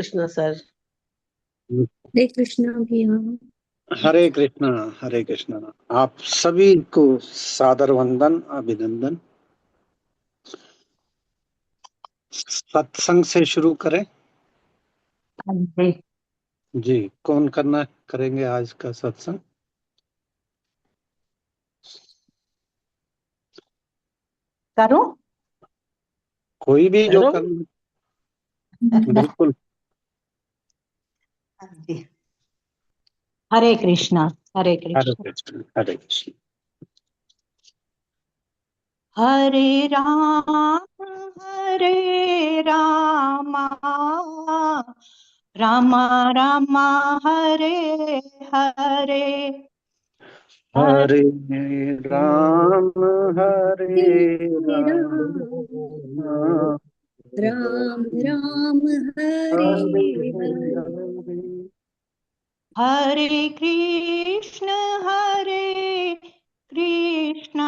Krishna sir. हरे कृष्णा भैया। हरे कृष्णा। हरे कृष्णा। आप सभी को सादर वंदन, अभिनंदन। सत्संग से शुरू करें। जी जी, कौन करेंगे आज का सत्संग? करो कोई भी जो करो। करना। बिल्कुल। जी, हरे कृष्णा। हरे हरे कृष्णा। कृष्ण। हरे कृष्ण। हरे राम राम राम हरे हरे। हरे राम हरे हरे राम राम राम राम हरे हरे हरे। हरे। हरे कृष्ण कृष्ण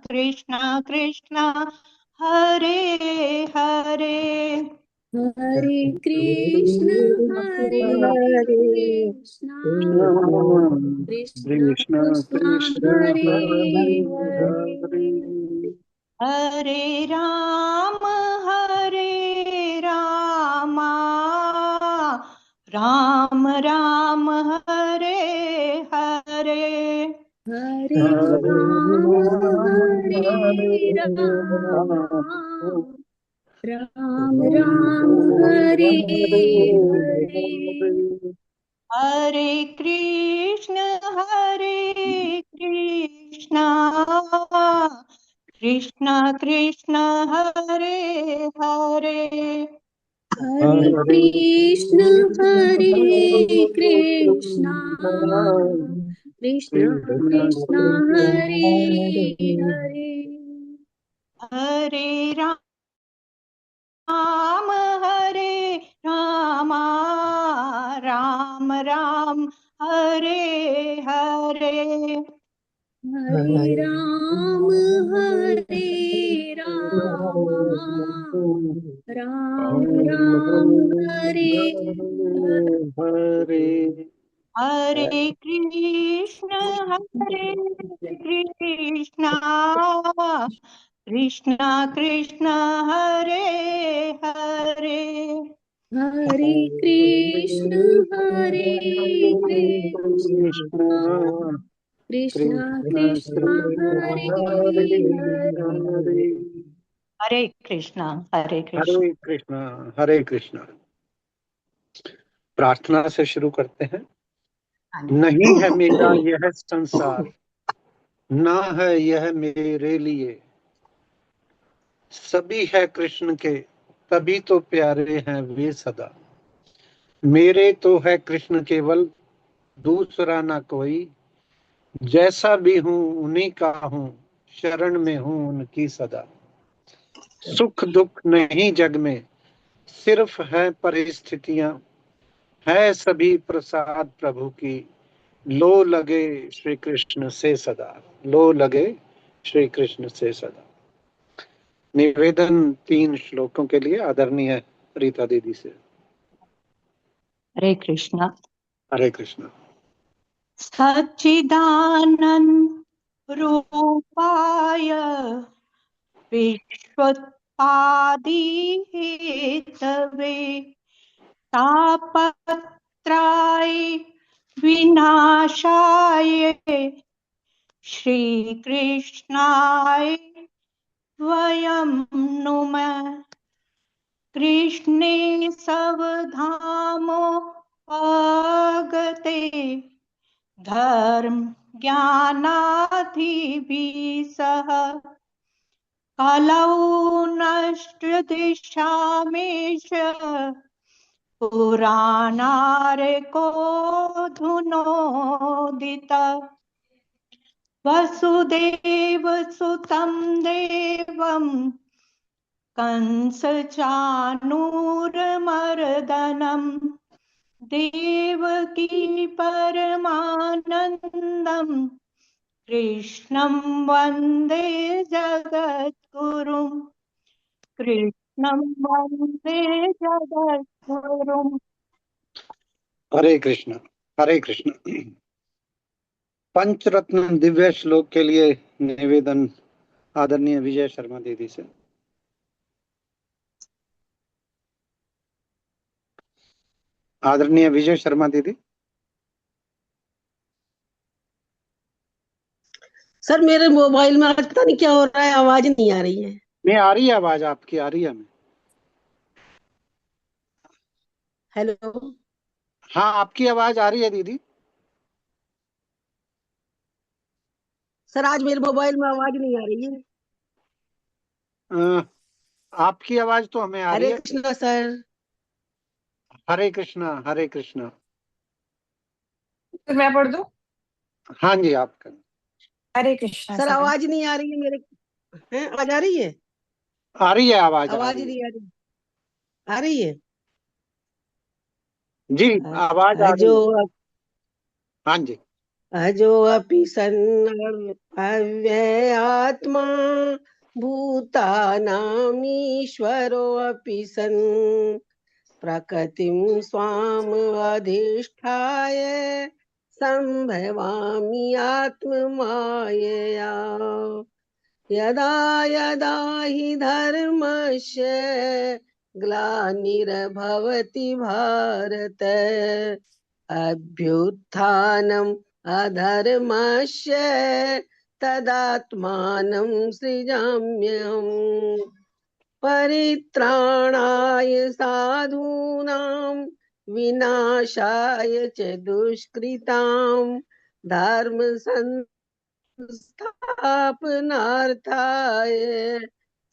कृष्ण कृष्ण हरे हरे। हरे कृष्ण कृष्ण कृष्ण कृष्ण कृष्ण कृष्ण हरे हरे हरे। हरे। हरे राम राम राम हरे हरे। हरे हरे राम राम हरे हरे राम राम राम राम हरे हरे। हरे कृष्ण कृष्ण कृष्ण हरे हरे। हरे कृष्ण कृष्ण कृष्ण कृष्ण हरे हरे। हरे राम हरे राम राम राम हरे हरे। हरे राम राम राम हरे हरे। हरे कृष्ण कृष्ण कृष्ण कृष्ण हरे हरे। हरे कृष्ण कृष्ण कृष्ण कृष्ण कृष्ण हरे हरे हरे। हरे। हरे कृष्ण हरे कृष्ण। हरे कृष्ण। हरे कृष्ण। प्रार्थना से शुरू करते हैं। नहीं है मेरा यह संसार, ना है यह मेरे लिए, सभी है कृष्ण के, तभी तो प्यारे हैं वे सदा। मेरे तो है कृष्ण केवल, दूसरा ना कोई, जैसा भी हूँ उन्हीं का हूँ, शरण में हूँ उनकी सदा। सुख दुख नहीं जग में, सिर्फ है परिस्थितियां, है सभी प्रसाद प्रभु की, लो लगे श्री कृष्ण से सदा। लो लगे श्री कृष्ण से सदा। निवेदन 3 श्लोकों के लिए आदरणीय रीता दीदी से। हरे कृष्ण। हरे कृष्ण। सच्चिदानंद रूपाय विश्वोत्पादी हेतवे तापत्राय विनाशाय श्री कृष्णाय वयं नुमः। कृष्णे स्वधामोपगते धर्म ज्ञानाधिभिः सह कलौ नष्टदिशामेष पुराणार्को धुनोदित। वसुदेवसुतं देवं कंसचाणूरमर्दनम् देवकी परमानन्दम् कृष्णं वन्दे जगद्गुरुम्। कृष्ण वन्दे जगद्गुरुम्। हरे कृष्ण। हरे कृष्ण। पंचरत्न दिव्य श्लोक के लिए निवेदन आदरणीय विजय शर्मा दीदी से। आदरणीय विजय शर्मा दीदी। सर मेरे मोबाइल में आज पता नहीं क्या हो रहा है, आवाज नहीं आ रही है। मैं आ रही है आवाज, आपकी आ रही है हमें। हेलो हाँ, आपकी आवाज आ रही है दीदी। सर, आज मेरे मोबाइल में आवाज नहीं आ रही है। अ, आपकी आवाज तो हमें आ रही हरे है। कृष्णा सर। हरे कृष्णा। हरे कृष्णा। तो मैं पढ़ दूं? हाँ जी, आप करें। हरे कृष्णा सर सर। आवाज नहीं आ रही है मेरे। हैं, आवाज आ रही है? आ रही है आवाज, आ आवाज रही ही है। नहीं आ रही। आ रही है। जी, आवाज आ अजो रही है। हाँ जी। अजो अपि सन् अव्यय आत्मा भूतानामीश्वरो अपि सन् प्रकृतिं स्वाम् अधिष्ठाय सम्भवामि आत्ममायया। यदा यदा हि धर्मस्य ग्लानिर्भवति भारत अभ्युत्थानम् अधर्मस्य तदात्मानं सृजाम्यहम्। परित्राणाय साधूनां विनाशाय च दुष्कृतां धर्म संस्थापनार्थाय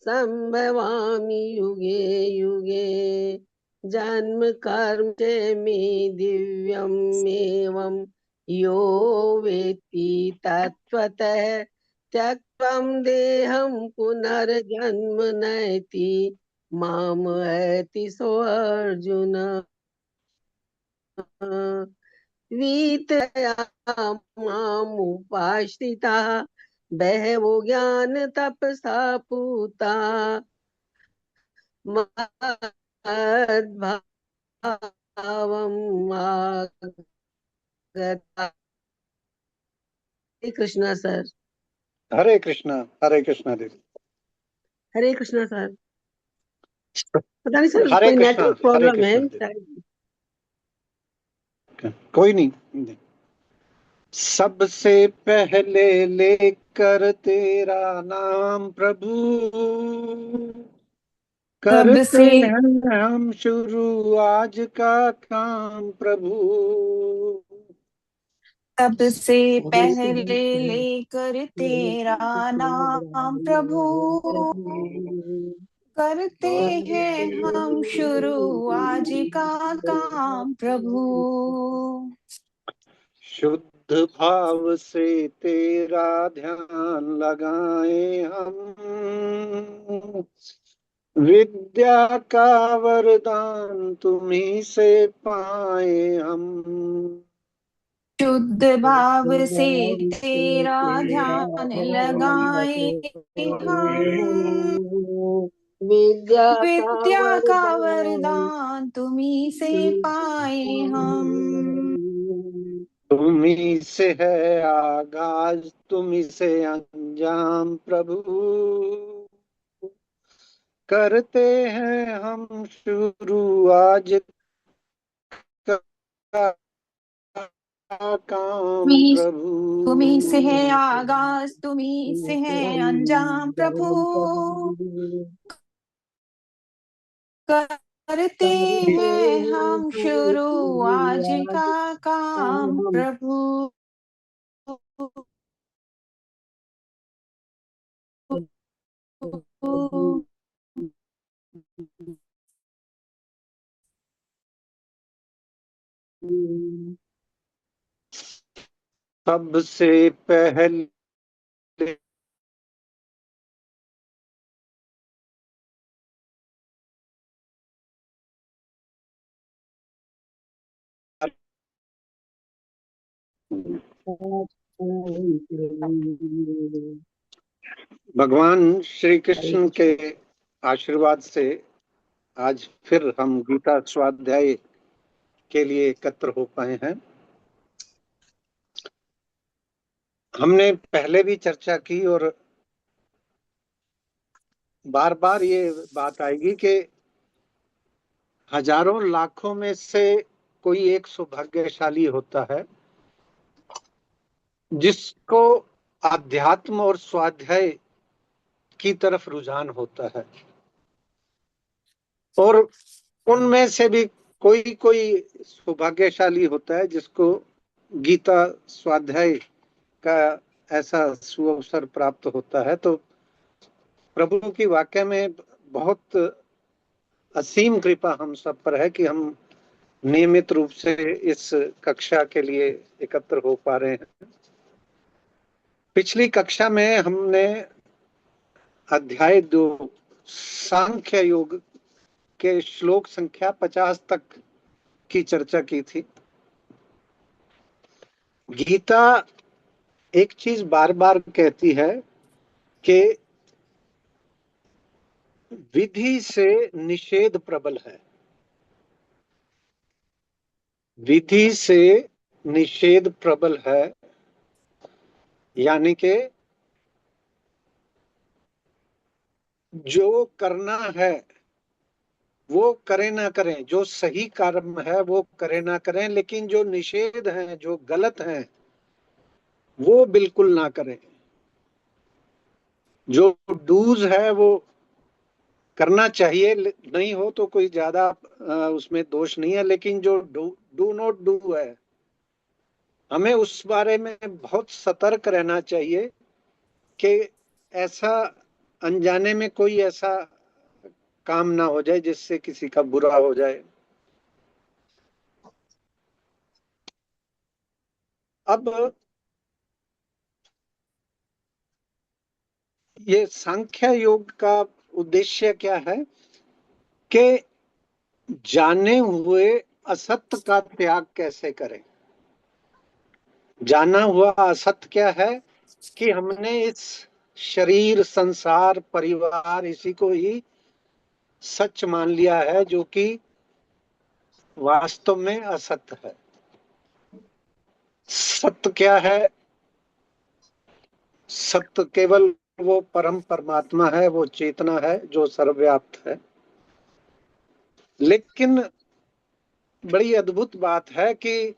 संभवामि युगे युगे। जन्म कर्म च मे दिव्यम् एवं यो वेत्ति तत्त्वतः त्यक्त्वं देहं पुनर्जन्म नैति माम ऐति सोऽर्जुन। वीतया मामुपाश्रिताः बहवो ज्ञान तपसा पूता मद्भावम् आगता। हरे कृष्णा सर। हरे कृष्णा। हरे कृष्णा दीदी। हरे कृष्णा सर। पता नहीं सर, हरे कोई कृष्णा। नेटवर्क हरे प्रॉब्लम है कृष्णा दीदी। शायद। कोई नहीं। सबसे पहले लेकर तेरा नाम प्रभु, तब करते से हैं हम शुरू आज का काम प्रभु। तब से पहले लेकर तेरा नाम प्रभु, करते हैं हम शुरू आज का काम प्रभु। शुद्ध भाव से तेरा ध्यान लगाए हम, विद्या का वरदान तुम्ही से पाए हम। शुद्ध भाव से तेरा ध्यान लगाए हम, विद्या का विद्या का वरदान वरदान तुम्ही से पाए हम। तुम्ही से है आगाज, तुम्ही से अंजाम प्रभु, करते हैं हम शुरू आज का काम तुम्ही प्रभु। तुम्ही से है आगाज, तुम्ही से है अंजाम प्रभु, करते हैं हम शुरू आज का काम प्रभु। सबसे पहले भगवान श्री कृष्ण के आशीर्वाद से आज फिर हम गीता स्वाध्याय के लिए एकत्र हो पाए हैं। हमने पहले भी चर्चा की और बार बार ये बात आएगी कि हजारों लाखों में से कोई एक सौभाग्यशाली होता है जिसको आध्यात्म और स्वाध्याय की तरफ रुझान होता है, और उनमें से भी कोई कोई सौभाग्यशाली होता है जिसको गीता स्वाध्याय का ऐसा सुअवसर प्राप्त होता है। तो प्रभु की वाक्य में बहुत असीम कृपा हम सब पर है कि हम नियमित रूप से इस कक्षा के लिए एकत्र हो पा रहे हैं। पिछली कक्षा में हमने अध्याय 2 सांख्य योग के श्लोक संख्या 50 तक की चर्चा की थी। गीता एक चीज बार बार कहती है कि विधि से निषेध प्रबल है। विधि से निषेध प्रबल है, यानी कि जो करना है वो करे ना करें, जो सही कर्म है वो करे ना करें, लेकिन जो निषेध है, जो गलत है, वो बिल्कुल ना करें। जो डूज है वो करना चाहिए, नहीं हो तो कोई ज्यादा उसमें दोष नहीं है, लेकिन जो डू नॉट डू है, हमें उस बारे में बहुत सतर्क रहना चाहिए कि ऐसा अनजाने में कोई ऐसा काम ना हो जाए जिससे किसी का बुरा हो जाए। अब ये सांख्य योग का उद्देश्य क्या है कि जाने हुए असत्य का त्याग कैसे करें। जाना हुआ असत्य क्या है कि हमने इस शरीर, संसार, परिवार, इसी को ही सच मान लिया है, जो कि वास्तव में असत्य है। सत्य क्या है? सत्य केवल वो परम परमात्मा है, वो चेतना है जो सर्वव्याप्त है। लेकिन बड़ी अद्भुत बात है कि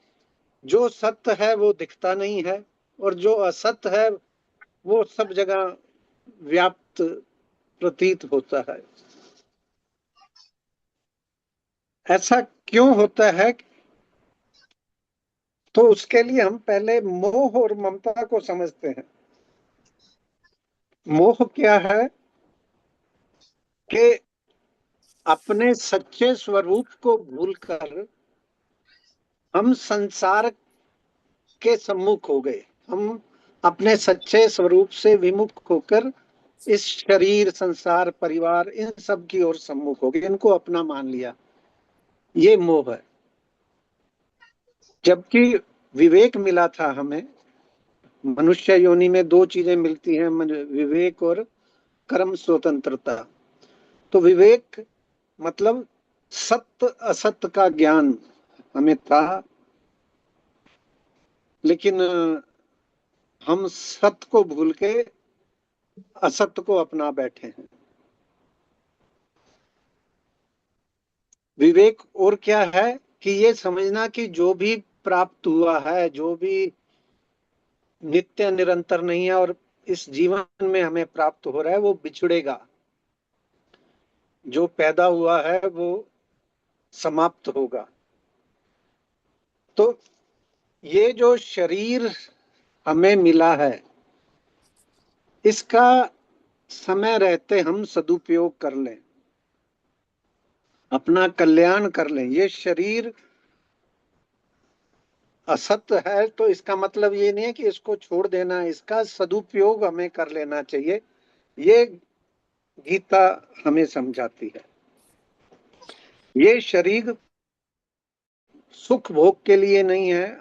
जो सत्य है वो दिखता नहीं है, और जो असत्य है वो सब जगह व्याप्त प्रतीत होता है। ऐसा क्यों होता है? तो उसके लिए हम पहले मोह और ममता को समझते हैं। मोह क्या है कि अपने सच्चे स्वरूप को भूलकर हम संसार के सम्मुख हो गए। हम अपने सच्चे स्वरूप से विमुख होकर इस शरीर, संसार, परिवार, इन सब की ओर सम्मुख हो गए, इनको अपना मान लिया। ये मोह है। जबकि विवेक मिला था हमें, मनुष्य योनि में 2 चीजें मिलती हैं, विवेक और कर्म स्वतंत्रता। तो विवेक मतलब सत्य असत्य का ज्ञान हमें था, लेकिन हम सत्य को भूल के असत्य को अपना बैठे हैं। विवेक और क्या है कि ये समझना कि जो भी प्राप्त हुआ है, जो भी नित्य निरंतर नहीं है और इस जीवन में हमें प्राप्त हो रहा है, वो बिछड़ेगा। जो पैदा हुआ है वो समाप्त होगा। तो ये जो शरीर हमें मिला है, इसका समय रहते हम सदुपयोग कर लें, अपना कल्याण कर लें। ये शरीर असत्य है तो इसका मतलब ये नहीं है कि इसको छोड़ देना, इसका सदुपयोग हमें कर लेना चाहिए। ये गीता हमें समझाती है। ये शरीर सुख भोग के लिए नहीं है,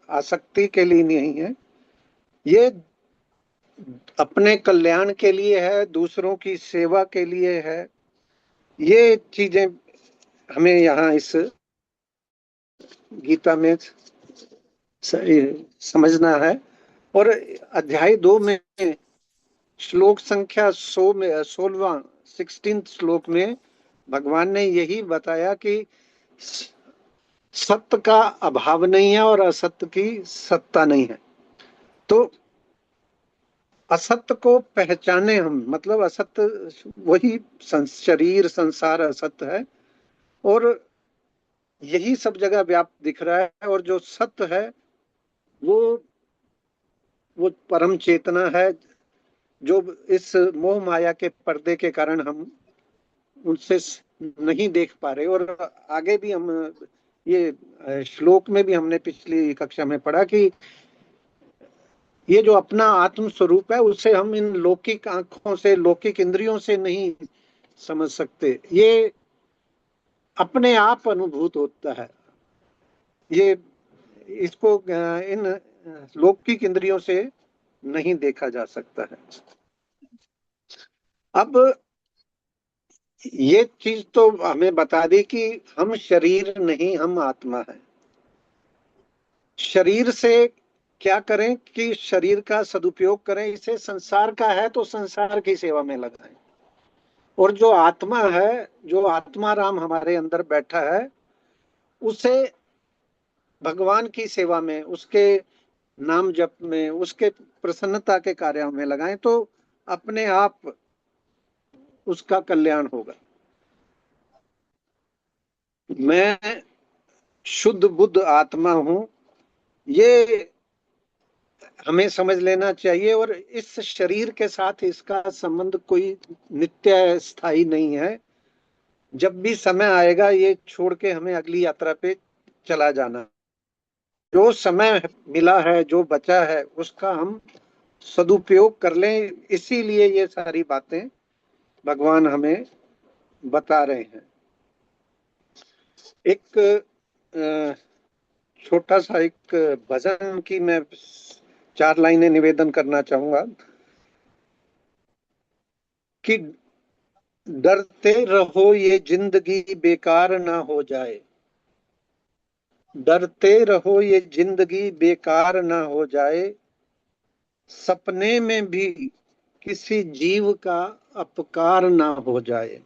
आसक्ति के लिए नहीं है, ये अपने कल्याण के लिए है, दूसरों की सेवा के लिए है, ये चीजें हमें यहाँ इस गीता में समझना है। और अध्याय 2 में श्लोक संख्या 100 में 16 श्लोक में भगवान ने यही बताया कि सत्य का अभाव नहीं है और असत्य की सत्ता नहीं है। तो असत्य को पहचाने हम, मतलब असत्य वही शरीर संसार असत्य है और यही सब जगह व्याप्त दिख रहा है। और जो सत्य है वो परम चेतना है, जो इस मोह माया के पर्दे के कारण हम उनसे नहीं देख पा रहे। और आगे भी हम ये श्लोक में भी हमने पिछली कक्षा में पढ़ा कि ये जो अपना आत्म स्वरूप है उसे हम इन लौकिक आंखों से, लौकिक इंद्रियों से नहीं समझ सकते। ये अपने आप अनुभूत होता है। ये इसको इन लौकिक इंद्रियों से नहीं देखा जा सकता है। अब ये चीज तो हमें बता दी कि हम शरीर नहीं, हम आत्मा है। शरीर से क्या करें कि शरीर का सदुपयोग करें, इसे संसार का है तो संसार की सेवा में लगाएं। और जो आत्मा है, जो आत्मा राम हमारे अंदर बैठा है, उसे भगवान की सेवा में, उसके नाम जप में, उसके प्रसन्नता के कार्यों में लगाएं तो अपने आप उसका कल्याण होगा। मैं शुद्ध बुद्ध आत्मा हूं, ये हमें समझ लेना चाहिए। और इस शरीर के साथ इसका संबंध कोई नित्य स्थायी नहीं है। जब भी समय आएगा ये छोड़ के हमें अगली यात्रा पे चला जाना। जो समय मिला है, जो बचा है, उसका हम सदुपयोग कर लें। इसीलिए ये सारी बातें भगवान हमें बता रहे हैं। एक छोटा सा एक भजन की मैं 4 लाइनें निवेदन करना चाहूंगा कि डरते रहो ये जिंदगी बेकार ना हो जाए, डरते रहो ये जिंदगी बेकार ना हो जाए, सपने में भी किसी जीव का अपकार ना हो जाए,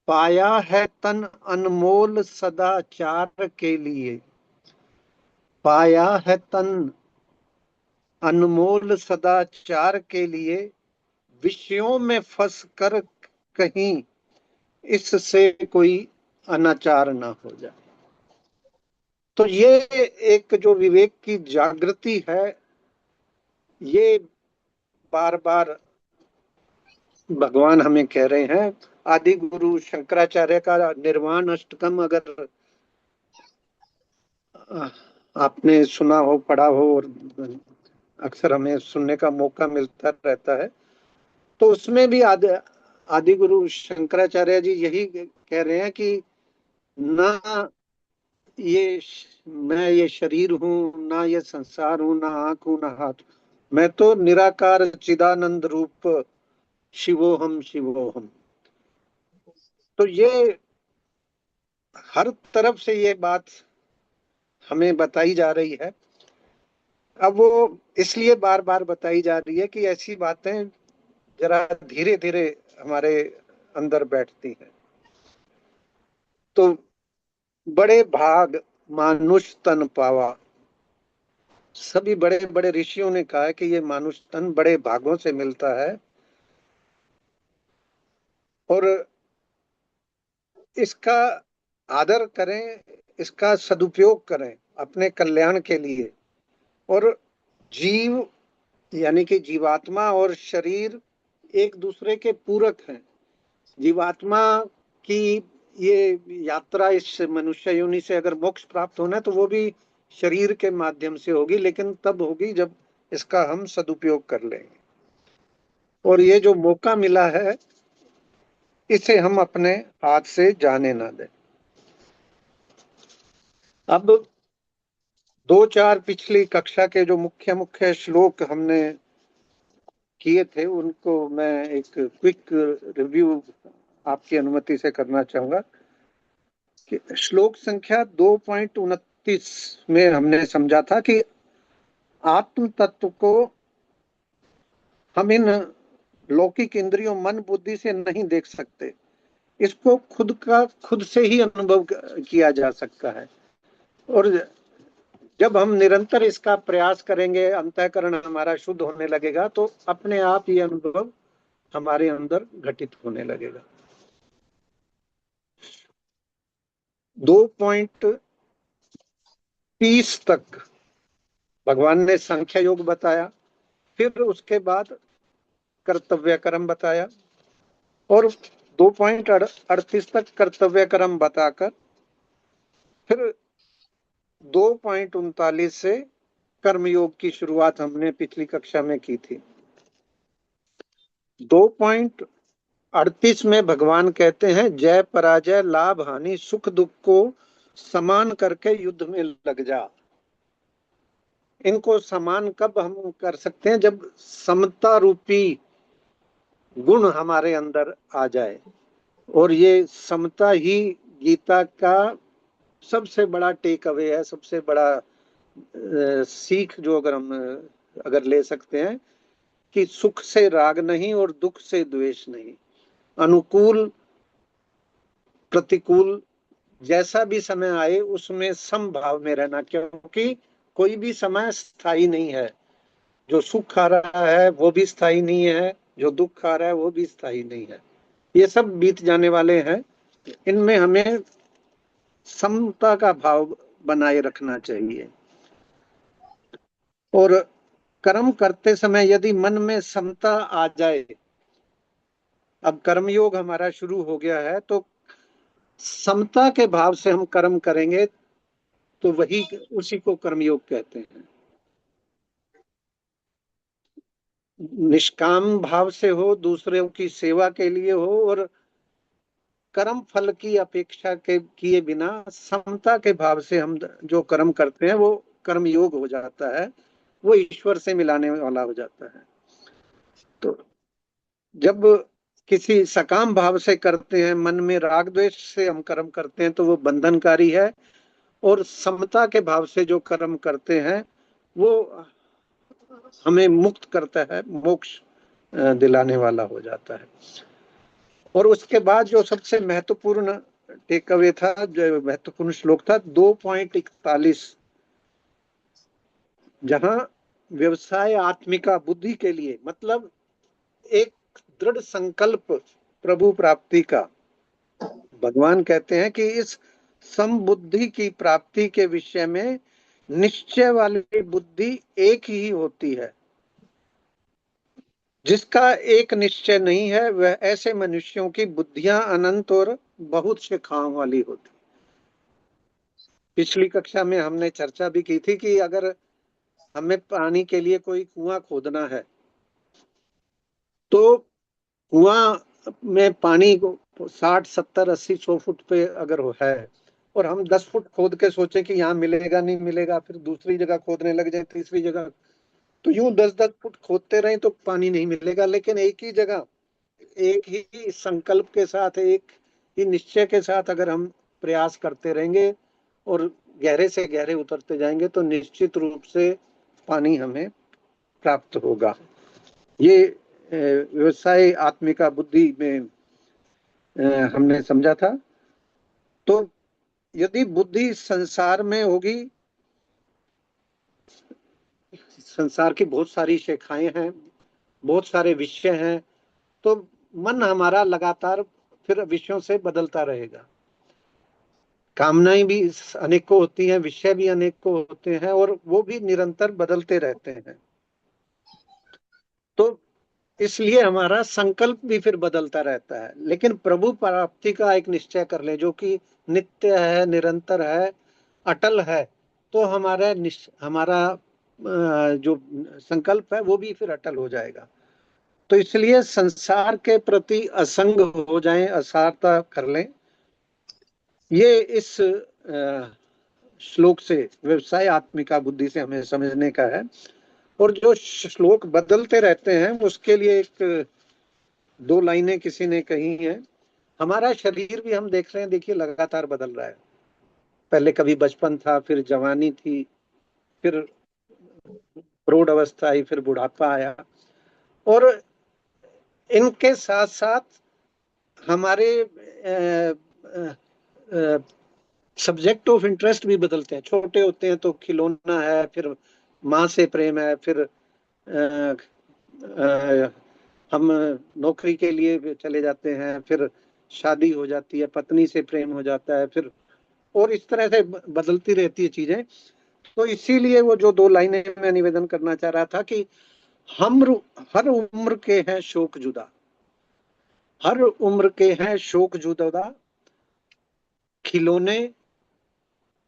पाया है तन अनमोल सदाचार के लिए, पाया है तन अनमोल सदाचार के लिए, विषयों में फंस कर कहीं इससे कोई अनाचार ना हो जाए। तो ये एक जो विवेक की जागृति है, ये बार बार भगवान हमें कह रहे हैं। आदि गुरु शंकराचार्य का निर्वाण अष्टकम अगर आपने सुना हो, पढ़ा हो, और अक्सर हमें सुनने का मौका मिलता रहता है, तो उसमें भी आदि गुरु शंकराचार्य जी यही कह रहे हैं कि ना ये मैं ये शरीर हूं, ना ये संसार हूं, ना आंख हूं, ना हाथ, मैं तो निराकार चिदानंद रूप शिवोहम शिवोहम। तो ये हर तरफ से ये बात हमें बताई जा रही है। अब वो इसलिए बार बार बताई जा रही है कि ऐसी बातें जरा धीरे धीरे हमारे अंदर बैठती हैं। तो बड़े भाग मानुष तन पावा, सभी बड़े बड़े ऋषियों ने कहा है कि ये मानुष तन बड़े भागों से मिलता है और इसका आदर करें, इसका सदुपयोग करें अपने कल्याण के लिए। और जीव यानी कि जीवात्मा और शरीर एक दूसरे के पूरक हैं। जीवात्मा की ये यात्रा इस मनुष्य योनि से अगर मोक्ष प्राप्त होना है तो वो भी शरीर के माध्यम से होगी, लेकिन तब होगी जब इसका हम सदुपयोग कर लेंगे। और ये जो मौका मिला है इसे हम अपने हाथ से जाने ना दें। अब 2-4 पिछली कक्षा के जो मुख्य मुख्य श्लोक हमने किए थे उनको मैं एक क्विक रिव्यू आपकी अनुमति से करना चाहूंगा कि श्लोक संख्या 2.29 में हमने समझा था कि आत्म तत्व को हम इन लौकिक इंद्रियों मन बुद्धि से नहीं देख सकते, इसको खुद से ही अनुभव किया जा सकता है। और जब हम निरंतर इसका प्रयास करेंगे, अंतःकरण हमारा शुद्ध होने लगेगा, तो अपने आप ये अनुभव हमारे अंदर घटित होने लगेगा। 2.30 तक भगवान ने संख्या योग बताया, फिर उसके बाद कर्तव्य कर्म बताया, और 2.38 तक कर्तव्य कर्म बताकर फिर 2.39 से कर्मयोग की शुरुआत हमने पिछली कक्षा में की थी। 2.38 में भगवान कहते हैं, जय पराजय लाभ हानि सुख दुख को समान करके युद्ध में लग जा। इनको समान कब हम कर सकते हैं? जब समता रूपी गुण हमारे अंदर आ जाए। और ये समता ही गीता का सबसे बड़ा टेक अवे है, सबसे बड़ा सीख जो अगर ले सकते हैं कि सुख से राग नहीं और दुख से द्वेष नहीं, अनुकूल प्रतिकूल जैसा भी समय आए उसमें समभाव में रहना, क्योंकि कोई भी समय स्थायी नहीं है। जो सुख आ रहा है वो भी स्थायी नहीं है, जो दुख आ रहा है वो भी स्थायी नहीं है, ये सब बीत जाने वाले हैं। इनमें हमें समता का भाव बनाए रखना चाहिए। और कर्म करते समय यदि मन में समता आ जाए, अब कर्मयोग हमारा शुरू हो गया है, तो समता के भाव से हम कर्म करेंगे तो उसी को कर्मयोग कहते हैं। निष्काम भाव से हो, दूसरों की सेवा के लिए हो, और कर्म फल की अपेक्षा के किए बिना समता के भाव से हम जो कर्म करते हैं वो कर्म योग हो जाता है, वो ईश्वर से मिलाने वाला हो जाता है। तो जब किसी सकाम भाव से करते हैं, मन में राग द्वेष से हम कर्म करते हैं, तो वो बंधनकारी है। और समता के भाव से जो कर्म करते हैं वो हमें मुक्त करता है, मोक्ष दिलाने वाला हो जाता है। और उसके बाद जो सबसे महत्वपूर्ण टेक अवे था, जो महत्वपूर्ण श्लोक था 2.41, जहां व्यवसाय आत्मिका बुद्धि के लिए, मतलब एक दृढ़ संकल्प प्रभु प्राप्ति का, भगवान कहते हैं कि इस समबुद्धि की प्राप्ति के विषय में निश्चय वाली बुद्धि एक ही होती है। जिसका एक निश्चय नहीं है वह ऐसे मनुष्यों की बुद्धियां अनंत और बहुत शाखाओं वाली होती। पिछली कक्षा में हमने चर्चा भी की थी कि अगर हमें पानी के लिए कोई कुआं खोदना है, तो कुआं में पानी 60, 70, 80, 100 फुट पे अगर है, और हम 10 फुट खोद के सोचे कि यहाँ मिलेगा नहीं मिलेगा, फिर दूसरी जगह खोदने लग जाए, तीसरी जगह, तो यूं 10-10 फुट खोदते रहे तो पानी नहीं मिलेगा। लेकिन एक ही जगह, एक ही संकल्प के साथ, एक ही निश्चय के साथ अगर हम प्रयास करते रहेंगे और गहरे से गहरे उतरते जाएंगे, तो निश्चित रूप से पानी हमें प्राप्त होगा। ये व्यवसाय आत्मिका बुद्धि में हमने समझा था। तो यदि बुद्धि संसार में होगी, संसार की बहुत सारी शाखाएं हैं, बहुत सारे विषय हैं, तो मन हमारा लगातार फिर विषयों से बदलता रहेगा। कामनाएं भी अनेकों होती हैं, विषय भी अनेकों होते हैं, और वो भी निरंतर बदलते रहते हैं। तो इसलिए हमारा संकल्प भी फिर बदलता रहता है। लेकिन प्रभु प्राप्ति का एक निश्चय कर ले जो कि नित्य है, निरंतर है, अटल है, तो हमारा जो संकल्प है वो भी फिर अटल हो जाएगा। तो इसलिए संसार के प्रति असंग हो जाएं, असारता कर लें। ये इस श्लोक से, व्यवसाय आत्मिका बुद्धि से हमें समझने का है। और जो श्लोक बदलते रहते हैं उसके लिए एक 2 लाइनें किसी ने कही हैं, हमारा शरीर भी हम देख रहे हैं, देखिए लगातार बदल रहा है। पहले कभी बचपन था, फिर जवानी थी, फिर प्रौढ़ अवस्था आई, फिर बुढ़ापा आया। और इनके साथ साथ हमारे सब्जेक्ट ऑफ इंटरेस्ट भी बदलते हैं। छोटे होते हैं तो खिलौना है, फिर माँ से प्रेम है, फिर अ, अ, हम नौकरी के लिए चले जाते हैं, फिर शादी हो जाती है, पत्नी से प्रेम हो जाता है, फिर और इस तरह से बदलती रहती है चीजें। तो इसीलिए वो जो दो लाइनें मैं निवेदन करना चाह रहा था कि हम हर उम्र के हैं शोक जुदा, हर उम्र के हैं शोक जुदा, खिलौने,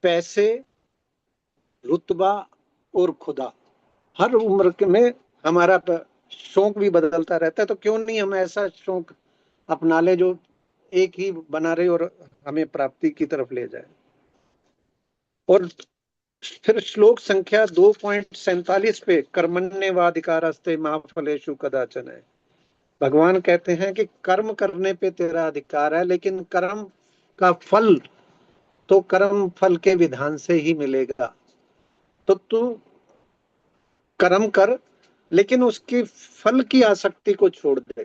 पैसे, रुतबा और खुदा। हर उम्र के में हमारा शौक भी बदलता रहता है। तो क्यों नहीं हम ऐसा शौक अपना ले जो एक ही बना रहे और हमें प्राप्ति की तरफ ले जाए। और फिर श्लोक संख्या 2.47 पे कर्मण्येवाधिकारस्ते मा फलेषु कदाचन है। भगवान कहते हैं कि कर्म करने पे तेरा अधिकार है, लेकिन कर्म का फल तो कर्म फल के विधान से ही मिलेगा। तो तू कर्म कर, लेकिन उसकी फल की आसक्ति को छोड़ दे।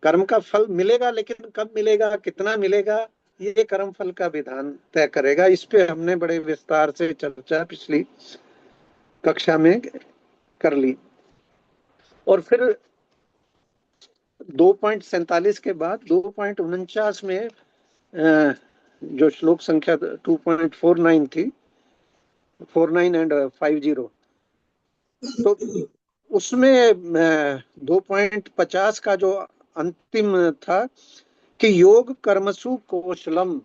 कर्म का फल मिलेगा, लेकिन कब मिलेगा, कितना मिलेगा, ये कर्म फल का विधान तय करेगा। इस पे हमने बड़े विस्तार से चर्चा पिछली कक्षा में कर ली। और फिर 2.47 के बाद 2.49 में जो श्लोक संख्या 2.49 थी, 49 एंड 50, तो उसमें 2.50 का जो अंतिम था कि योग कर्मसु कौशलम,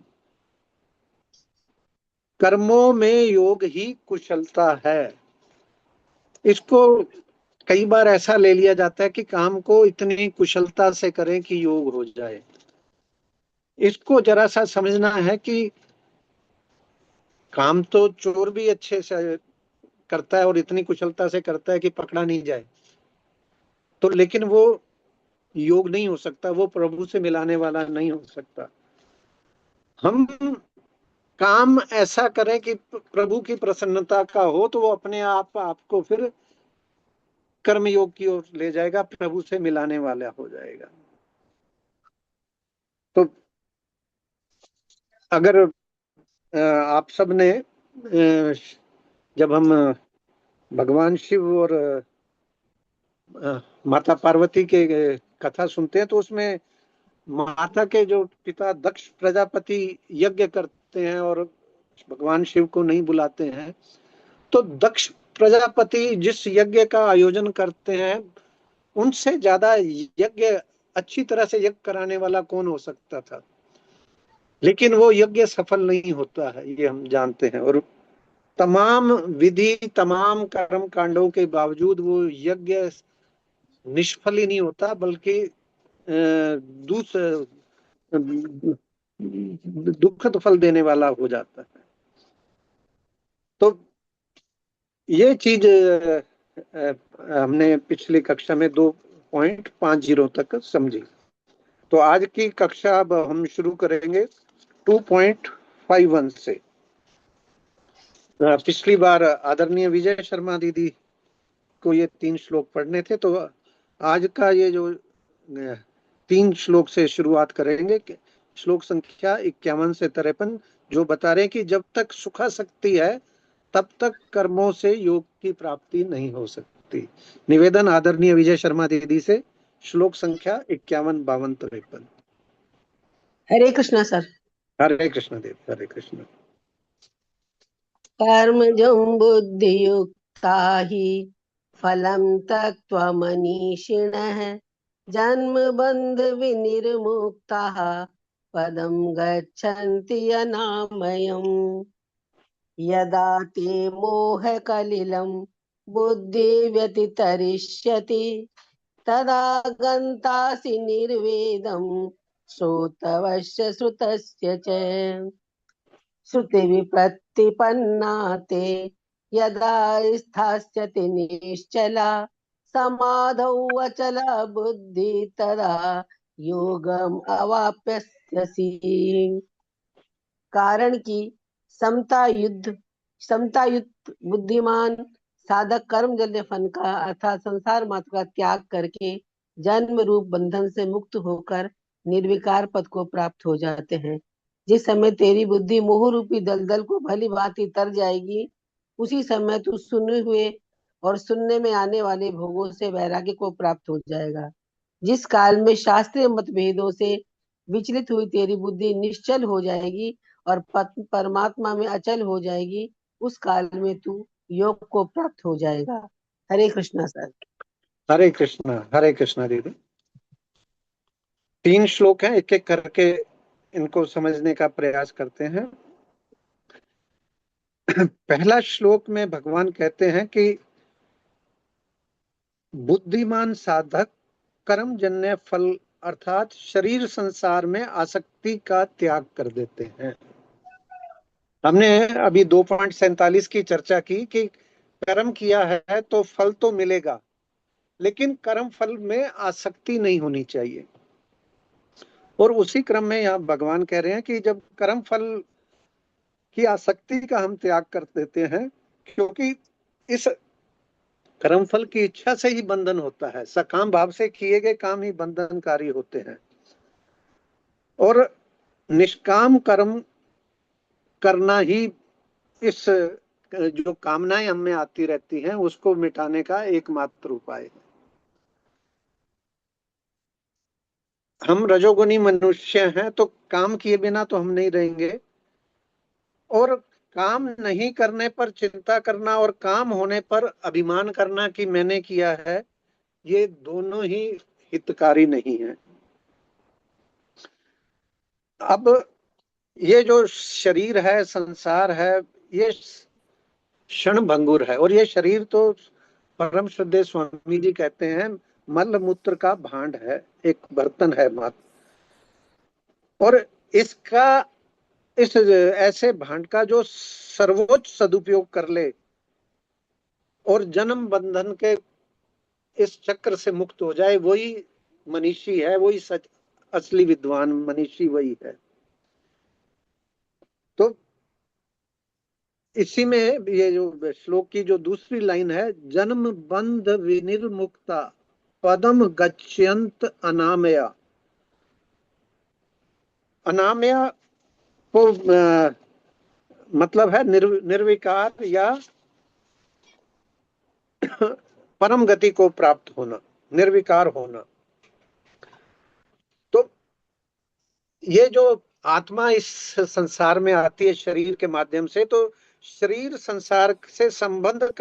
कर्मों में योग ही कुशलता है। इसको कई बार ऐसा ले लिया जाता है कि काम को इतनी कुशलता से करें कि योग हो जाए। इसको जरा सा समझना है कि काम तो चोर भी अच्छे से करता है और इतनी कुशलता से करता है कि पकड़ा नहीं जाए, तो लेकिन वो योग नहीं हो सकता, वो प्रभु से मिलाने वाला नहीं हो सकता। हम काम ऐसा करें कि प्रभु की प्रसन्नता का हो, तो वो अपने आप आपको फिर कर्मयोग की ओर ले जाएगा, प्रभु से मिलाने वाला हो जाएगा। तो अगर आप सब ने जब हम भगवान शिव और माता पार्वती के कथा सुनते हैं, तो उसमें माता के जो पिता दक्ष प्रजापति यज्ञ करते हैं और भगवान शिव को नहीं बुलाते हैं, तो दक्ष प्रजापति जिस यज्ञ का आयोजन करते हैं, उनसे ज्यादा यज्ञ अच्छी तरह से यज्ञ कराने वाला कौन हो सकता था। लेकिन वो यज्ञ सफल नहीं होता है, ये हम जानते हैं। और तमाम विधि, तमाम कर्म कांडों के बावजूद वो यज्ञ निष्फल ही नहीं होता, बल्कि दूसरे दुखद फल देने वाला हो जाता है। तो ये चीज हमने पिछली कक्षा में 2.50 तक समझी। तो आज की कक्षा अब हम शुरू करेंगे 2.51 से। पिछली बार आदरणीय विजय शर्मा दीदी को ये 3 श्लोक पढ़ने थे, तो आज का ये जो 3 श्लोक से शुरुआत करेंगे। श्लोक संख्या 51 से 53, जो बता रहे हैं कि जब तक सुखासक्ति है तब तक कर्मों से योग की प्राप्ति नहीं हो सकती। निवेदन आदरणीय विजय शर्मा दीदी से, श्लोक संख्या 51, 52, 53। हरे कृष्णा सर। हरे कृष्ण देव, हरे कृष्ण। कर्मजं बुद्धियुक्ता हि फलं त्यक्त्वा मनीषिणः जन्म बन्ध विनिर्मुक्ताः पदं गच्छन्ति अनामयम्। यदा ते मोहकलिलं बुद्धि व्यतितरिष्यति तदा गन्तासि निर्वेदं श्रोतवस्य श्रुतस्य च। श्रुतिविप्रतिपन्ना ते यदा स्थास्यति निश्चला समाधौ अचला बुद्धि तदा योगम् अवाप्स्यसि प्राप्स्यसि। कारण कि समता युक्त बुद्धिमान साधक कर्मजन्य फल का अर्थात संसार मात्र का त्याग करके जन्म रूप बंधन से मुक्त होकर निर्विकार पद को प्राप्त हो जाते हैं। जिस समय तेरी बुद्धि मोह रूपी दलदल को भली भांति तर जाएगी, उसी समय तू सुने हुए और सुनने में आने वाले भोगों से वैराग्य को प्राप्त हो जाएगा। जिस काल में शास्त्रीय मतभेदों से विचलित हुई तेरी बुद्धि निश्चल हो जाएगी और परमात्मा में अचल हो जाएगी, उस काल में तू योग को प्राप्त हो जाएगा। हरे कृष्णा सर। हरे कृष्णा दीदी। 3 श्लोक हैं, एक एक करके इनको समझने का प्रयास करते हैं। पहला श्लोक में भगवान कहते हैं कि बुद्धिमान साधक कर्मजन्य फल अर्थात शरीर संसार में आसक्ति का त्याग कर देते हैं। हमने अभी 2.47 की चर्चा की कि कर्म किया है तो फल तो मिलेगा, लेकिन कर्म फल में आसक्ति नहीं होनी चाहिए। और उसी क्रम में यहाँ भगवान कह रहे हैं कि जब कर्म फल की आसक्ति का हम त्याग कर देते हैं, क्योंकि इस कर्म फल की इच्छा से ही बंधन होता है, सकाम भाव से किए गए काम ही बंधनकारी होते हैं, और निष्काम कर्म करना ही इस जो कामनाएं हमें आती रहती हैं उसको मिटाने का एकमात्र उपाय है। हम रजोगुनी मनुष्य हैं तो काम किए बिना तो हम नहीं रहेंगे, और काम नहीं करने पर चिंता करना और काम होने पर अभिमान करना कि मैंने किया है, ये दोनों ही हितकारी नहीं है। अब ये जो शरीर है, संसार है, ये क्षण भंगुर है, और ये शरीर तो परम श्रद्धेय स्वामी जी कहते हैं मल मूत्र का भांड है, एक बर्तन है मात्र, और इसका इस ऐसे भांड का जो सर्वोच्च सदुपयोग कर ले और जन्म बंधन के इस चक्र से मुक्त हो जाए, वही मनीषी है, वही सच असली विद्वान मनीषी वही है। तो इसी में ये जो श्लोक की जो दूसरी लाइन है, जन्म बंध विनिर्मुक्ता पदम गच्छन्त अनामया। अनामया को मतलब है निर्विकार या परम गति को प्राप्त होना, निर्विकार होना। तो ये जो आत्मा इस संसार में आती है शरीर के माध्यम से, तो शरीर संसार से संबंध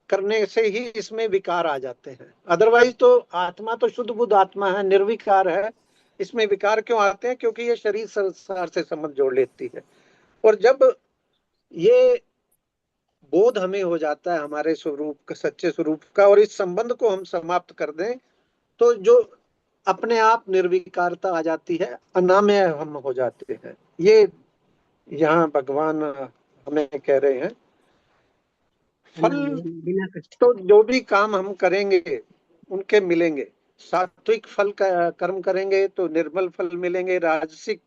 करने से ही इसमें विकार आ जाते हैं। अदरवाइज तो आत्मा तो शुद्ध बुद्ध आत्मा है, निर्विकार है। इसमें विकार क्यों आते हैं? क्योंकि ये शरीर संसार से संबंध जोड़ लेती है। और जब ये बोध हमें हो जाता है हमारे स्वरूप का, सच्चे स्वरूप का, और इस संबंध को हम समाप्त कर दें, तो जो अपने आप निर्विकारता आ जाती है, अनामय हम हो जाते हैं। ये यहाँ भगवान हमें कह रहे हैं। फल बिना कष्ट। तो जो भी काम हम करेंगे उनके मिलेंगे। सात्विक फल का कर्म करेंगे तो निर्मल फल मिलेंगे, राजसिक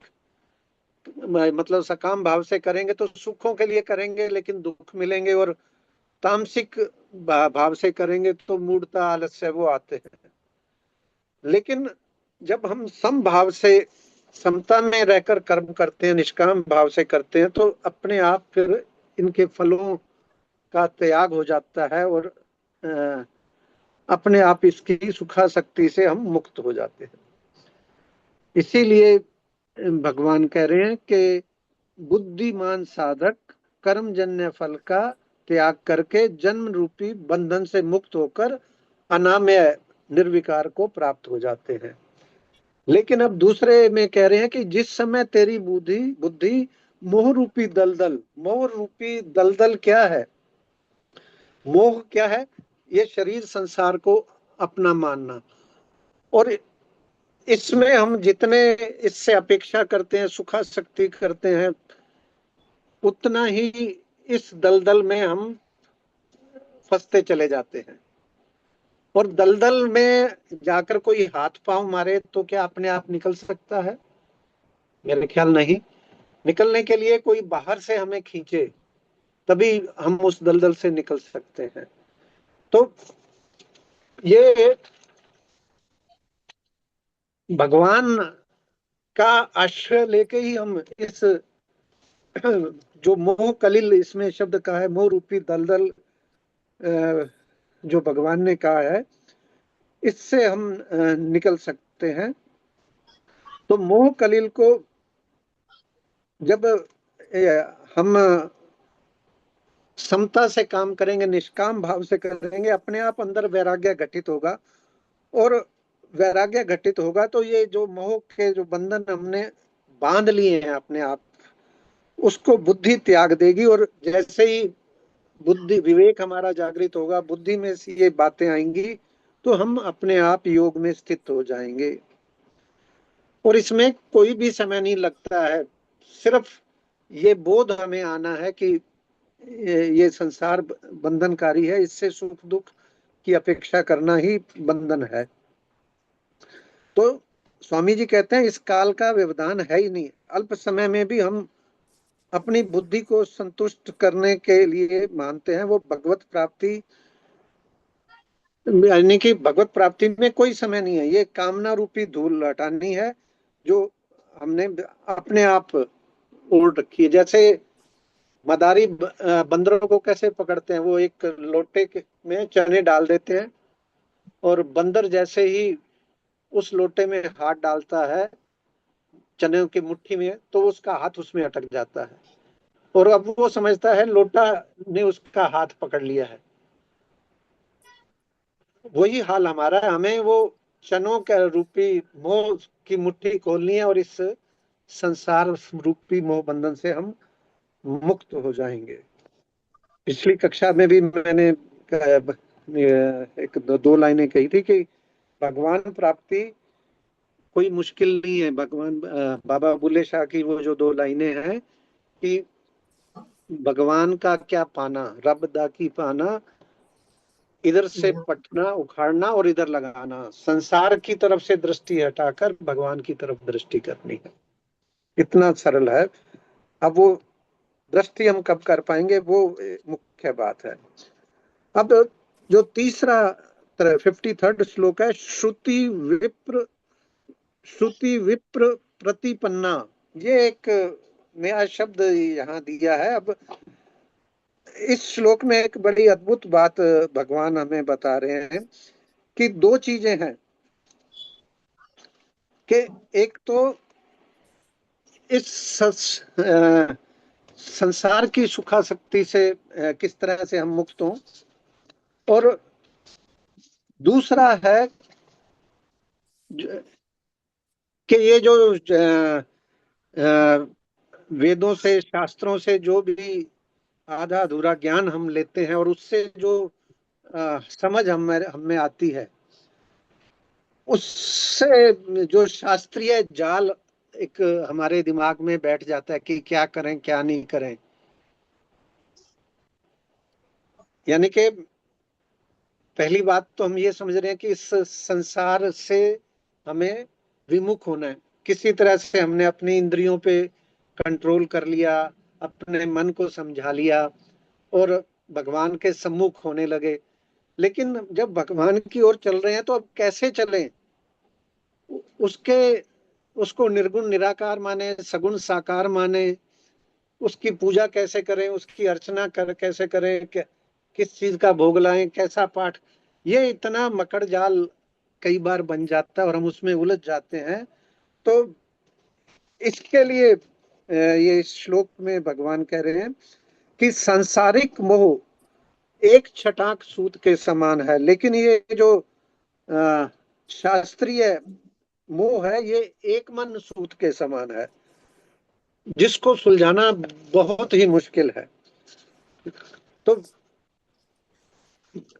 मतलब सकाम भाव से करेंगे तो सुखों के लिए करेंगे लेकिन दुख मिलेंगे, और तामसिक भाव से करेंगे तो मूढ़ता आलस्य वो आते हैं। लेकिन जब हम सम भाव से, समता में रहकर कर्म करते हैं, निष्काम भाव से करते हैं, तो अपने आप फिर इनके फलों का त्याग हो जाता है और अपने आप इसकी सुखासक्ति से हम मुक्त हो जाते हैं। इसीलिए भगवान कह रहे हैं कि बुद्धिमान साधक कर्मजन्य फल का त्याग करके जन्म रूपी बंधन से मुक्त होकर अनामय निर्विकार को प्राप्त हो जाते हैं। लेकिन अब दूसरे में कह रहे हैं कि जिस समय तेरी बुद्धि मोह रूपी दलदल क्या है? मोह क्या है? ये शरीर संसार को अपना मानना, और इसमें हम जितने इससे अपेक्षा करते हैं, सुखासक्ति करते हैं, उतना ही इस दलदल में हम फंसते चले जाते हैं। और दलदल में जाकर कोई हाथ पांव मारे तो क्या अपने आप निकल सकता है? मेरे ख्याल नहीं। निकलने के लिए कोई बाहर से हमें खींचे, तभी हम उस दलदल से निकल सकते हैं। तो ये भगवान का आश्रय लेके ही हम इस जो मोह कलिल इसमें शब्द का है, मोह रूपी दलदल जो भगवान ने कहा है, इससे हम निकल सकते हैं। तो मोह कलिल को जब हम समता से काम करेंगे, निष्काम भाव से करेंगे, अपने आप अंदर वैराग्य घटित होगा। और वैराग्य घटित होगा तो ये जो मोह के जो बंधन हमने बांध लिए हैं अपने आप, उसको बुद्धि त्याग देगी। और जैसे ही बुद्धि विवेक हमारा जागृत होगा, बुद्धि में से ये बातें आएंगी, तो हम अपने आप योग में स्थित हो जाएंगे। और इसमें कोई भी समय नहीं लगता है, सिर्फ ये बोध हमें आना है कि ये संसार बंधनकारी है, इससे सुख दुख की अपेक्षा करना ही बंधन है। तो स्वामी जी कहते हैं इस काल का व्यवधान है ही नहीं। अल्प समय में भी हम अपनी बुद्धि को संतुष्ट करने के लिए मानते हैं, वो भगवत प्राप्ति, यानी कि भगवत प्राप्ति में कोई समय नहीं है। ये कामना रूपी धूल हटानी है जो हमने अपने आप ओढ़ रखी है। जैसे मदारी बंदरों को कैसे पकड़ते हैं, वो एक लोटे में चने डाल देते हैं, और बंदर जैसे ही उस लोटे में हाथ डालता है चने की मुट्ठी में, तो उसका हाथ उसमें अटक जाता है, और अब वो समझता है लोटा ने उसका हाथ पकड़ लिया है। वही हाल हमारा है। हमें वो चनों के रूपी मोह की मुट्ठी खोलनी है, और इस संसार रूपी मोह बंधन से हम मुक्त हो जाएंगे। पिछली कक्षा में भी मैंने एक दो लाइनें कही थी कि भगवान प्राप्ति कोई मुश्किल नहीं है। भगवान बाबा बुल्ले शाह की वो जो दो लाइनें हैं कि भगवान का क्या पाना, रब दा की पाना, इधर से पटना उखाड़ना और इधर लगाना, संसार की तरफ से दृष्टि हटाकर भगवान की तरफ दृष्टि करनी है। इतना सरल है। अब वो दृष्टि हम कब कर पाएंगे, वो मुख्य बात है। अब जो तीसरा 53rd श्लोक है, श्रुति विप्र प्रतिपन्ना, ये एक नया शब्द यहाँ दिया है। अब इस श्लोक में एक बड़ी अद्भुत बात भगवान हमें बता रहे हैं कि दो चीजें हैं कि एक तो इस संसार की सुखासक्ति से किस तरह से हम मुक्त हों, और दूसरा है कि ये जो वेदों से शास्त्रों से जो भी आधा अधूरा ज्ञान हम लेते हैं, और उससे जो समझ हमें आती है, उससे जो शास्त्रीय जाल एक हमारे दिमाग में बैठ जाता है कि क्या करें क्या नहीं करें। यानी कि पहली बात तो हम ये समझ रहे हैं कि इस संसार से हमें विमुख होना है। किसी तरह से हमने अपनी इंद्रियों पे कंट्रोल कर लिया, अपने मन को समझा लिया और भगवान के सम्मुख होने लगे। लेकिन जब भगवान की ओर चल रहे हैं तो अब कैसे चलें? उसको निर्गुण निराकार माने, सगुण साकार माने, उसकी पूजा कैसे करें, उसकी अर्चना कैसे करें, किस चीज का भोग लाएं, कैसा पाठ, ये इतना मकड़ जाल कई बार बन जाता है और हम उसमें उलझ जाते हैं। तो इसके लिए ये श्लोक में भगवान कह रहे हैं कि सांसारिक मोह एक छटाक सूत के समान है, लेकिन ये जो शास्त्रीय मोह है ये एक मन सूत के समान है, जिसको सुलझाना बहुत ही मुश्किल है। तो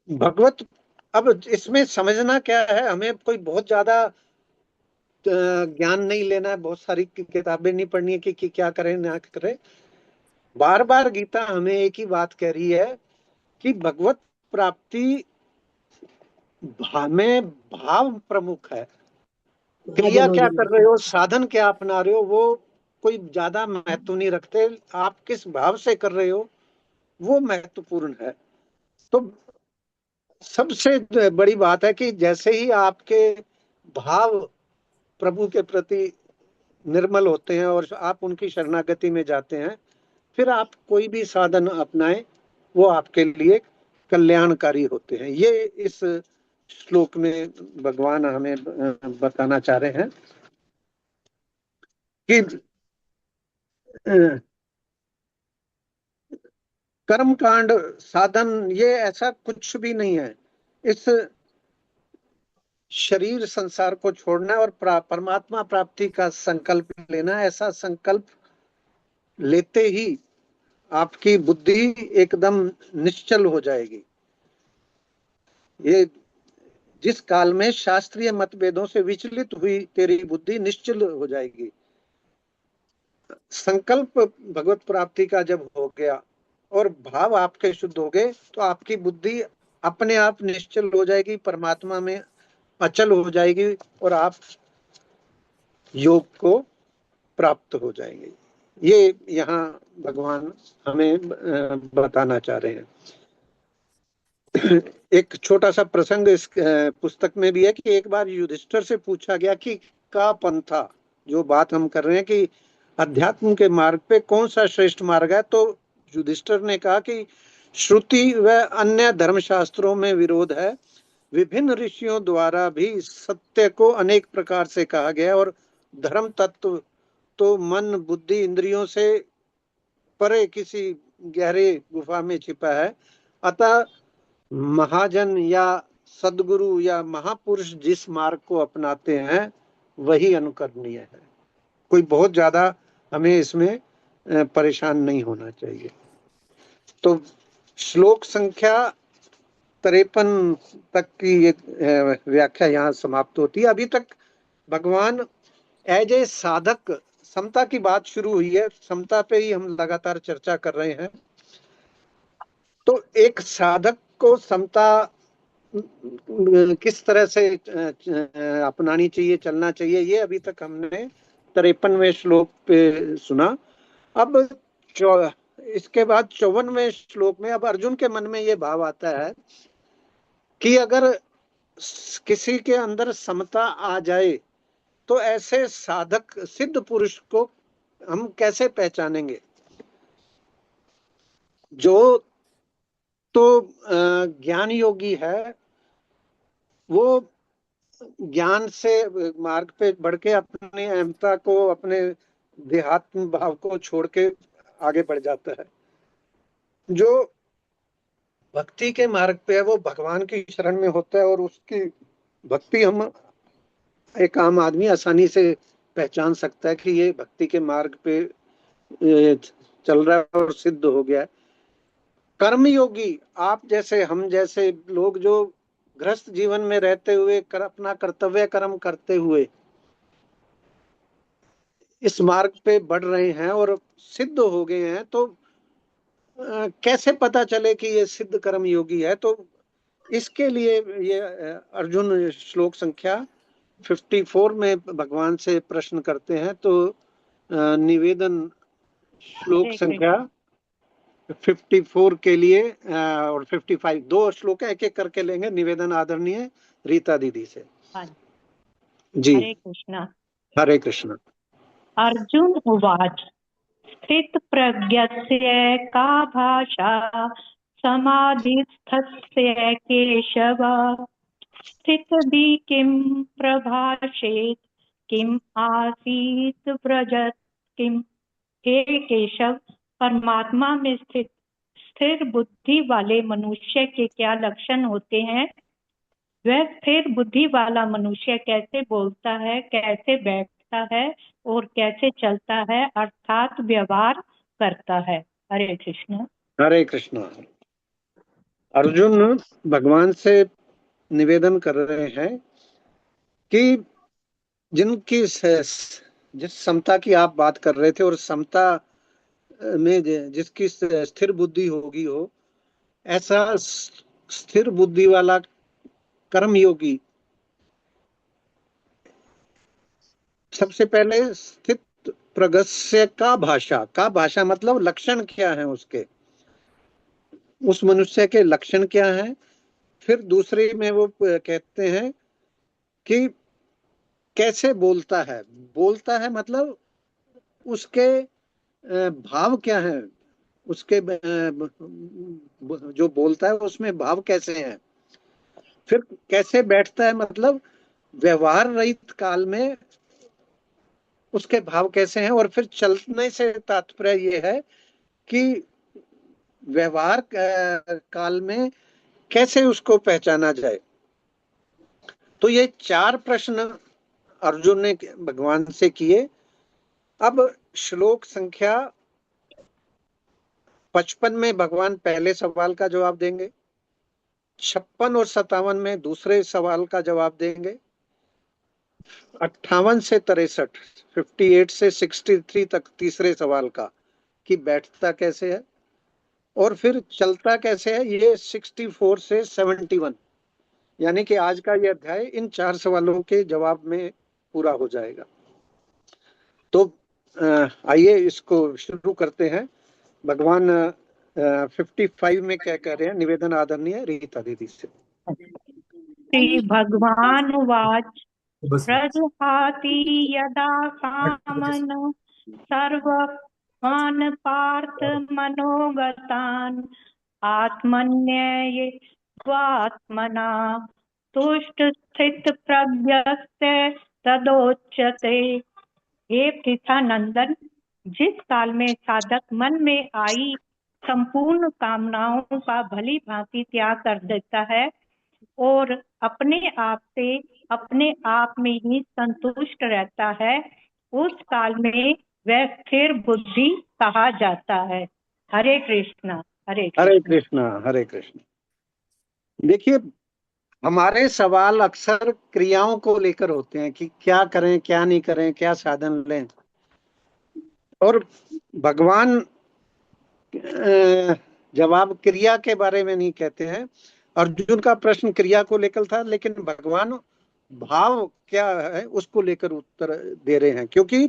भगवत, अब इसमें समझना क्या है, हमें कोई बहुत ज्यादा ज्ञान नहीं लेना है, बहुत सारी किताबें नहीं पढ़नी है कि क्या करें ना करें। बार बार गीता हमें एक ही बात कह रही है कि भगवत प्राप्ति में भाव प्रमुख है। क्रिया क्या कर रहे हो, साधन क्या अपना रहे हो, वो कोई ज्यादा महत्व नहीं रखते, आप किस भाव से कर रहे हो वो महत्वपूर्ण है। तो सबसे बड़ी बात है कि जैसे ही आपके भाव प्रभु के प्रति निर्मल होते हैं और आप उनकी शरणागति में जाते हैं, फिर आप कोई भी साधन अपनाएं वो आपके लिए कल्याणकारी होते हैं। ये इस श्लोक में भगवान हमें बताना चाह रहे हैं कि कर्म कांड साधन ये ऐसा कुछ भी नहीं है। इस शरीर संसार को छोड़ना और परमात्मा प्राप्ति का संकल्प लेना, ऐसा संकल्प लेते ही आपकी बुद्धि एकदम निश्चल हो जाएगी। ये जिस काल में शास्त्रीय मतभेदों से विचलित हुई तेरी बुद्धि निश्चल हो जाएगी। संकल्प भगवत प्राप्ति का जब हो गया और भाव आपके शुद्ध हो गए तो आपकी बुद्धि अपने आप निश्चल हो जाएगी, परमात्मा में अचल हो जाएगी और आप योग को प्राप्त हो जाएंगे। ये यहाँ भगवान हमें बताना चाह रहे हैं। एक छोटा सा प्रसंग इस पुस्तक में भी है कि एक बार युधिष्ठिर से पूछा गया कि का पंथा, जो बात हम कर रहे हैं कि अध्यात्म के मार्ग पे कौन सा श्रेष्ठ मार्ग है, तो युधिष्ठिर ने कहा कि श्रुति व अन्य धर्मशास्त्रों में विरोध है, विभिन्न ऋषियों द्वारा भी सत्य को अनेक प्रकार से कहा गया और धर्म तत्व तो मन बुद्धि इंद्रियों से परे किसी गहरे गुफा में छिपा है। अतः महाजन या सदगुरु या महापुरुष जिस मार्ग को अपनाते हैं वही अनुकरणीय है। कोई बहुत ज्यादा हमें इसमें परेशान नहीं होना चाहिए। तो श्लोक संख्या 53 तक की ये व्याख्या यहाँ समाप्त होती है। अभी तक भगवान एज ए साधक, समता की बात शुरू हुई है, समता पे ही हम लगातार चर्चा कर रहे हैं। तो एक साधक को समता किस तरह से अपनानी चाहिए, चलना चाहिए, ये अभी तक हमने 53वें श्लोक पे सुना। अब इसके बाद 54वें श्लोक में अब अर्जुन के मन में ये भाव आता है कि अगर किसी के अंदर समता आ जाए तो ऐसे साधक सिद्ध पुरुष को हम कैसे पहचानेंगे। जो तो ज्ञान योगी है, वो ज्ञान से मार्ग पे बढ़ के अपनी अहमता को, अपने देहात्म भाव को छोड़ के आगे बढ़ जाता है। जो भक्ति के मार्ग पे है वो भगवान की शरण में होता है और उसकी भक्ति हम एक आम आदमी आसानी से पहचान सकता है कि ये भक्ति के मार्ग पे चल रहा है और सिद्ध हो गया है। कर्मयोगी, आप जैसे हम जैसे लोग जो गृहस्थ जीवन में रहते हुए अपना कर्तव्य कर्म करते हुए इस मार्ग पे बढ़ रहे हैं और सिद्ध हो गए हैं, तो कैसे पता चले कि ये सिद्ध कर्म योगी है। तो इसके लिए ये अर्जुन श्लोक संख्या 54 में भगवान से प्रश्न करते हैं। तो निवेदन श्लोक संख्या 54 के लिए और 55 दो श्लोक एक एक करके लेंगे। निवेदन आदरणीय रीता दीदी से। जी, हरे कृष्णा। हरे कृष्णा। अर्जुन उवाच स्थित प्रज्ञस्य का भाषा समाधिस्थस्य केशव स्थितधि किं प्रभाषेत किम आसीत व्रजत किम। हे केशव, परमात्मा में स्थित स्थिर बुद्धि वाले मनुष्य के क्या लक्षण होते हैं? वह स्थिर बुद्धि वाला मनुष्य कैसे बोलता है, कैसे बैठता है और कैसे चलता है, अर्थात व्यवहार करता है। हरे कृष्ण। हरे कृष्णा। अर्जुन भगवान से निवेदन कर रहे हैं कि जिनकी जिस समता की आप बात कर रहे थे और समता में जिसकी स्थिर बुद्धि होगी हो, ऐसा स्थिर बुद्धि वाला कर्मयोगी सबसे पहले स्थित प्रगस्य का भाषा मतलब लक्षण क्या है उसके, उस मनुष्य के लक्षण क्या हैं। फिर दूसरे में वो कहते हैं कि कैसे बोलता है मतलब उसके भाव क्या है, उसके जो बोलता है उसमें भाव कैसे हैं। फिर कैसे बैठता है मतलब व्यवहार रहित काल में उसके भाव कैसे हैं। और फिर चलने से तात्पर्य ये है कि व्यवहार काल में कैसे उसको पहचाना जाए। तो ये 4 प्रश्न अर्जुन ने भगवान से किए। अब श्लोक संख्या 55 में भगवान पहले सवाल का जवाब देंगे, 56 और 57 में दूसरे सवाल का जवाब देंगे, 58 से 63, 58 से 63 तक तीसरे सवाल का कि बैठता कैसे है और फिर चलता कैसे है, ये 64 से 71। यानी कि आज का ये अध्याय इन 4 सवालों के जवाब में पूरा हो जाएगा। तो आइए इसको शुरू करते हैं। भगवान 55 में क्या कह रहे हैं, निवेदन आदरणीय रीता दीदी से। श्री भगवान उवाच प्रजहाति यदा कामन् सर्वान् पार्थ मनोगतान् आत्मन्यये स्वात्मना तुष्ट स्थित प्रज्ञस्य तदोच्यते। हे पृथानंदन, जिस काल में साधक मन में आई संपूर्ण कामनाओं का भली भांति त्याग कर देता है और अपने आप में ही संतुष्ट रहता है, उस काल में वह स्थिर बुद्धि कहा जाता है। हरे कृष्णा हरे हरे कृष्णा। कृष्णा हरे कृष्णा। देखिए, हमारे सवाल अक्सर क्रियाओं को लेकर होते हैं कि क्या करें क्या नहीं करें, क्या साधन लें। और भगवान जवाब क्रिया के बारे में नहीं कहते हैं। अर्जुन का प्रश्न क्रिया को लेकर था, लेकिन भगवान भाव क्या है उसको लेकर उत्तर दे रहे हैं। क्योंकि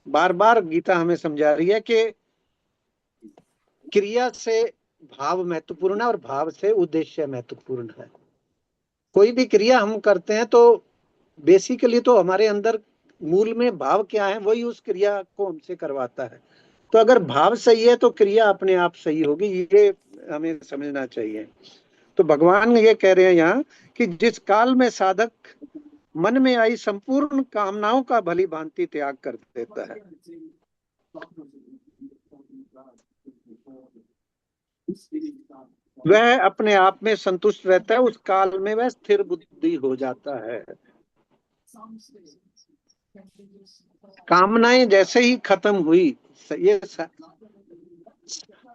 बार बार गीता हमें समझा रही है कि क्रिया से भाव महत्वपूर्ण है और भाव से उद्देश्य महत्वपूर्ण है। कोई भी क्रिया हम करते हैं तो बेसिकली तो हमारे अंदर मूल में भाव क्या है वही उस क्रिया को हमसे करवाता है। तो अगर भाव सही है तो क्रिया अपने आप सही होगी, ये हमें समझना चाहिए। तो भगवान ये कह रहे हैं यहाँ कि जिस काल में साधक मन में आई संपूर्ण कामनाओं का भली भांति त्याग कर देता है, वह अपने आप में संतुष्ट रहता है, उस काल में वह स्थिर बुद्धि हो जाता है। कामनाएं जैसे ही खत्म हुई,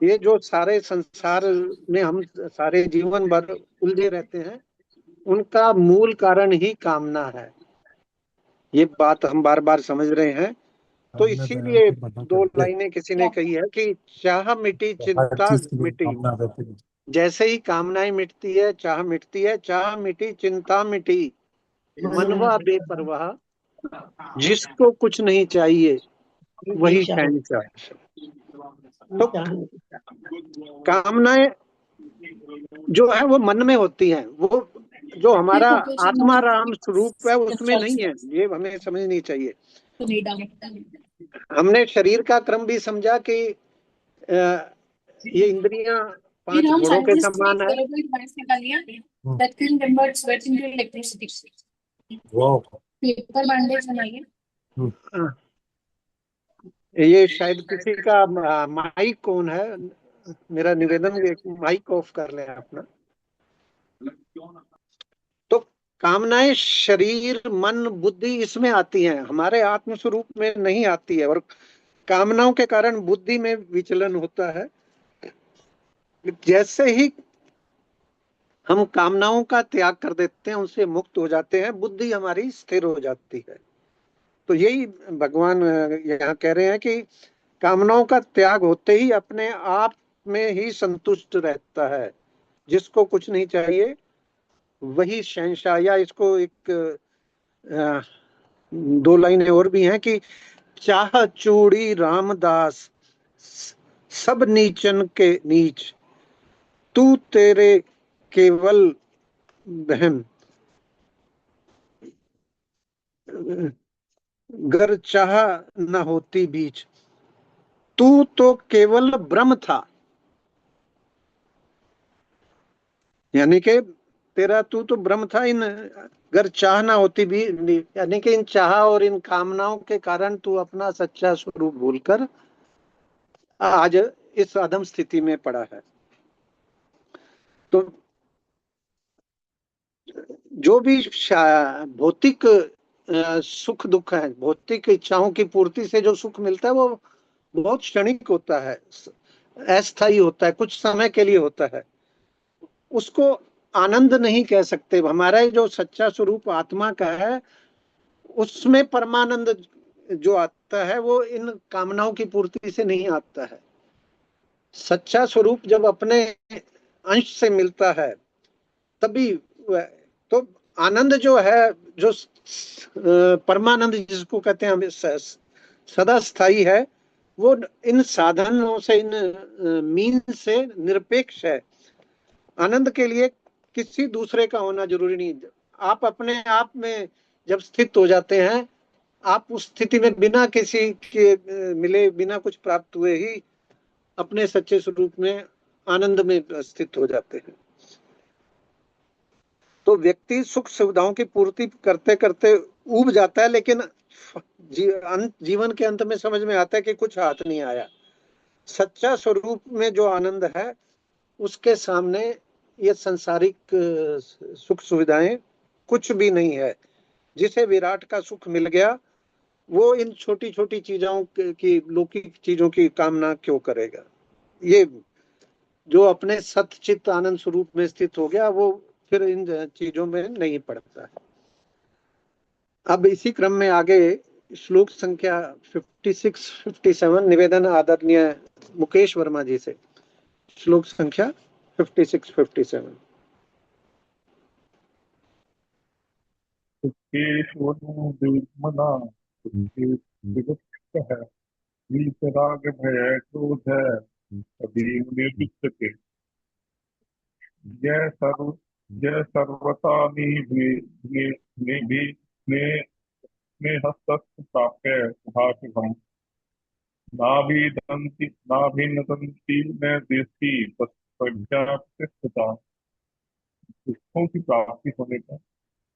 ये जो सारे संसार में हम सारे जीवन भर उलझे रहते हैं, उनका मूल कारण ही कामना है। ये बात हम बार बार समझ रहे हैं। तो इसीलिए 2 लाइनें किसी ने कही है कि चाह मिटी चिंता मिटी। जैसे ही कामनाएं मिटती है, चाह मिटती है, चाह मिटी चिंता मिटी, मनवा बेपरवाह, जिसको कुछ नहीं चाहिए वही शहंशाह। तो कामनाएं जो है वो मन में होती हैं, वो जो हमारा आत्मा राम स्वरूप है उसमें नहीं है, ये हमें समझनी चाहिए। हमने शरीर का क्रम भी समझा कि ये इंद्रियां 5 घोड़ों के समान है। ये शायद किसी का माइक कौन है, मेरा निवेदन माइक ऑफ कर लें अपना। तो कामनाएं शरीर मन बुद्धि इसमें आती हैं, हमारे आत्म स्वरूप में नहीं आती है। और कामनाओं के कारण बुद्धि में विचलन होता है। जैसे ही हम कामनाओं का त्याग कर देते हैं, उनसे मुक्त हो जाते हैं, बुद्धि हमारी स्थिर हो जाती है। तो यही भगवान यहाँ कह रहे हैं कि कामनाओं का त्याग होते ही अपने आप में ही संतुष्ट रहता है, जिसको कुछ नहीं चाहिए वही शहंशाह। या इसको एक 2 लाइनें और भी हैं कि चाह चूड़ी रामदास, सब नीचन के नीच, तू तेरे केवल बहन, गर चाह न होती बीच, तू तो केवल ब्रह्म था। यानी कि तेरा तू तो ब्रह्म था, इन अगर चाह ना होती भी, यानी कि इन चाह और इन कामनाओं के कारण तू अपना सच्चा स्वरूप भूलकर आज इस अधम स्थिति में पड़ा है। तो जो भी भौतिक सुख दुख है, भौतिक इच्छाओं की पूर्ति से जो सुख मिलता है वो बहुत क्षणिक होता है, अस्थायी होता है, कुछ समय के लिए होता है, उसको आनंद नहीं कह सकते। हमारा जो सच्चा स्वरूप आत्मा का है उसमें परमानंद जो आता है वो इन कामनाओं की पूर्ति से नहीं आता है। सच्चा स्वरूप जब अपने अंश से मिलता है तभी तो आनंद जो है, जो परमानंद जिसको कहते हैं हम, सदा स्थायी है, वो इन साधनों से, इन मीन से निरपेक्ष है। आनंद के लिए किसी दूसरे का होना जरूरी नहीं। आप अपने आप में जब स्थित हो जाते हैं, आप उस स्थिति में बिना किसी के मिले, बिना कुछ प्राप्त हुए ही अपने सच्चे स्वरूप में आनंद में स्थित हो जाते हैं। तो व्यक्ति सुख सुविधाओं की पूर्ति करते करते ऊब जाता है, लेकिन जीवन के अंत में समझ में आता है कि कुछ हाथ नहीं आया। सच्चा स्वरूप में जो आनंद है उसके सामने ये सांसारिक सुख सुविधाएं कुछ भी नहीं है। जिसे विराट का सुख मिल गया वो इन छोटी छोटी चीजों की, लौकिक चीजों की कामना क्यों करेगा। ये जो अपने सतचित आनंद स्वरूप में स्थित हो गया वो फिर इन चीजों में नहीं पड़ता है। अब इसी क्रम में आगे श्लोक संख्या 56-57 निवेदन आदरणीय मुकेश वर्मा जी से। श्लोक संख्या 56-57। वीतराग भय क्रोध है, कभी निर्दिष्ट के, जय सर्वता ने हस्तस्थ प्राप्य भाषिकम, नाभिनदंती न देशी प्रज्ञापितता। दुखों की प्राप्ति होने पर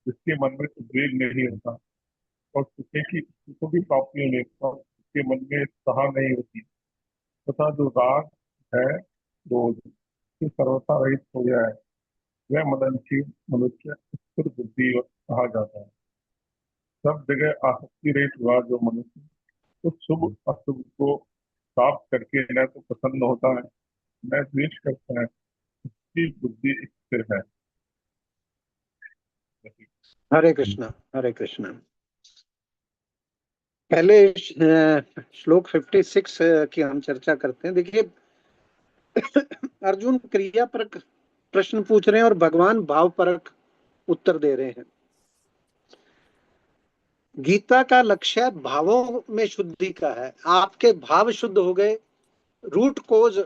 जिसके मन में उद्वेग नहीं होता और सुखों की प्राप्ति होने पर उसके मन में सहा नहीं होती, तथा जो राग है क्रोध से सर्वथा रहित हो गया है, वह मदनशील मनुष्य स्थिर बुद्धि कहा जाता है। सब जगह आसक्ति रहित हुआ जो मनुष्य उस शुभ अशुभ को प्राप्त करके न तो प्रसन्न होता है न द्वेष करता है, उसकी बुद्धि स्थिर है। हरे कृष्णा, हरे कृष्णा। पहले श्लोक 56 की हम चर्चा करते हैं। देखिए अर्जुन क्रिया परक प्रश्न पूछ रहे हैं और भगवान भाव परक उत्तर दे रहे हैं। गीता का लक्ष्य भावों में शुद्धि का है। आपके भाव शुद्ध हो गए, रूट कोज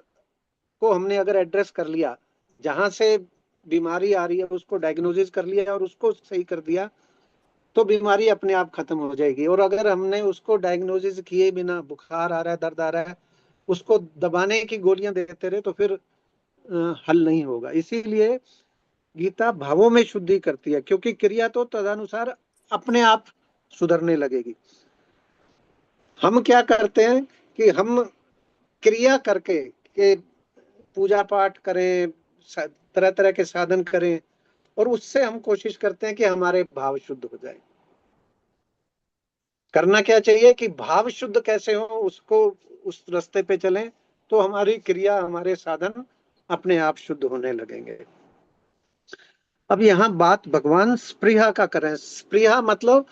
को हमने अगर एड्रेस कर लिया, जहां से बीमारी आ रही है उसको डायग्नोसिस कर लिया और उसको सही कर दिया, तो बीमारी अपने आप खत्म हो जाएगी। और अगर हमने उसको डायग्नोसिस किए बिना, बुखार आ रहा है, दर्द आ रहा है, उसको दबाने की गोलियां देते रहे तो फिर हल नहीं होगा। इसीलिए गीता भावों में शुद्धि करती है, क्योंकि क्रिया तो तदनुसार अपने आप सुधरने लगेगी। हम क्या करते हैं कि हम क्रिया करके के पूजा पाठ करें, तरह तरह के साधन करें और उससे हम कोशिश करते हैं कि हमारे भाव शुद्ध हो जाए। करना क्या चाहिए कि भाव शुद्ध कैसे हो, उसको उस रास्ते पे चलें तो हमारी क्रिया, हमारे साधन अपने आप शुद्ध होने लगेंगे। अब यहाँ बात भगवान स्पृहा का करें। स्पृहा मतलब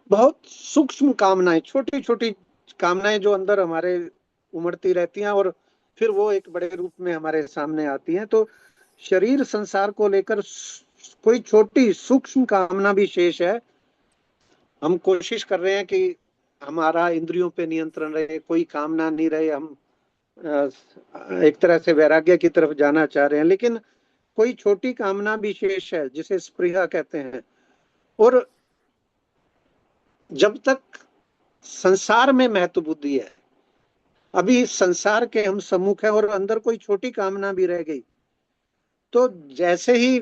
बहुत सूक्ष्म कामनाएं, छोटी छोटी कामनाएं जो अंदर हमारे उमड़ती रहती हैं और फिर वो एक बड़े रूप में हमारे सामने आती हैं। तो शरीर संसार को लेकर कोई छोटी सूक्ष्म कामना भी शेष है, हम कोशिश कर रहे हैं कि हमारा इंद्रियों पे नियंत्रण रहे, कोई कामना नहीं रहे, हम एक तरह से वैराग्य की तरफ जाना चाह रहे हैं, लेकिन कोई छोटी कामना भी शेष है जिसे स्पृहा कहते हैं। और जब तक संसार में महत्व बुद्धि है, अभी संसार के हम सम्मुख हैं और अंदर कोई छोटी कामना भी रह गई, तो जैसे ही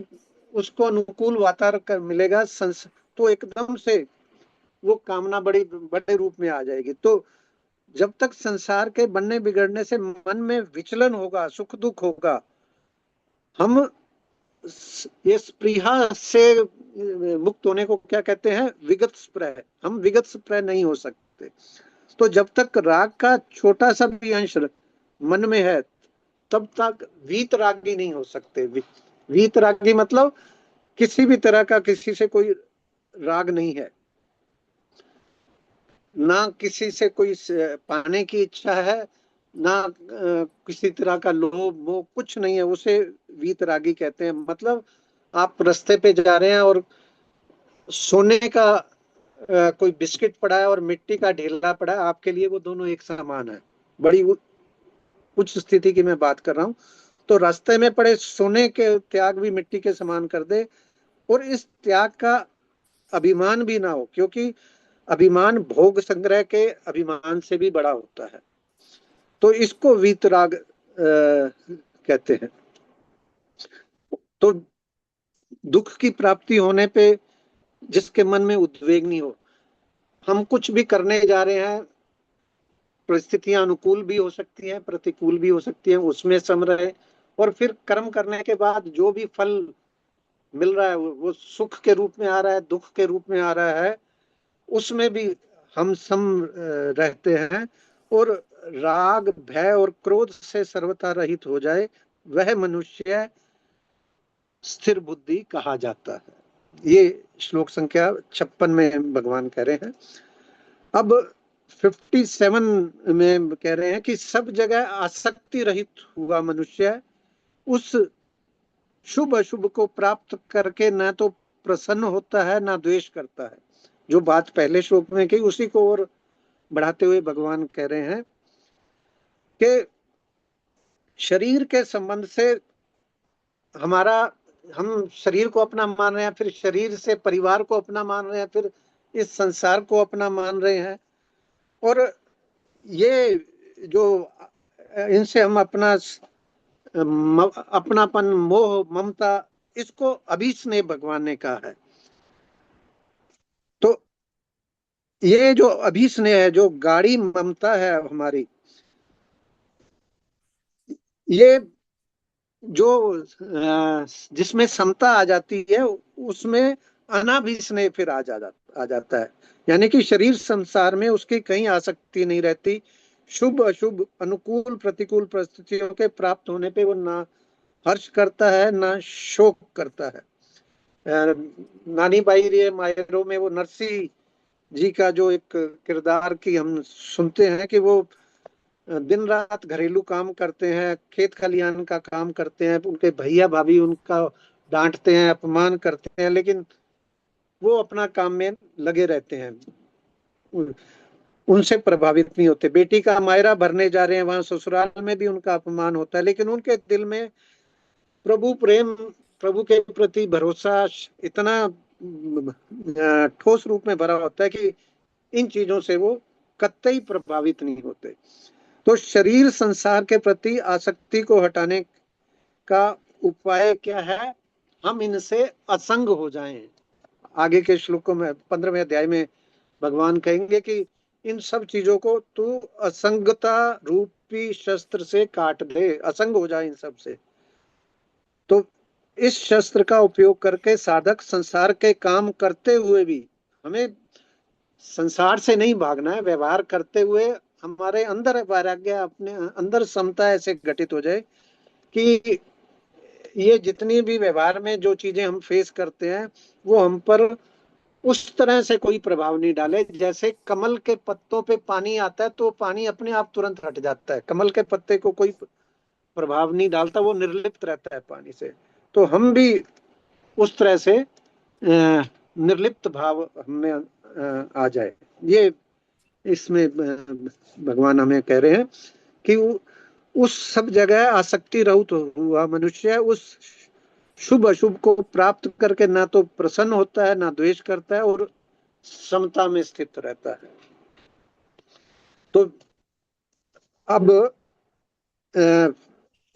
उसको अनुकूल वातावरण मिलेगा तो एकदम से वो कामना बड़ी बड़े रूप में आ जाएगी। तो जब तक संसार के बनने बिगड़ने से मन में विचलन होगा, सुख दुख होगा, हम ये स्पृहा से मुक्त होने को क्या कहते हैं? विगत स्प्रह। हम विगत स्प्रह नहीं हो सकते। तो जब तक राग का छोटा सा भी अंश मन में है, तब तक वीत रागी नहीं हो सकते। वीत रागी मतलब किसी भी तरह का किसी से कोई राग नहीं है, ना किसी से कोई पाने की इच्छा है, ना किसी तरह का लोभ मोह, कुछ नहीं है, उसे वीतरागी कहते हैं। मतलब आप रास्ते पे जा रहे हैं और सोने का कोई बिस्किट पड़ा है और मिट्टी का ढेला पड़ा है, आपके लिए वो दोनों एक समान है। बड़ी उच्च स्थिति की मैं बात कर रहा हूँ। तो रास्ते में पड़े सोने के त्याग भी मिट्टी के समान कर दे, और इस त्याग का अभिमान भी ना हो, क्योंकि अभिमान भोग संग्रह के अभिमान से भी बड़ा होता है। तो इसको वीतराग कहते हैं। तो दुख की प्राप्ति होने पे जिसके मन में उद्वेग नहीं हो, हम कुछ भी करने जा रहे हैं, परिस्थितियां अनुकूल भी हो सकती हैं, प्रतिकूल भी हो सकती हैं, उसमें सम रहे, और फिर कर्म करने के बाद जो भी फल मिल रहा है वो सुख के रूप में आ रहा है, दुख के रूप में आ रहा है, उसमें भी हम सम रहते हैं। और राग भय और क्रोध से सर्वथा रहित हो जाए, वह मनुष्य स्थिर बुद्धि कहा जाता है। ये श्लोक संख्या 56 में भगवान कह रहे हैं। अब 57 में कह रहे हैं कि सब जगह आसक्ति रहित हुआ मनुष्य उस शुभ अशुभ को प्राप्त करके न तो प्रसन्न होता है न द्वेष करता है। जो बात पहले श्लोक में की उसी को और बढ़ाते हुए भगवान कह रहे हैं कि शरीर के संबंध से हम शरीर को अपना मान रहे हैं, फिर शरीर से परिवार को अपना मान रहे हैं, फिर इस संसार को अपना मान रहे हैं, और ये जो इनसे हम अपनापन मोह ममता, इसको अभिस्नेह भगवान ने कहा है। तो ये जो अभिस्नेह है, जो गाढ़ी ममता है हमारी, ये जो जिसमें समता आ जाती है, उसमें अनाभिस्नेह फिर आ जाता है। यानी कि शरीर संसार में उसकी कहीं आसक्ति नहीं रहती। शुभ अशुभ अनुकूल प्रतिकूल परिस्थितियों के प्राप्त होने पे वो ना हर्ष करता है ना शोक करता है। नानी बाई रे मायरो में वो नरसिंह जी का जो एक किरदार की हम सुनते हैं कि वो दिन रात घरेलू काम करते हैं, खेत खलिहान का काम करते हैं, उनके भैया भाभी उनका डांटते हैं, अपमान करते हैं, लेकिन वो अपना काम में लगे रहते हैं, उनसे प्रभावित नहीं होते। बेटी का मायरा भरने जा रहे हैं, वहां ससुराल में भी उनका अपमान होता है, लेकिन उनके दिल में प्रभु प्रेम, प्रभु के प्रति भरोसा इतना ठोस रूप में भरा होता है कि इन चीजों से वो कतई प्रभावित नहीं होते। तो शरीर संसार के प्रति आसक्ति को हटाने का उपाय क्या है? हम इनसे असंग हो जाएं। आगे के श्लोकों में 15वें अध्याय में भगवान कहेंगे कि इन सब चीजों को तू असंगता रूपी शस्त्र से काट दे, असंग हो जाए इन सब से। तो इस शस्त्र का उपयोग करके साधक संसार के काम करते हुए भी, हमें संसार से नहीं भागना है, व्यवहार करते हुए हमारे अंदर वैराग्य, अपने अंदर समता ऐसे घटित हो जाए कि ये जितनी भी व्यवहार में जो चीजें हम फेस करते हैं वो हम पर उस तरह से कोई प्रभाव नहीं डाले। जैसे कमल के पत्तों पे पानी आता है तो पानी अपने आप तुरंत हट जाता है, कमल के पत्ते को कोई प्रभाव नहीं डालता, वो निर्लिप्त रहता है पानी से। तो हम भी उस तरह से निर्लिप्त भाव हमें आ जाए। ये इसमें भगवान हमें कह रहे हैं कि उस सब जगह आसक्ति रहित हुआ मनुष्य उस शुभ अशुभ को प्राप्त करके ना तो प्रसन्न होता है ना द्वेष करता है और समता में स्थित रहता है। तो अब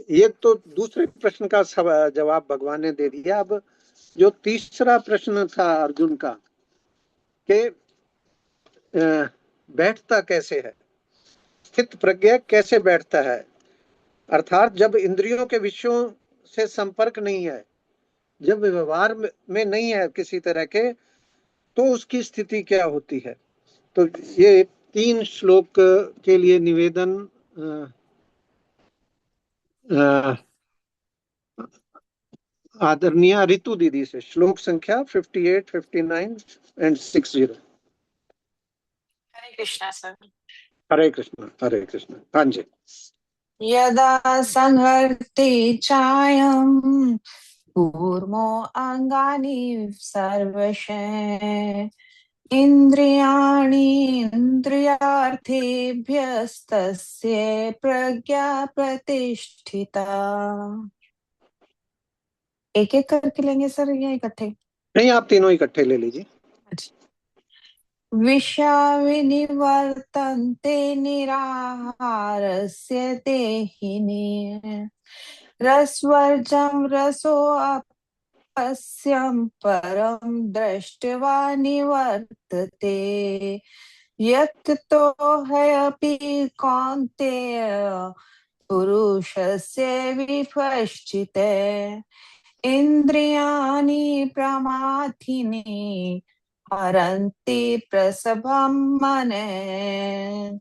ये तो दूसरे प्रश्न का जवाब भगवान ने दे दिया। अब जो तीसरा प्रश्न था अर्जुन का कि बैठता कैसे है, स्थित प्रज्ञ कैसे बैठता है, अर्थात जब इंद्रियों के विषयों से संपर्क नहीं है, जब व्यवहार में नहीं है किसी तरह के, तो उसकी स्थिति क्या होती है। तो ये 3 श्लोक के लिए निवेदन आदरणीय रितु दीदी से, श्लोक संख्या 58, 59 एंड 60। हरे कृष्णा सर। हरे कृष्ण, हरे कृष्ण। हाँ जी। यदा संहर्ते चायं कूर्मो अंगानि सर्वशः इंद्रियार्थेभ्यस्तस्य प्रज्ञा प्रतिष्ठिता। एक एक करके लेंगे सर या इकट्ठे? नहीं, आप तीनों इकट्ठे ले लीजिए। विषया विनिवर्तन्ते निराहारस्य देहिनी रसवर्जं रसोऽप्यस्यं परं दृष्ट्वा निवर्तते यत्तो ह्यपि कौन्तेय पुरुषस्य विपश्चिते इंद्रियाणि प्रमाथिनी हरन्ति प्रसभं मने।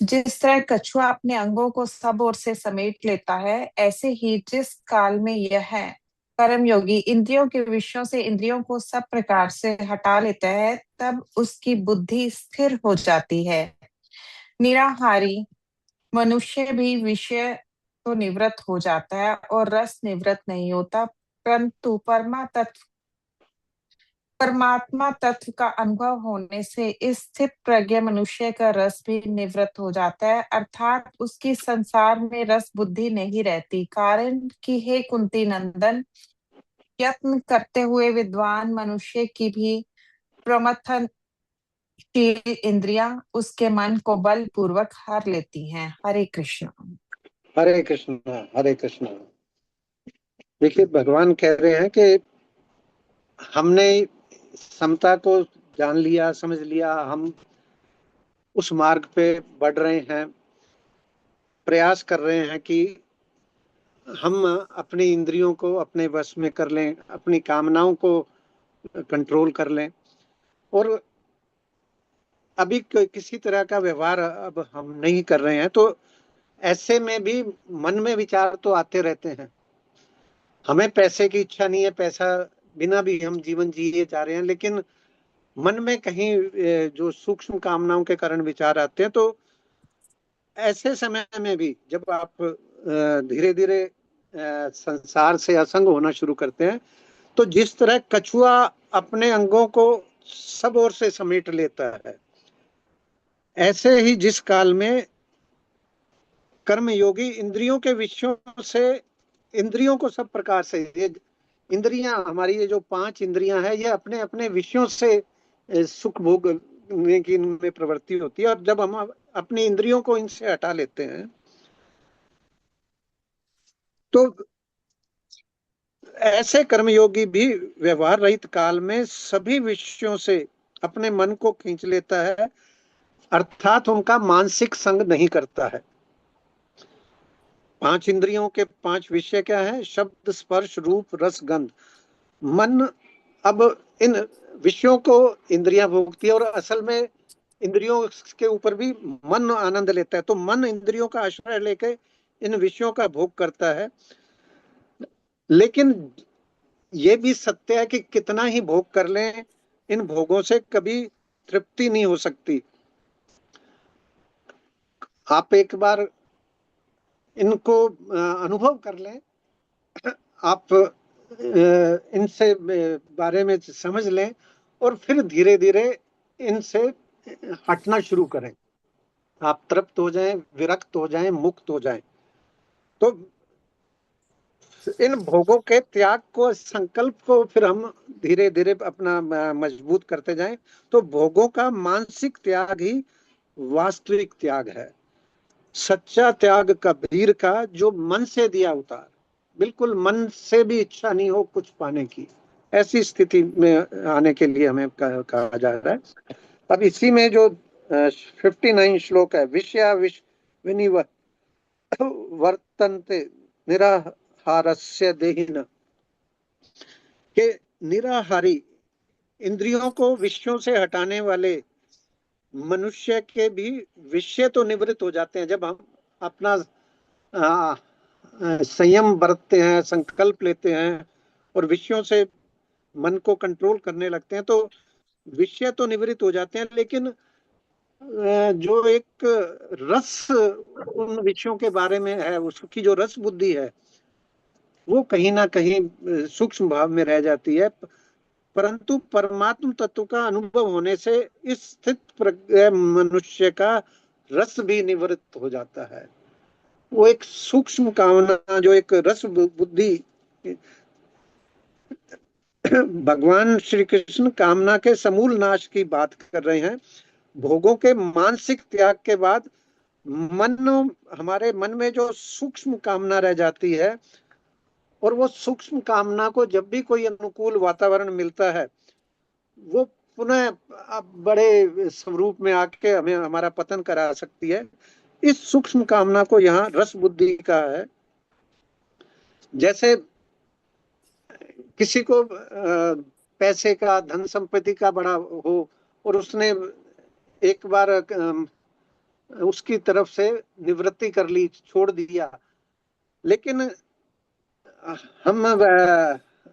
जिस तरह कछुआ अपने अंगों को सब ओर से समेट लेता है, ऐसे ही जिस काल में यह कर्मयोगी इंद्रियों के विषयों से इंद्रियों को सब प्रकार से हटा लेता है, तब उसकी बुद्धि स्थिर हो जाती है। निराहारी मनुष्य भी विषय तो निवृत्त हो जाता है और रस निवृत्त नहीं होता, परंतु परमात्मा तत्व का अनुभव होने से इस स्थित प्रज्ञ मनुष्य का रस भी निवृत्त हो जाता है, अर्थात उसकी संसार में रस बुद्धि नहीं रहती। कारण कि हे कुंती नंदन, यत्न करते हुए विद्वान मनुष्य की भी प्रमथनशील इंद्रियां उसके मन को बलपूर्वक हर लेती हैं। हरे कृष्ण। हरे कृष्ण, हरे कृष्ण। देखिए, भगवान कह रहे हैं कि हमने समता को जान लिया, समझ लिया, हम उस मार्ग पे बढ़ रहे हैं, प्रयास कर रहे हैं कि हम अपनी इंद्रियों को अपने वश में कर लें, अपनी कामनाओं को कंट्रोल कर लें, और अभी किसी तरह का व्यवहार अब हम नहीं कर रहे हैं। तो ऐसे में भी मन में विचार तो आते रहते हैं। हमें पैसे की इच्छा नहीं है, पैसा बिना भी हम जीवन जिए जा रहे हैं, लेकिन मन में कहीं जो सूक्ष्म कामनाओं के कारण विचार आते हैं। तो ऐसे समय में भी जब आप धीरे धीरे संसार से असंग होना शुरू करते हैं, तो जिस तरह कछुआ अपने अंगों को सब ओर से समेट लेता है, ऐसे ही जिस काल में कर्मयोगी इंद्रियों के विषयों से, इंद्रियों को सब प्रकार से, ये इंद्रियां हमारी, ये जो 5 इंद्रियां हैं, ये अपने अपने विषयों से सुख भोगने की इनमें प्रवृत्ति होती है। और जब हम अपनी इंद्रियों को इनसे हटा लेते हैं, तो ऐसे कर्मयोगी भी व्यवहार रहित काल में सभी विषयों से अपने मन को खींच लेता है, अर्थात उनका मानसिक संग नहीं करता है। 5 इंद्रियों के 5 विषय क्या है? शब्द, स्पर्श, रूप, रस, गंध। मन अब इन विषयों को इंद्रियां भोगती है, और असल में इंद्रियों के ऊपर भी मन आनंद लेता है। तो मन इंद्रियों का आश्रय लेकर इन विषयों का भोग करता है। लेकिन ये भी सत्य है कि कितना ही भोग कर लें, इन भोगों से कभी तृप्ति नहीं हो सकती। आप एक बार इनको अनुभव कर लें, आप इनसे बारे में समझ लें, और फिर धीरे धीरे इनसे हटना शुरू करें। आप तृप्त हो जाएं, विरक्त हो जाएं, मुक्त हो जाएं। तो इन भोगों के त्याग को, संकल्प को फिर हम धीरे धीरे अपना मजबूत करते जाएं। तो भोगों का मानसिक त्याग ही वास्तविक त्याग है। सच्चा त्याग कबीर का जो मन से दिया उतार, बिल्कुल मन से भी इच्छा नहीं हो कुछ पाने की, ऐसी स्थिति में आने के लिए हमें कहा जा रहा है। अब इसी में जो 59 श्लोक है, विषया विनिव वर्तन्ते निराहारस्य देहिन, के निराहारी इंद्रियों को विषयों से हटाने वाले मनुष्य के भी विषय तो निवृत्त हो जाते हैं। जब हम अपना संयम बरतते हैं, संकल्प लेते हैं और विषयों से मन को कंट्रोल करने लगते हैं, तो विषय तो निवृत्त हो जाते हैं, लेकिन जो एक रस उन विषयों के बारे में है, उसकी जो रस बुद्धि है, वो कहीं ना कहीं सूक्ष्म भाव में रह जाती है। परंतु परमात्म तत्व का अनुभव होने से इस स्थित मनुष्य का रस भी निवृत्त हो जाता है। वो एक सूक्ष्म कामना, जो एक रस बुद्धि, भगवान श्री कृष्ण कामना के समूल नाश की बात कर रहे हैं। भोगों के मानसिक त्याग के बाद हमारे मन में जो सूक्ष्म कामना रह जाती है, और वो सूक्ष्म कामना को जब भी कोई अनुकूल वातावरण मिलता है, वो पुनः बड़े स्वरूप में आके हमें हमारा पतन करा सकती है। इस सूक्ष्म कामना को यहाँ रस बुद्धि का है। जैसे किसी को पैसे का, धन संपत्ति का बड़ा हो, और उसने एक बार उसकी तरफ से निवृत्ति कर ली, छोड़ दिया, लेकिन हम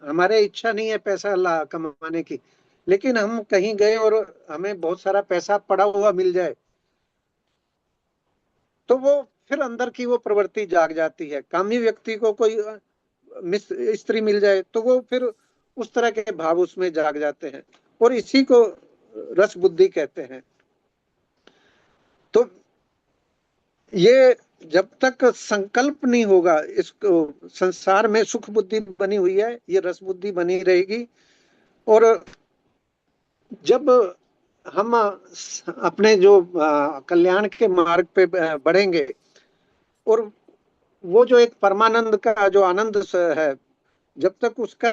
हमारे इच्छा नहीं है पैसा कमाने की, लेकिन हम कहीं गए और हमें बहुत सारा पैसा पड़ा हुआ मिल जाए, तो वो फिर अंदर की वो प्रवृत्ति जाग जाती है। कामी व्यक्ति को कोई स्त्री मिल जाए तो वो फिर उस तरह के भाव उसमें जाग जाते हैं, और इसी को रस बुद्धि कहते हैं। तो ये जब तक संकल्प नहीं होगा, इसको संसार में सुख बुद्धि बनी हुई है, ये रस बुद्धि बनी रहेगी। और जब हम अपने जो कल्याण के मार्ग पे बढ़ेंगे, और वो जो एक परमानंद का जो आनंद है, जब तक उसका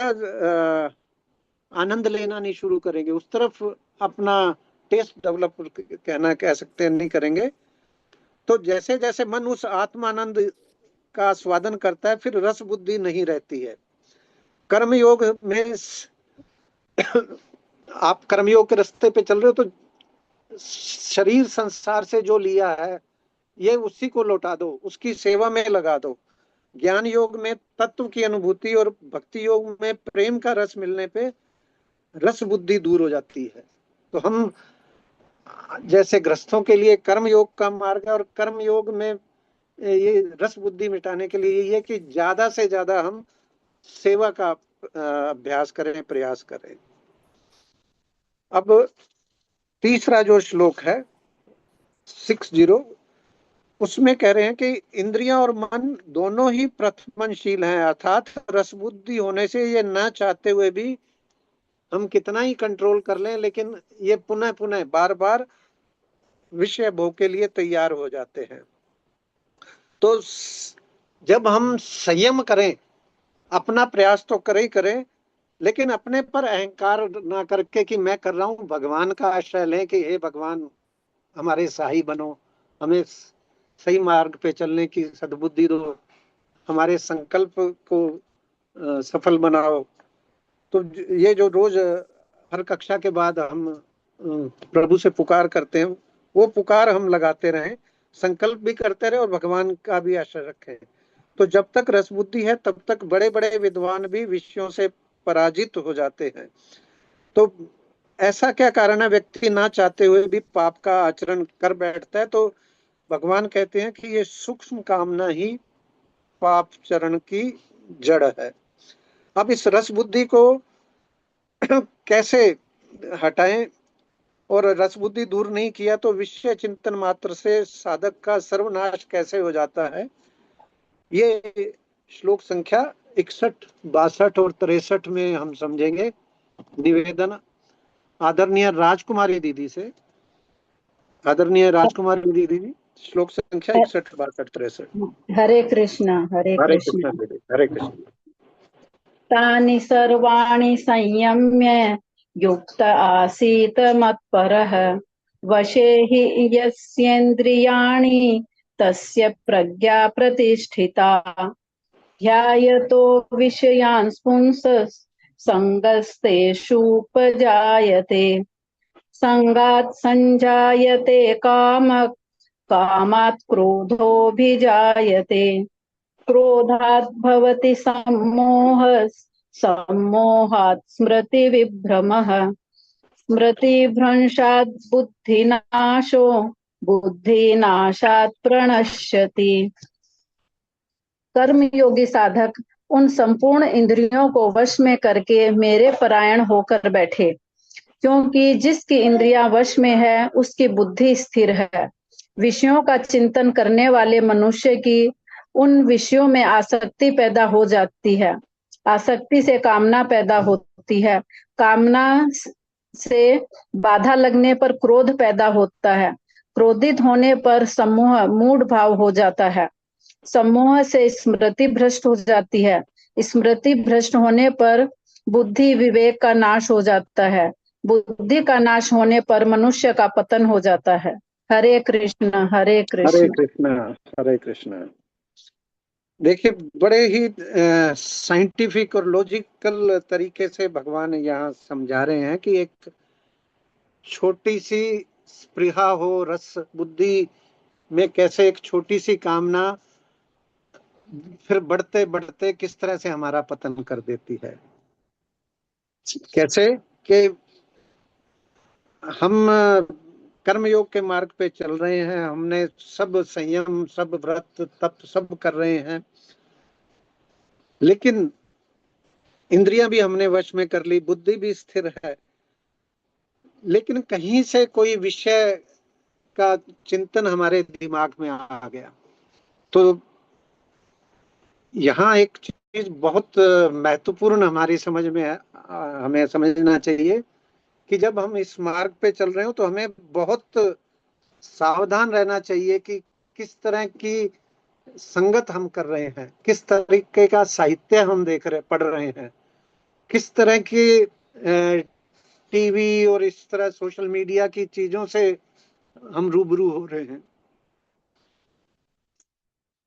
आनंद लेना नहीं शुरू करेंगे, उस तरफ अपना टेस्ट डेवलप कह सकते हैं, नहीं करेंगे, तो जैसे जैसे मन उस आत्मानंद का स्वादन करता है, फिर रस बुद्धि नहीं रहती है। कर्मयोग में आप कर्मयोग के रास्ते पे चल रहे हो, तो शरीर संसार से जो लिया है, ये उसी को लौटा दो, उसकी सेवा में लगा दो। ज्ञान योग में तत्व की अनुभूति और भक्ति योग में प्रेम का रस मिलने पे रस बुद्धि दूर हो जाती है। तो हम जैसे गृहस्थों के लिए कर्म योग का मार्ग है, और कर्म योग में ये रस बुद्धि मिटाने के लिए ये कि ज्यादा से ज्यादा हम सेवा का अभ्यास करें, प्रयास करें। अब तीसरा जो श्लोक है 60, उसमें कह रहे हैं कि इंद्रियां और मन दोनों ही प्रथमनशील हैं, अर्थात रस बुद्धि होने से ये ना चाहते हुए भी हम कितना ही कंट्रोल कर लें, लेकिन ये पुनः पुनः बार बार विषय भोग के लिए तैयार हो जाते हैं। तो जब हम संयम करें, अपना प्रयास तो करें ही करें, लेकिन अपने पर अहंकार ना करके कि मैं कर रहा हूं, भगवान का आश्रय लें कि हे भगवान हमारे सहाय बनो, हमें सही मार्ग पे चलने की सद्बुद्धि दो, हमारे संकल्प को सफल बनाओ। तो ये जो रोज हर कक्षा के बाद हम प्रभु से पुकार करते हैं, वो पुकार हम लगाते रहें, संकल्प भी करते रहे और भगवान का भी आश्रय रखें। तो जब तक रस बुद्धि है, तब तक बड़े बड़े विद्वान भी विषयों से पराजित हो जाते हैं। तो ऐसा क्या कारण है, व्यक्ति ना चाहते हुए भी पाप का आचरण कर बैठता है? तो भगवान कहते हैं कि ये सूक्ष्म कामना ही पाप चरण की जड़ है। अब इस रस बुद्धि को कैसे हटाएं? और रस बुद्धि दूर नहीं किया तो विषय चिंतन मात्र से साधक का सर्वनाश कैसे हो जाता है। ये श्लोक संख्या 61, 62 और 63 में हम समझेंगे। निवेदन आदरणीय राजकुमारी दीदी से। आदरणीय राजकुमारी दीदी, श्लोक संख्या 61, 62, 63। हरे कृष्ण हरे हरे कृष्ण। कृष्ण दीदी, हरे कृष्ण। तानि सर्वाणि संयम्य युक्त आसीत मत्परः वशे हि यस्येन्द्रियाणि तस्य प्रज्ञा प्रतिष्ठिता ध्यायतो विषयान् पुंसः संगस्तेषुपजायते संगात् संजायते कामः कामात् क्रोधोऽभिजायते क्रोधात् भवति सम्मोहः सम्मोहात् स्मृतिविभ्रमः स्मृतिभ्रंशात् बुद्धिनाशो बुद्धिनाशात् प्रणश्यति। कर्मयोगी साधक उन संपूर्ण इंद्रियों को वश में करके मेरे परायण होकर बैठे, क्योंकि जिसकी इंद्रियां वश में है उसकी बुद्धि स्थिर है। विषयों का चिंतन करने वाले मनुष्य की उन विषयों में आसक्ति पैदा हो जाती है, आसक्ति से कामना पैदा होती है, कामना से बाधा लगने पर क्रोध पैदा होता है, क्रोधित होने पर सम्मोह मूढ़ भाव हो जाता है, सम्मोह से स्मृति भ्रष्ट हो जाती है, स्मृति भ्रष्ट होने पर बुद्धि विवेक का नाश हो जाता है, बुद्धि का नाश होने पर मनुष्य का पतन हो जाता है। हरे कृष्ण हरे हरे कृष्ण। कृष्ण हरे कृष्ण। देखिए, बड़े ही साइंटिफिक और लॉजिकल तरीके से भगवान यहाँ समझा रहे हैं कि एक छोटी सी स्पृहा हो रस बुद्धि में कैसे एक छोटी सी कामना फिर बढ़ते बढ़ते किस तरह से हमारा पतन कर देती है। कैसे कि हम कर्मयोग के मार्ग पे चल रहे हैं, हमने सब संयम सब व्रत तप सब कर रहे हैं, लेकिन इंद्रियां भी हमने वश में कर ली, बुद्धि भी स्थिर है, लेकिन कहीं से कोई विषय का चिंतन हमारे दिमाग में आ गया। तो यहाँ एक चीज बहुत महत्वपूर्ण हमारी समझ में है, हमें समझना चाहिए कि जब हम इस मार्ग पे चल रहे हो तो हमें बहुत सावधान रहना चाहिए कि किस तरह की संगत हम कर रहे हैं, किस तरीके का साहित्य हम पढ़ रहे हैं, किस तरह की टीवी और इस तरह सोशल मीडिया की चीजों से हम रूबरू हो रहे हैं।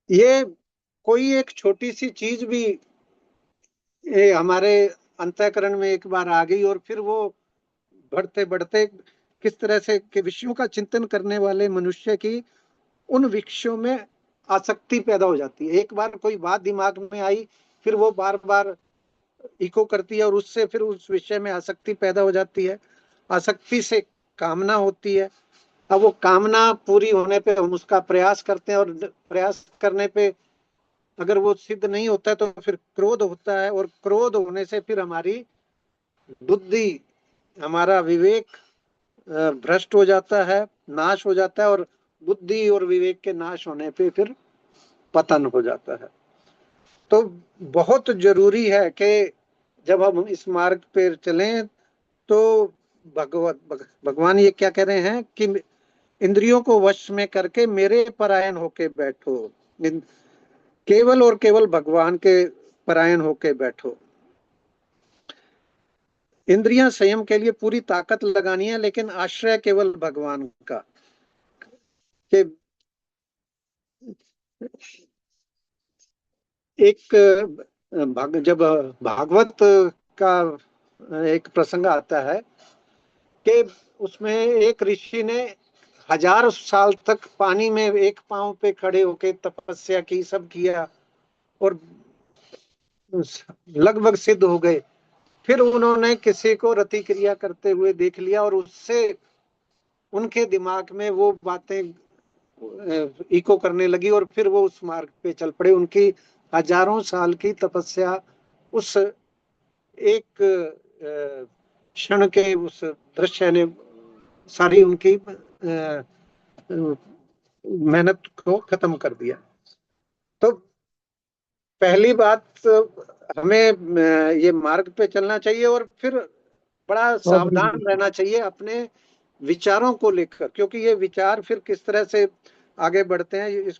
ये कोई एक छोटी सी चीज भी हमारे अंतःकरण में एक बार आ गई और फिर वो बढ़ते बढ़ते किस तरह से के विषयों का चिंतन करने वाले मनुष्य की उन विषयों में आसक्ति पैदा हो जाती है। एक बार कोई बात दिमाग में आई, फिर वो बार बार इको करती है और उससे फिर उस विषय में आसक्ति पैदा हो जाती है। आसक्ति से कामना होती है। अब वो कामना पूरी होने पे हम उसका प्रयास करते हैं और प्रयास करने पे अगर वो सिद्ध नहीं होता है तो फिर क्रोध होता है और क्रोध होने से फिर हमारी बुद्धि, हमारा विवेक भ्रष्ट हो जाता है, नाश हो जाता है और बुद्धि और विवेक के नाश होने पे फिर पतन हो जाता है। तो बहुत जरूरी है कि जब हम इस मार्ग पे चलें तो भगवान ये क्या कह रहे हैं कि इंद्रियों को वश में करके मेरे परायण होके बैठो, केवल और केवल भगवान के परायण होके बैठो। इंद्रियां संयम के लिए पूरी ताकत लगानी है, लेकिन आश्रय केवल भगवान का। कि जब भागवत का एक प्रसंग आता है कि उसमें एक ऋषि ने 1000 साल तक पानी में एक पांव पे खड़े होके तपस्या की, सब किया और लगभग सिद्ध हो गए। फिर उन्होंने किसी को रति क्रिया करते हुए देख लिया और उससे उनके दिमाग में वो बातें इको करने लगी और फिर वो उस मार्ग पे चल पड़े। उनकी 1000 साल की तपस्या उस एक क्षण के उस दृश्य ने सारी उनकी मेहनत को खत्म कर दिया। तो पहली बात, हमें ये मार्ग पे चलना चाहिए और फिर बड़ा सावधान रहना चाहिए अपने विचारों को लेकर, क्योंकि ये विचार फिर किस तरह से आगे बढ़ते हैं।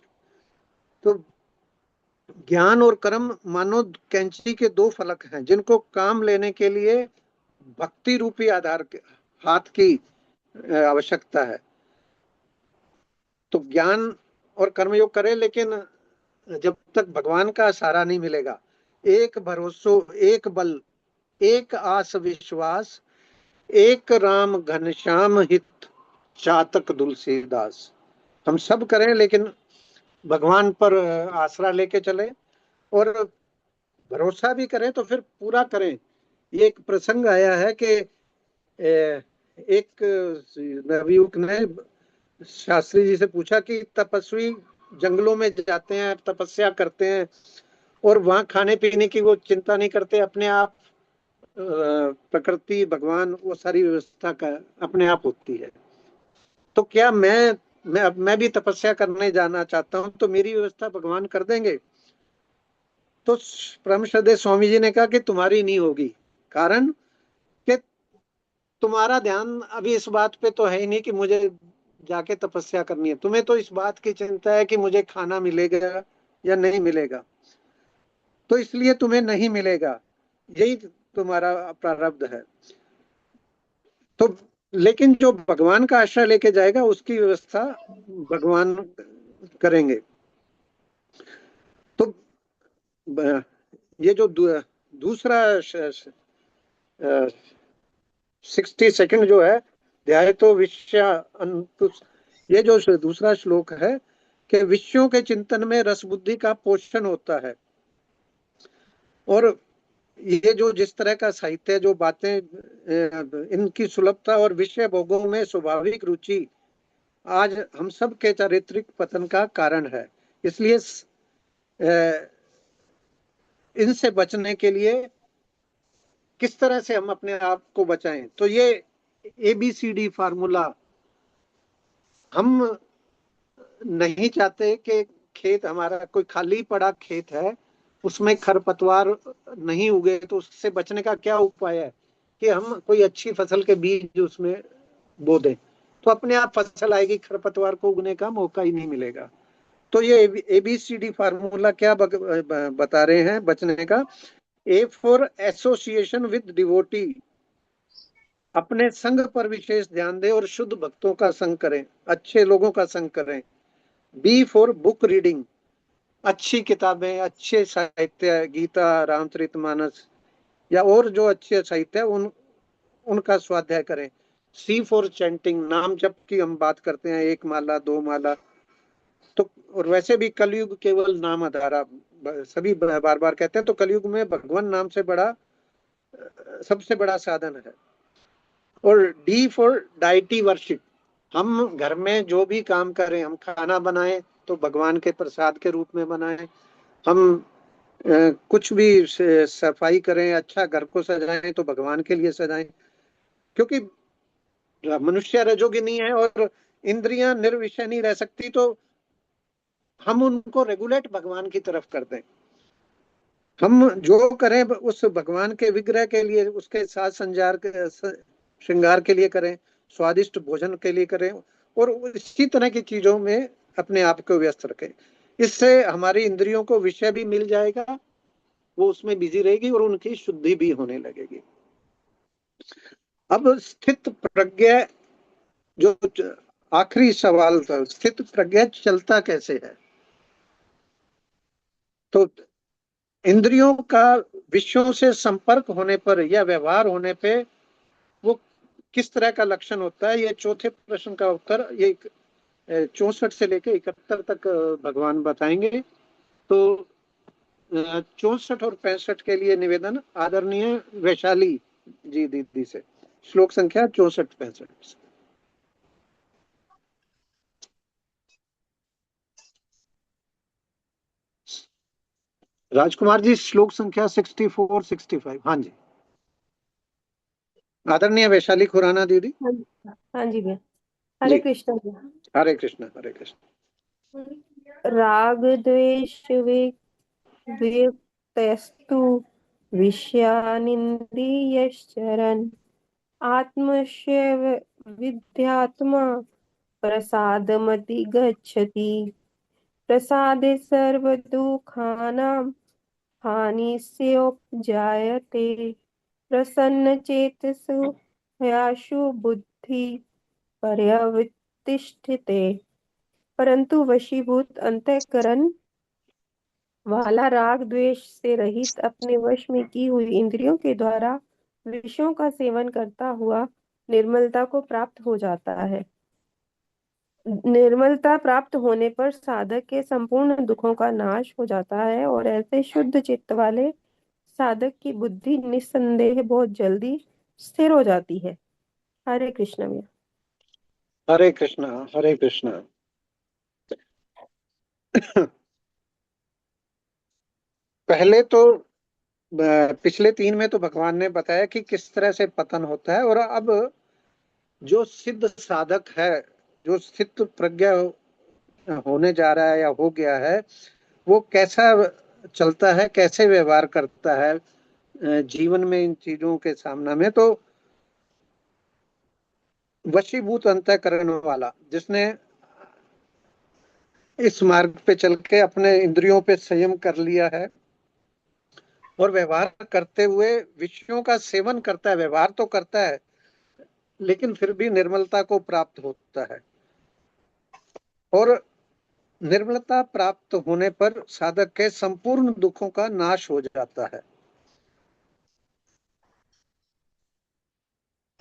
तो ज्ञान और कर्म मानो कैंची के दो फलक हैं, जिनको काम लेने के लिए भक्ति रूपी आधार के हाथ की आवश्यकता है। तो ज्ञान और कर्मयोग करें, लेकिन जब तक भगवान का सहारा नहीं मिलेगा, एक भरोसो एक बल एक आस विश्वास, एक राम घनश्याम हित चातक तुलसीदास। हम सब करें, लेकिन भगवान पर आसरा लेके चले और भरोसा भी करें तो फिर पूरा करें। ये एक प्रसंग आया है कि एक नवयुवक ने शास्त्री जी से पूछा कि तपस्वी जंगलों में जाते हैं, तपस्या करते हैं और वहां खाने पीने की वो चिंता नहीं करते, अपने आप प्रकृति भगवान वो सारी व्यवस्था का अपने आप होती है। तो क्या मैं भी तपस्या करने जाना चाहता हूं, तो मेरी व्यवस्था भगवान कर देंगे? तो परम श्रद्धेय स्वामी जी ने कहा कि तुम्हारी नहीं होगी। कारण कि तुम्हारा ध्यान अभी इस बात पे तो है ही नहीं कि मुझे जाके तपस्या करनी है। तुम्हें तो इस बात की चिंता है कि मुझे खाना मिलेगा या नहीं मिलेगा, तो इसलिए तुम्हें नहीं मिलेगा, यही तुम्हारा प्रारब्ध है। तो लेकिन जो भगवान का आश्रय लेके जाएगा उसकी व्यवस्था भगवान करेंगे। तो ये जो दूसरा 62 जो है, ध्याय तो विषय, ये जो दूसरा श्लोक है कि विषयों के चिंतन में रस बुद्धि का पोषण होता है। और ये जो जिस तरह का साहित्य, जो बातें, इनकी सुलभता और विषय भोगों में स्वाभाविक रुचि आज हम सब के चारित्रिक पतन का कारण है। इसलिए इनसे बचने के लिए किस तरह से हम अपने आप को बचाएं, तो ये ABCD फार्मूला। हम नहीं चाहते कि खेत हमारा कोई खाली पड़ा खेत है, उसमें खरपतवार नहीं उगे, तो उससे बचने का क्या उपाय है कि हम कोई अच्छी फसल के बीज उसमें बो दें, तो अपने आप फसल आएगी, खरपतवार को उगने का मौका ही नहीं मिलेगा। तो ये ABCD फार्मूला क्या बता रहे हैं बचने का? A for association with devotee, अपने संग पर विशेष ध्यान दें और शुद्ध भक्तों का संग करें, अच्छे लोगों का संग करें। B फॉर बुक रीडिंग, अच्छी किताबें, अच्छे साहित्य, गीता, रामचरितमानस या और जो अच्छे साहित्य है उनका स्वाध्याय करें। C फॉर चैंटिंग, नाम जप की हम बात करते हैं, 1 माला 2 माला। तो और वैसे भी कलयुग केवल नाम आधारा, सभी बार बार कहते हैं, तो कलयुग में भगवान नाम से बड़ा सबसे बड़ा साधन है। और D फॉर डाइटी वर्शिप, हम घर में जो भी काम करें, हम खाना बनाएं तो भगवान के प्रसाद के रूप में बनाएं, हम कुछ भी सफाई करें, अच्छा घर को सजाएं तो भगवान के लिए सजाएं। क्योंकि मनुष्य रजोगुनी है और इंद्रियां निर्विषय नहीं रह सकती, तो हम उनको रेगुलेट भगवान की तरफ कर दें। हम जो करें उस भगवान के विग्रह के लिए, उसके साथ श्रृंगार के लिए करें, स्वादिष्ट भोजन के लिए करें, और इसी तरह की चीजों में अपने आप को व्यस्त रखें। इससे हमारी इंद्रियों को विषय भी मिल जाएगा, वो उसमें बिजी रहेगी और उनकी शुद्धि भी होने लगेगी। अब स्थित प्रज्ञा, जो आखिरी सवाल था, स्थित प्रज्ञा चलता कैसे है? तो इंद्रियों का विषयों से संपर्क होने पर या व्यवहार होने पे वो किस तरह का लक्षण होता है, ये चौथे प्रश्न का उत्तर ये 64 से लेकर 71 तक भगवान बताएंगे। तो 64 और 65 के लिए निवेदन आदरणीय वैशाली जी दीदी से, श्लोक संख्या 64-65। राजकुमार जी, श्लोक संख्या 64-65। हाँ जी, आदरणीय वैशाली खुराना दीदी। हाँ हाँ जी भैया। जी। हरे कृष्ण भैया। हरे कृष्ण हरे कृष्ण। राग द्वेष वियुक्तस्तु विषयानिन्द्रियश्चरन् आत्मस्य विद्यात्मा प्रसादमधिगच्छति प्रसादे सर्वदुःखानां हानिस्योपजायते प्रसन्नचेतसो ह्याशु बुद्धि पर्यवतिष्ठते। परंतु वशीभूत अंतःकरण वाला राग द्वेष से रहित अपने वश में की हुई इंद्रियों के द्वारा विषयों का सेवन करता हुआ निर्मलता को प्राप्त हो जाता है। निर्मलता प्राप्त होने पर साधक के संपूर्ण दुखों का नाश हो जाता है और ऐसे शुद्ध चित्त वाले साधक की बुद्धि निस्संदेह बहुत जल्दी स्थिर हो जाती है। हरे कृष्ण भैया। हरे कृष्ण हरे कृष्ण। पहले तो पिछले 3 में तो भगवान ने बताया कि किस तरह से पतन होता है, और अब जो सिद्ध साधक है, जो स्थित प्रज्ञा होने जा रहा है या हो गया है, वो कैसा चलता है, कैसे व्यवहार करता है जीवन में इन चीजों के सामना में। तो वशीभूत अंतःकरण वाला, जिसने इस मार्ग पे चल के अपने इंद्रियों पे संयम कर लिया है और व्यवहार करते हुए विषयों का सेवन करता है, व्यवहार तो करता है लेकिन फिर भी निर्मलता को प्राप्त होता है, और निर्मलता प्राप्त होने पर साधक के संपूर्ण दुखों का नाश हो जाता है।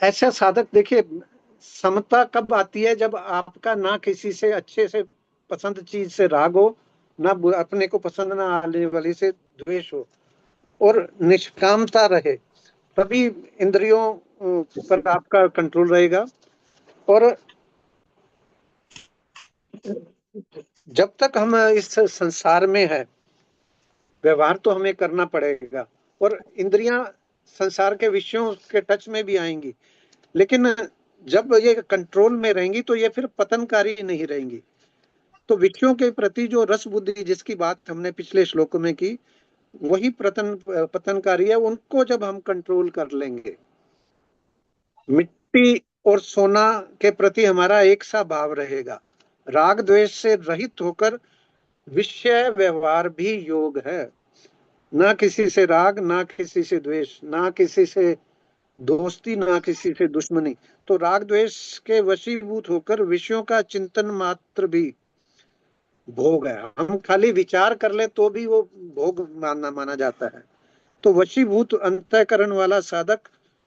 ऐसा साधक, देखिए, समता कब आती है? जब आपका ना किसी से अच्छे से पसंद चीज से राग हो, ना अपने को पसंद ना आने वाली से द्वेष हो, और निष्कामता रहे, तभी इंद्रियों पर आपका कंट्रोल रहेगा। और जब तक हम इस संसार में है, व्यवहार तो हमें करना पड़ेगा, और इंद्रियां संसार के विषयों के टच में भी आएंगी, लेकिन जब ये कंट्रोल में रहेंगी तो ये फिर पतनकारी नहीं रहेंगी। तो विषयों के प्रति जो रस बुद्धि जिसकी बात हमने पिछले श्लोक में की, वही पतनकारी है। उनको जब हम कंट्रोल कर लेंगे, मिट्टी और सोना के प्रति हमारा एक सा भाव रहेगा, राग द्वेष से रहित होकर विषय व्यवहार भी योग है। ना किसी से राग, ना किसी से द्वेष, ना किसी से दोस्ती, ना किसी से दुश्मनी। तो राग द्वेष के वशीभूत होकर विषयों का चिंतन मात्र भी भोग है। हम खाली विचार कर ले तो भी वो भोग माना जाता है। तो वशीभूत अंतःकरण वाला साधक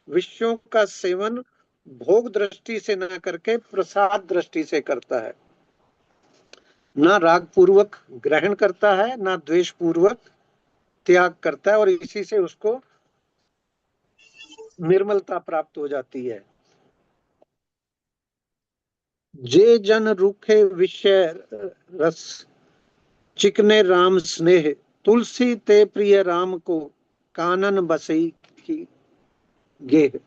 विषयों का सेवन भोग दृष्टि से न करके प्रसाद दृष्टि से करता है। ना राग पूर्वक ग्रहण करता है, ना द्वेष पूर्वक त्याग करता है, और इसी से उसको निर्मलता प्राप्त हो जाती है। जे जन रूखे विषय रस, चिकने राम स्नेह, तुलसी ते प्रिय राम को कानन बसई की गेह।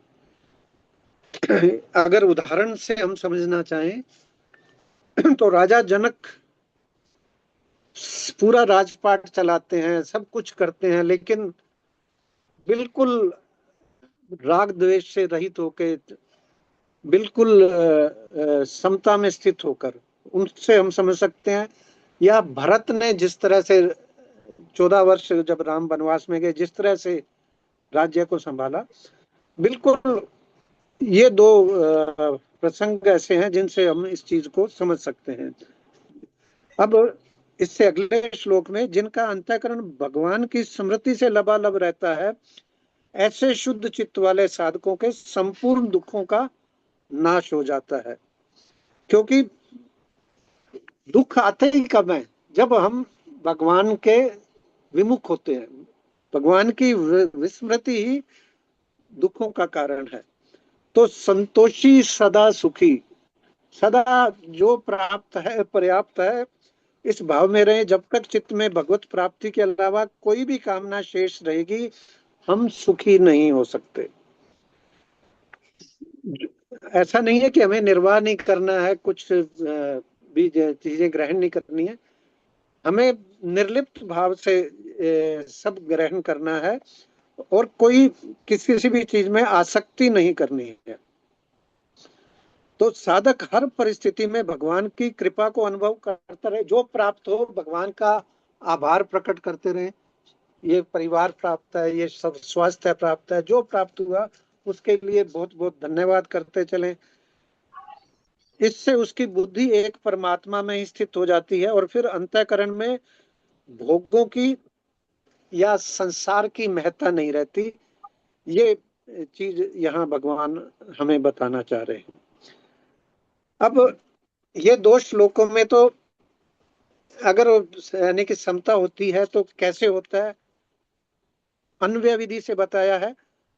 अगर उदाहरण से हम समझना चाहें तो राजा जनक पूरा राजपाट चलाते हैं, सब कुछ करते हैं, लेकिन बिल्कुल राग द्वेष से रहित होकर, बिल्कुल समता में स्थित होकर, उनसे हम समझ सकते हैं। या भरत ने जिस तरह से 14 वर्ष जब राम वनवास में गए, जिस तरह से राज्य को संभाला, बिल्कुल ये दो प्रसंग ऐसे हैं जिनसे हम इस चीज को समझ सकते हैं। अब इससे अगले श्लोक में, जिनका अंतःकरण भगवान की स्मृति से लबालब रहता है, ऐसे शुद्ध चित्त वाले साधकों के संपूर्ण दुखों का नाश हो जाता है। क्योंकि दुख आते ही कब है? जब हम भगवान के विमुख होते हैं। भगवान की विस्मृति ही दुखों का कारण है। तो संतोषी सदा सुखी, सदा जो प्राप्त है पर्याप्त है, इस भाव में रहे। जब तक चित्त में भगवत प्राप्ति के अलावा कोई भी कामना शेष रहेगी, हम सुखी नहीं हो सकते। ऐसा नहीं है कि हमें निर्वाह नहीं करना है, कुछ भी चीजें ग्रहण नहीं करनी है, हमें निर्लिप्त भाव से सब ग्रहण करना है और कोई किसी भी चीज में आसक्ति नहीं करनी है। तो साधक हर परिस्थिति में भगवान की कृपा को अनुभव करता रहे, जो प्राप्त हो भगवान का आभार प्रकट करते रहे। ये परिवार प्राप्त है, ये सब स्वास्थ्य प्राप्त है, जो प्राप्त हुआ उसके लिए बहुत बहुत धन्यवाद करते चलें। इससे उसकी बुद्धि एक परमात्मा में ही स्थित हो जाती है और फिर अंतःकरण में भोगों की या संसार की महत्ता नहीं रहती। ये चीज यहाँ भगवान हमें बताना चाह रहे हैं। अब ये दो श्लोकों में तो अगर यानी कि समता होती है तो कैसे होता है, अन्वय विधि से बताया है,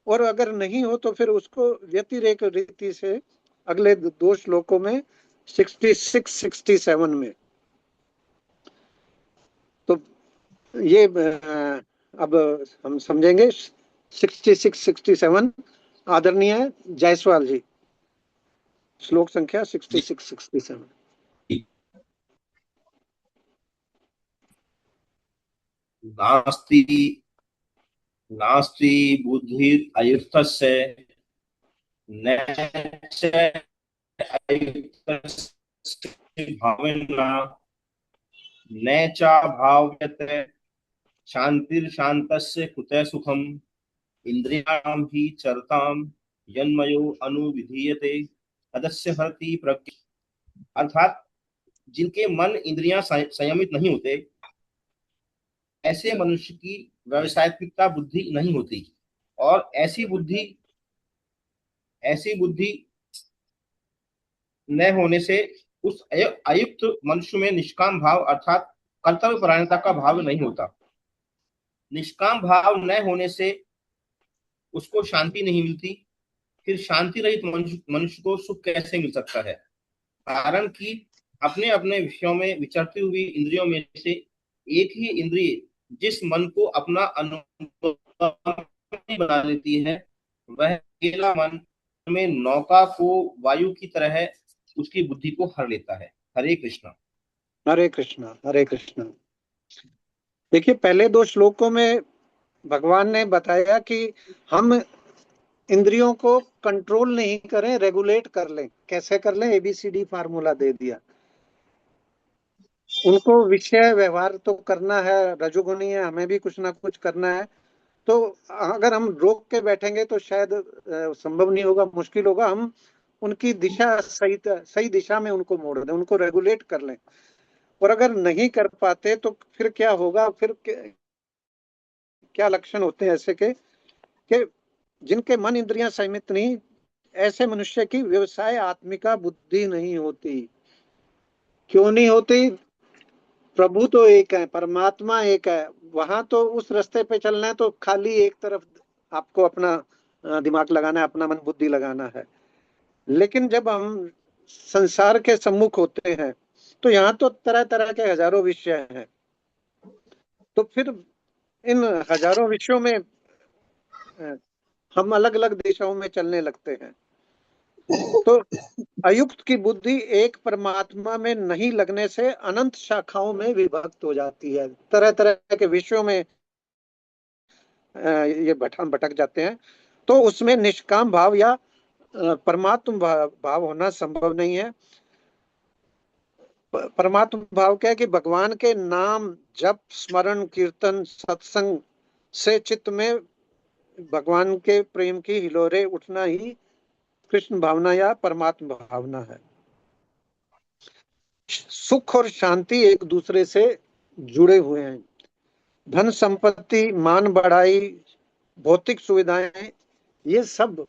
और अगर नहीं हो तो फिर उसको व्यतिरेक रीति से अगले दो श्लोकों में 66-67 में। तो ये अब हम समझेंगे 66-67। आदरणीय जायसवाल जी, श्लोक संख्या 66-67। नास्ति नास्ति बुद्धि अयुक्तस्य न च अयुक्तस्य भावेना न च भाव्यते शांतिर्शान्तस्य कुतः सुखम इंद्रियाणां हि चरतां यन्मयो अनुविधीयते तदस्य हरति प्रज्ञा। अर्थात जिनके मन इंद्रियां संयमित नहीं होते, ऐसे मनुष्य की व्यवसायिकता बुद्धि नहीं होती, और ऐसी बुद्धि न होने से उस अयुक्त मनुष्य में निष्काम भाव अर्थात कर्तव्य परायणता का भाव नहीं होता। निष्काम भाव न होने से उसको शांति नहीं मिलती। फिर शांति रहित मनुष्य को सुख कैसे मिल सकता है? कारण कि अपने अपने विषयों में विचरती हुई इंद्रियों में से एक ही इंद्रिय जिस मन को अपना अनुभव बना लेती है, वह अकेला मन में नौका को वायु की तरह उसकी बुद्धि को हर लेता है। हरे कृष्णा। हरे कृष्णा, हरे कृष्णा। देखिए, पहले दो श्लोकों में भगवान ने बताया कि हम इंद्रियों को कंट्रोल नहीं करें, रेगुलेट कर लें। कैसे कर लें? ABCD फार्मूला दे दिया। उनको विषय व्यवहार तो करना है, रजोगुणी है, हमें भी कुछ ना कुछ करना है। तो अगर हम रोक के बैठेंगे तो शायद संभव नहीं होगा, मुश्किल होगा। हम उनकी दिशा सही दिशा में उनको मोड़ दें, उनको रेगुलेट कर लें। और अगर नहीं कर पाते तो फिर क्या होगा? फिर क्या लक्षण होते हैं ऐसे के कि जिनके मन इंद्रियां संयमित नहीं, ऐसे मनुष्य की व्यवसाय आत्मिका बुद्धि नहीं होती। क्यों नहीं होती? प्रभु तो एक है, परमात्मा एक है। वहां तो उस रास्ते पे चलना है तो खाली एक तरफ आपको अपना दिमाग लगाना है, अपना मन बुद्धि लगाना है। लेकिन जब हम संसार के सम्मुख होते हैं तो यहाँ तो तरह तरह के हजारों विषय हैं। तो फिर इन हजारों विषयों में हम अलग अलग दिशाओं में चलने लगते हैं। तो अयुक्त की बुद्धि एक परमात्मा में नहीं लगने से अनंत शाखाओं में विभक्त हो जाती है, तरह तरह के विषयों में ये भटक जाते हैं। तो उसमें निष्काम भाव या परमात्म भाव होना संभव नहीं है। परमात्म भाव क्या है कि भगवान के नाम जप स्मरण कीर्तन सत्संग से चित्त में भगवान के प्रेम की हिलोरे उठना ही कृष्ण भावना या परमात्म भावना है। सुख और शांति एक दूसरे से जुड़े हुए हैं। धन संपत्ति, मान बढ़ाई, भौतिक सुविधाएं, ये सब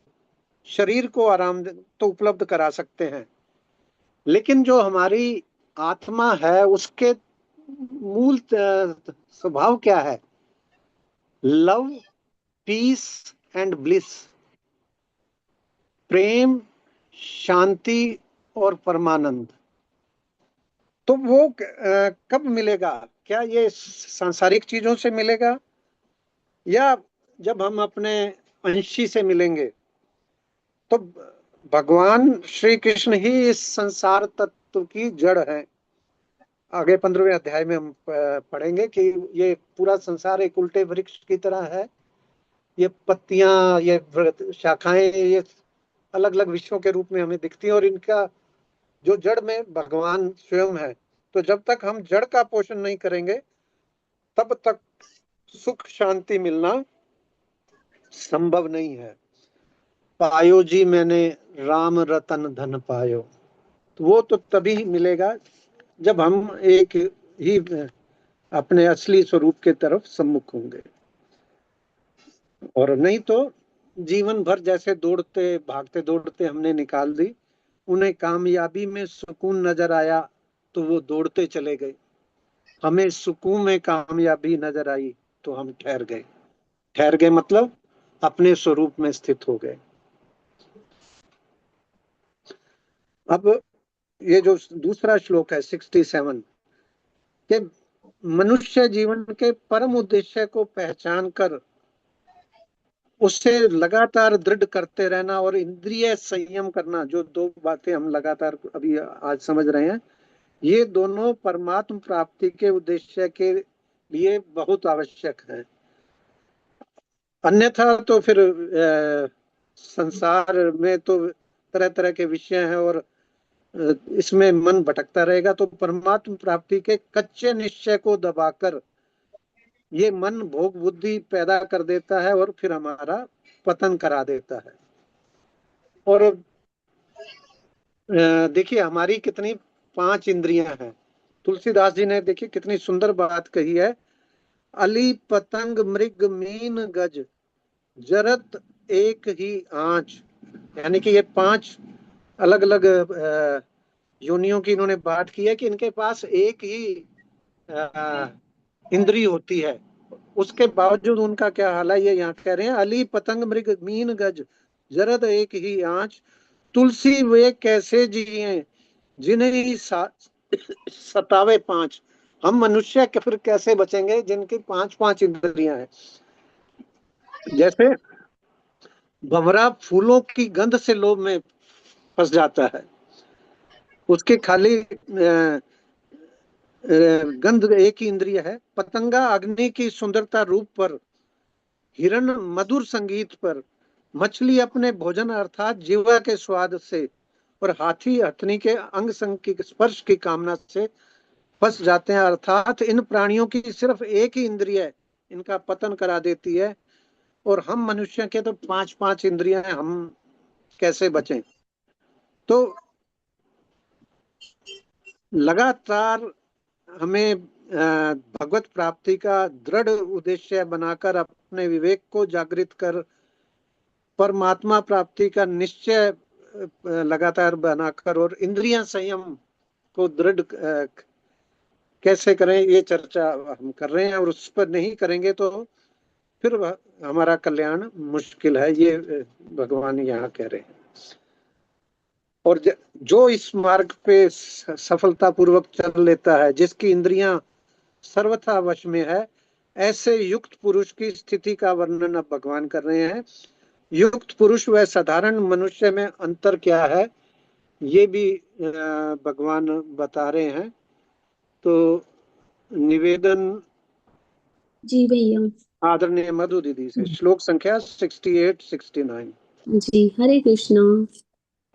शरीर को आराम तो उपलब्ध करा सकते हैं, लेकिन जो हमारी आत्मा है उसके मूल स्वभाव क्या है? लव, पीस एंड ब्लिस, प्रेम, शांति और परमानंद। तो वो कब मिलेगा? क्या ये सांसारिक चीजों से मिलेगा या जब हम अपने अंशी से मिलेंगे? तो भगवान श्री कृष्ण ही इस संसार तत्व की जड़ है। आगे 15वें अध्याय में हम पढ़ेंगे कि ये पूरा संसार एक उल्टे वृक्ष की तरह है। ये पत्तियां, ये शाखाएं, ये अलग अलग विषयों के रूप में हमें दिखती हैं और इनका जो जड़ में भगवान स्वयं है। तो जब तक हम जड़ का पोषण नहीं करेंगे तब तक सुख शांति मिलना संभव नहीं है। पायो जी मैंने राम रतन धन पायो, तो वो तो तभी मिलेगा जब हम एक ही अपने असली स्वरूप के तरफ सम्मुख होंगे। और नहीं तो जीवन भर जैसे दौड़ते भागते दौड़ते हमने निकाल दी, उन्हें कामयाबी में सुकून नजर आया तो वो दौड़ते चले गए। हमें सुकून में कामयाबी नजर आई तो हम ठहर गए। ठहर गए मतलब अपने स्वरूप में स्थित हो गए। अब ये जो दूसरा श्लोक है 67 के, मनुष्य जीवन के परम उद्देश्य को पहचान कर उससे लगातार दृढ़ करते रहना और इंद्रिय संयम करना, जो दो बातें हम लगातार अभी आज समझ रहे हैं, ये दोनों परमात्म प्राप्ति के उद्देश्य के लिए बहुत आवश्यक है। अन्यथा तो फिर संसार में तो तरह तरह के विषय हैं और इसमें मन भटकता रहेगा। तो परमात्म प्राप्ति के कच्चे निश्चय को दबाकर ये मन भोग बुद्धि पैदा कर देता है और फिर हमारा पतन करा देता है। और देखिए हमारी कितनी 5 इंद्रियां हैं। तुलसीदास जी ने देखिए कितनी सुंदर बात कही है, अली पतंग मृग मीन गज जरत एक ही आंच। यानी कि ये 5 अलग अलग योनियों की इन्होंने बात की है कि इनके पास एक ही इंद्री होती है, उसके बावजूद उनका क्या हाल है। ये यहाँ कह रहे हैं, अली पतंग मृग मीन गज जरद एक ही आंच, तुलसी वे कैसे जिए जिन्हें सतावे 5। हम मनुष्य के फिर कैसे बचेंगे जिनकी 5 इंद्रियां हैं। जैसे भंवरा फूलों की गंध से लोभ में फंस जाता है, उसके खाली गंध एक ही इंद्रिय है। पतंगा अग्नि की सुंदरता रूप पर, हिरण मधुर संगीत पर, मछली अपने भोजन अर्थात जीवा के स्वाद से, और हाथी हथनी के अंग संग की स्पर्श की कामना से फंस जाते हैं। अर्थात इन प्राणियों की सिर्फ एक ही इंद्रिय इनका पतन करा देती है और हम मनुष्य के तो 5 इंद्रियां हैं, हम कैसे बचें। तो लगातार हमें भगवत प्राप्ति का दृढ़ उद्देश्य बनाकर अपने विवेक को जागृत कर परमात्मा प्राप्ति का निश्चय लगातार बनाकर और इंद्रियां संयम को दृढ़ कैसे करें, ये चर्चा हम कर रहे हैं। और उस पर नहीं करेंगे तो फिर हमारा कल्याण मुश्किल है, ये भगवान यहाँ कह रहे हैं। और जो इस मार्ग पे सफलता पूर्वक चल लेता है, जिसकी इंद्रियां सर्वथा वश में है, ऐसे युक्त पुरुष की स्थिति का वर्णन अब भगवान कर रहे हैं। युक्त पुरुष व साधारण मनुष्य में अंतर क्या है, ये भी भगवान बता रहे हैं। तो निवेदन जी भैया, आदरणीय मधु दीदी से, श्लोक संख्या 68-69। जी हरे कृष्णा।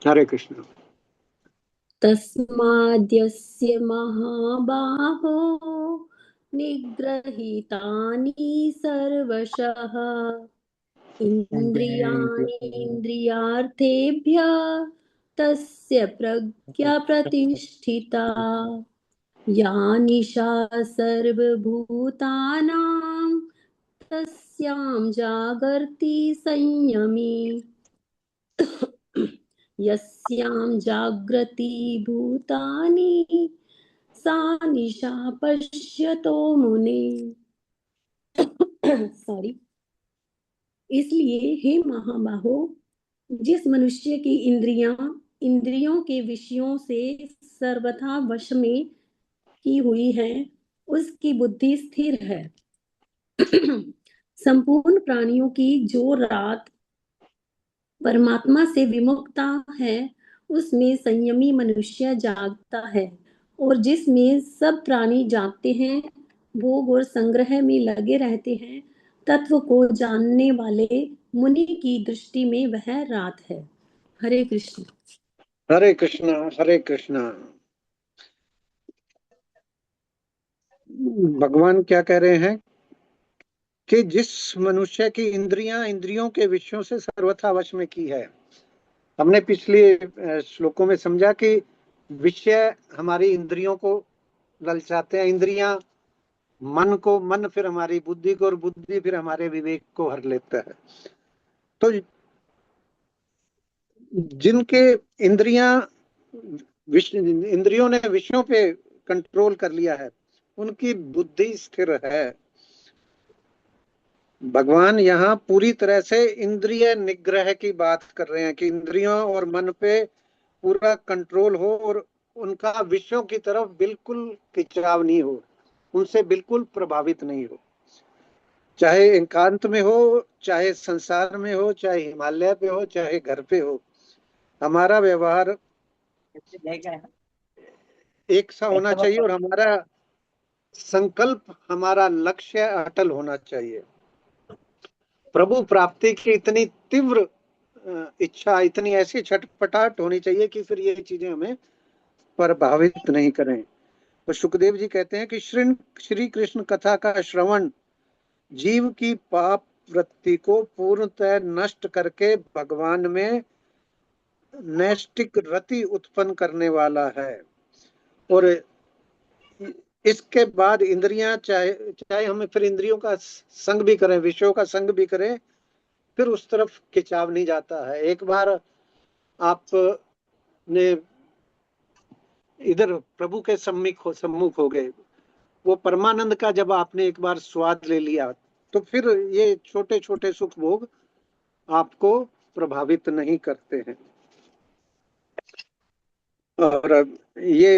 हरे कृष्ण। तस्माद्यस्य महाबाहो निग्रहीतानि सर्वशः इन्द्रियाणि इन्द्रियार्थेभ्यः तस्य प्रज्ञा प्रतिष्ठिता, या निशा सर्वभूतानां तस्यां जागर्ति संयमी, यस्यां जागृति भूतानि सा निशा पश्यतो मुने। सॉरी। इसलिए हे महाबाहो, जिस मनुष्य की इंद्रियों के विषयों से सर्वथा वश में की हुई है, उसकी बुद्धि स्थिर है। संपूर्ण प्राणियों की जो रात परमात्मा से विमुखता है उसमें संयमी मनुष्य जागता है, और जिसमें सब प्राणी जागते हैं, भोग और संग्रह में लगे रहते हैं, तत्व को जानने वाले मुनि की दृष्टि में वह रात है। हरे कृष्ण। हरे कृष्णा हरे कृष्णा। भगवान क्या कह रहे हैं कि जिस मनुष्य की इंद्रियों के विषयों से सर्वथा वश में की है। हमने पिछले श्लोकों में समझा कि विषय हमारी इंद्रियों को ललचाते हैं, इंद्रियां मन फिर हमारी बुद्धि को, और बुद्धि फिर हमारे विवेक को हर लेता है। तो जिनके इंद्रियों ने विषयों पे कंट्रोल कर लिया है, उनकी बुद्धि स्थिर है। भगवान यहाँ पूरी तरह से इंद्रिय निग्रह की बात कर रहे हैं कि इंद्रियों और मन पे पूरा कंट्रोल हो और उनका विषयों की तरफ बिल्कुल खिंचाव नहीं हो, उनसे बिल्कुल प्रभावित नहीं हो। चाहे एकांत में हो, चाहे संसार में हो, चाहे हिमालय पे हो, चाहे घर पे हो, हमारा व्यवहार एक सा होना चाहिए और हमारा संकल्प, हमारा लक्ष्य अटल होना चाहिए। प्रभु प्राप्ति की इतनी तीव्र इच्छा, इतनी ऐसी छटपटाहट होनी चाहिए कि फिर ये चीजें हमें प्रभावित नहीं करें। तो सुखदेव जी कहते हैं कि श्री कृष्ण कथा का श्रवण जीव की पाप वृत्ति को पूर्णतः नष्ट करके भगवान में नैष्टिक रति उत्पन्न करने वाला है। और इसके बाद इंद्रियां चाहे हमें फिर इंद्रियों का संग भी करें, विषयों का संग भी करें, फिर उस तरफ खिंचाव नहीं जाता है। एक बार आपने इधर प्रभु के सम्मुख हो गए, वो परमानंद का जब आपने एक बार स्वाद ले लिया, तो फिर ये छोटे छोटे सुख भोग आपको प्रभावित नहीं करते हैं। और ये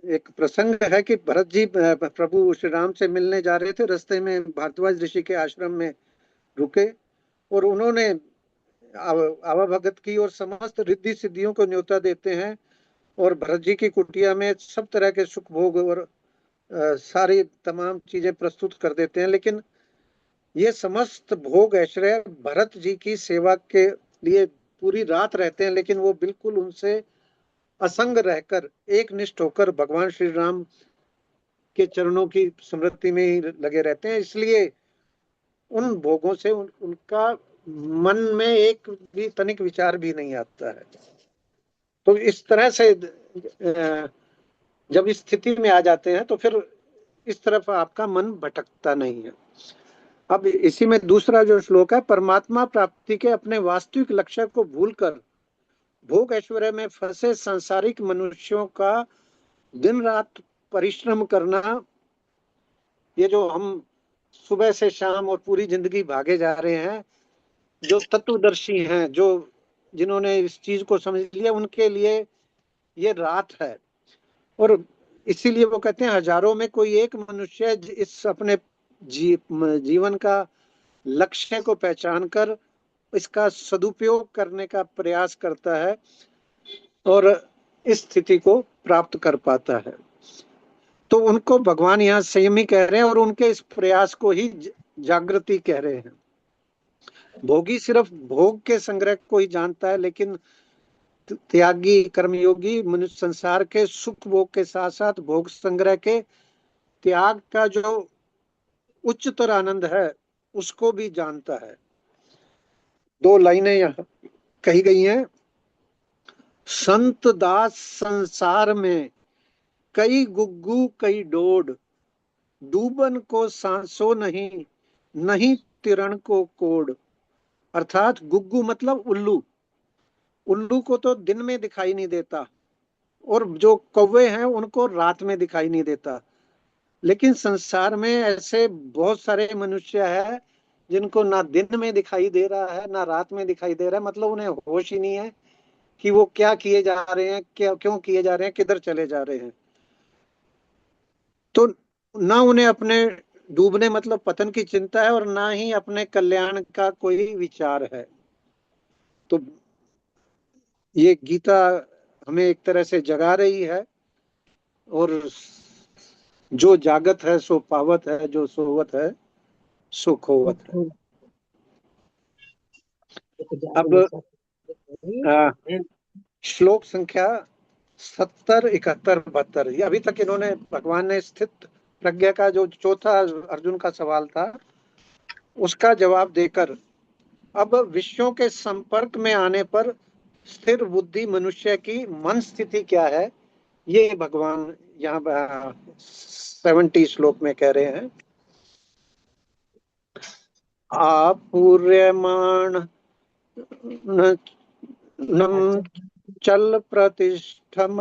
एक प्रसंग है कि भरत जी प्रभु श्री राम से मिलने जा रहे थे, रास्ते में भारद्वाज ऋषि के आश्रम में रुके और उन्होंने आवाभगत की और समस्त रिद्धि सिद्धियों को न्योता देते हैं और भरत जी की कुटिया में सब तरह के सुख भोग और सारी तमाम चीजें प्रस्तुत कर देते हैं। लेकिन ये समस्त भोग ऐश्वर्य भरत जी की सेवा के लिए पूरी रात रहते हैं, लेकिन वो बिल्कुल उनसे असंग रहकर, एक निष्ठ होकर भगवान श्री राम के चरणों की स्मृति में ही लगे रहते हैं। इसलिए उन भोगों से उनका मन में एक भी तनिक विचार भी नहीं आता है। तो इस तरह से जब इस स्थिति में आ जाते हैं तो फिर इस तरफ आपका मन भटकता नहीं है। अब इसी में दूसरा जो श्लोक है, परमात्मा प्राप्ति के अपने वास्तविक लक्ष्य को भूलकर भोग ऐश्वर्य में फंसे सांसारिक मनुष्यों का दिन रात परिश्रम करना, ये जो हम सुबह से शाम और पूरी जिंदगी भागे जा रहे हैं, जो तत्वदर्शी हैं, जो जिन्होंने इस चीज को समझ लिया, उनके लिए ये रात है। और इसीलिए वो कहते हैं हजारों में कोई एक मनुष्य इस अपने जीवन का लक्ष्य को पहचान कर इसका सदुपयोग करने का प्रयास करता है और इस स्थिति को प्राप्त कर पाता है। तो उनको भगवान यहाँ संयमी कह रहे हैं और उनके इस प्रयास को ही जागृति कह रहे हैं। भोगी सिर्फ भोग के संग्रह को ही जानता है, लेकिन त्यागी कर्मयोगी मनुष्य संसार के सुख भोग के साथ साथ भोग संग्रह के त्याग का जो उच्चतर आनंद है उसको भी जानता है। दो लाइनें यहाँ कही गई हैं, संत दास संसार में कई गुग्गू कई डोड, डूबन को सांसो नहीं, नहीं तिरण को कोड। अर्थात गुग्गू मतलब उल्लू, उल्लू को तो दिन में दिखाई नहीं देता और जो कौवे हैं उनको रात में दिखाई नहीं देता। लेकिन संसार में ऐसे बहुत सारे मनुष्य हैं जिनको ना दिन में दिखाई दे रहा है ना रात में दिखाई दे रहा है, मतलब उन्हें होश ही नहीं है कि वो क्या किए जा रहे हैं, क्यों किए जा रहे हैं, किधर चले जा रहे हैं। तो ना उन्हें अपने डूबने मतलब पतन की चिंता है और ना ही अपने कल्याण का कोई विचार है। तो ये गीता हमें एक तरह से जगा रही है, और जो जागत है सो पावत है, जो सोवत है सो खोवत है। अब श्लोक संख्या 70, 71, 72, ये अभी तक इन्होंने, भगवान ने स्थित प्रज्ञा का जो चौथा अर्जुन का सवाल था उसका जवाब देकर अब विषयों के संपर्क में आने पर स्थिर बुद्धि मनुष्य की मन स्थिति क्या है, ये भगवान यहाँ 70 श्लोक में कह रहे हैं। आपूर्यमाण चल प्रतिष्ठम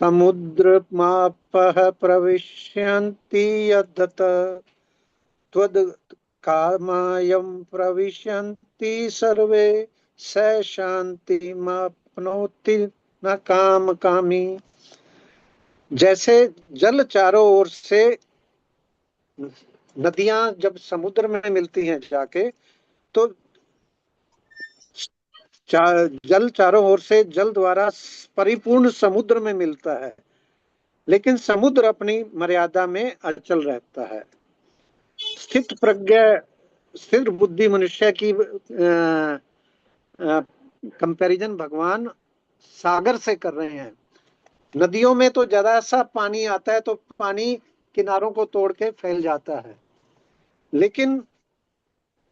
समुद्रमापः प्रविश्यन्ति यद्दत त्वद् कामायं प्रविशन्ति सर्वे स शान्तिमाप्नोति न काम कामी। जैसे जल चारों ओर से, नदियां जब समुद्र में मिलती हैं जाके, तो जल चारों ओर से जल द्वारा परिपूर्ण समुद्र में मिलता है, लेकिन समुद्र अपनी मर्यादा में अचल रहता है। स्थित प्रज्ञा स्थिर बुद्धि मनुष्य की कंपैरिजन भगवान सागर से कर रहे हैं। नदियों में तो ज्यादा सा पानी आता है तो पानी किनारों को तोड़ के फैल जाता है, लेकिन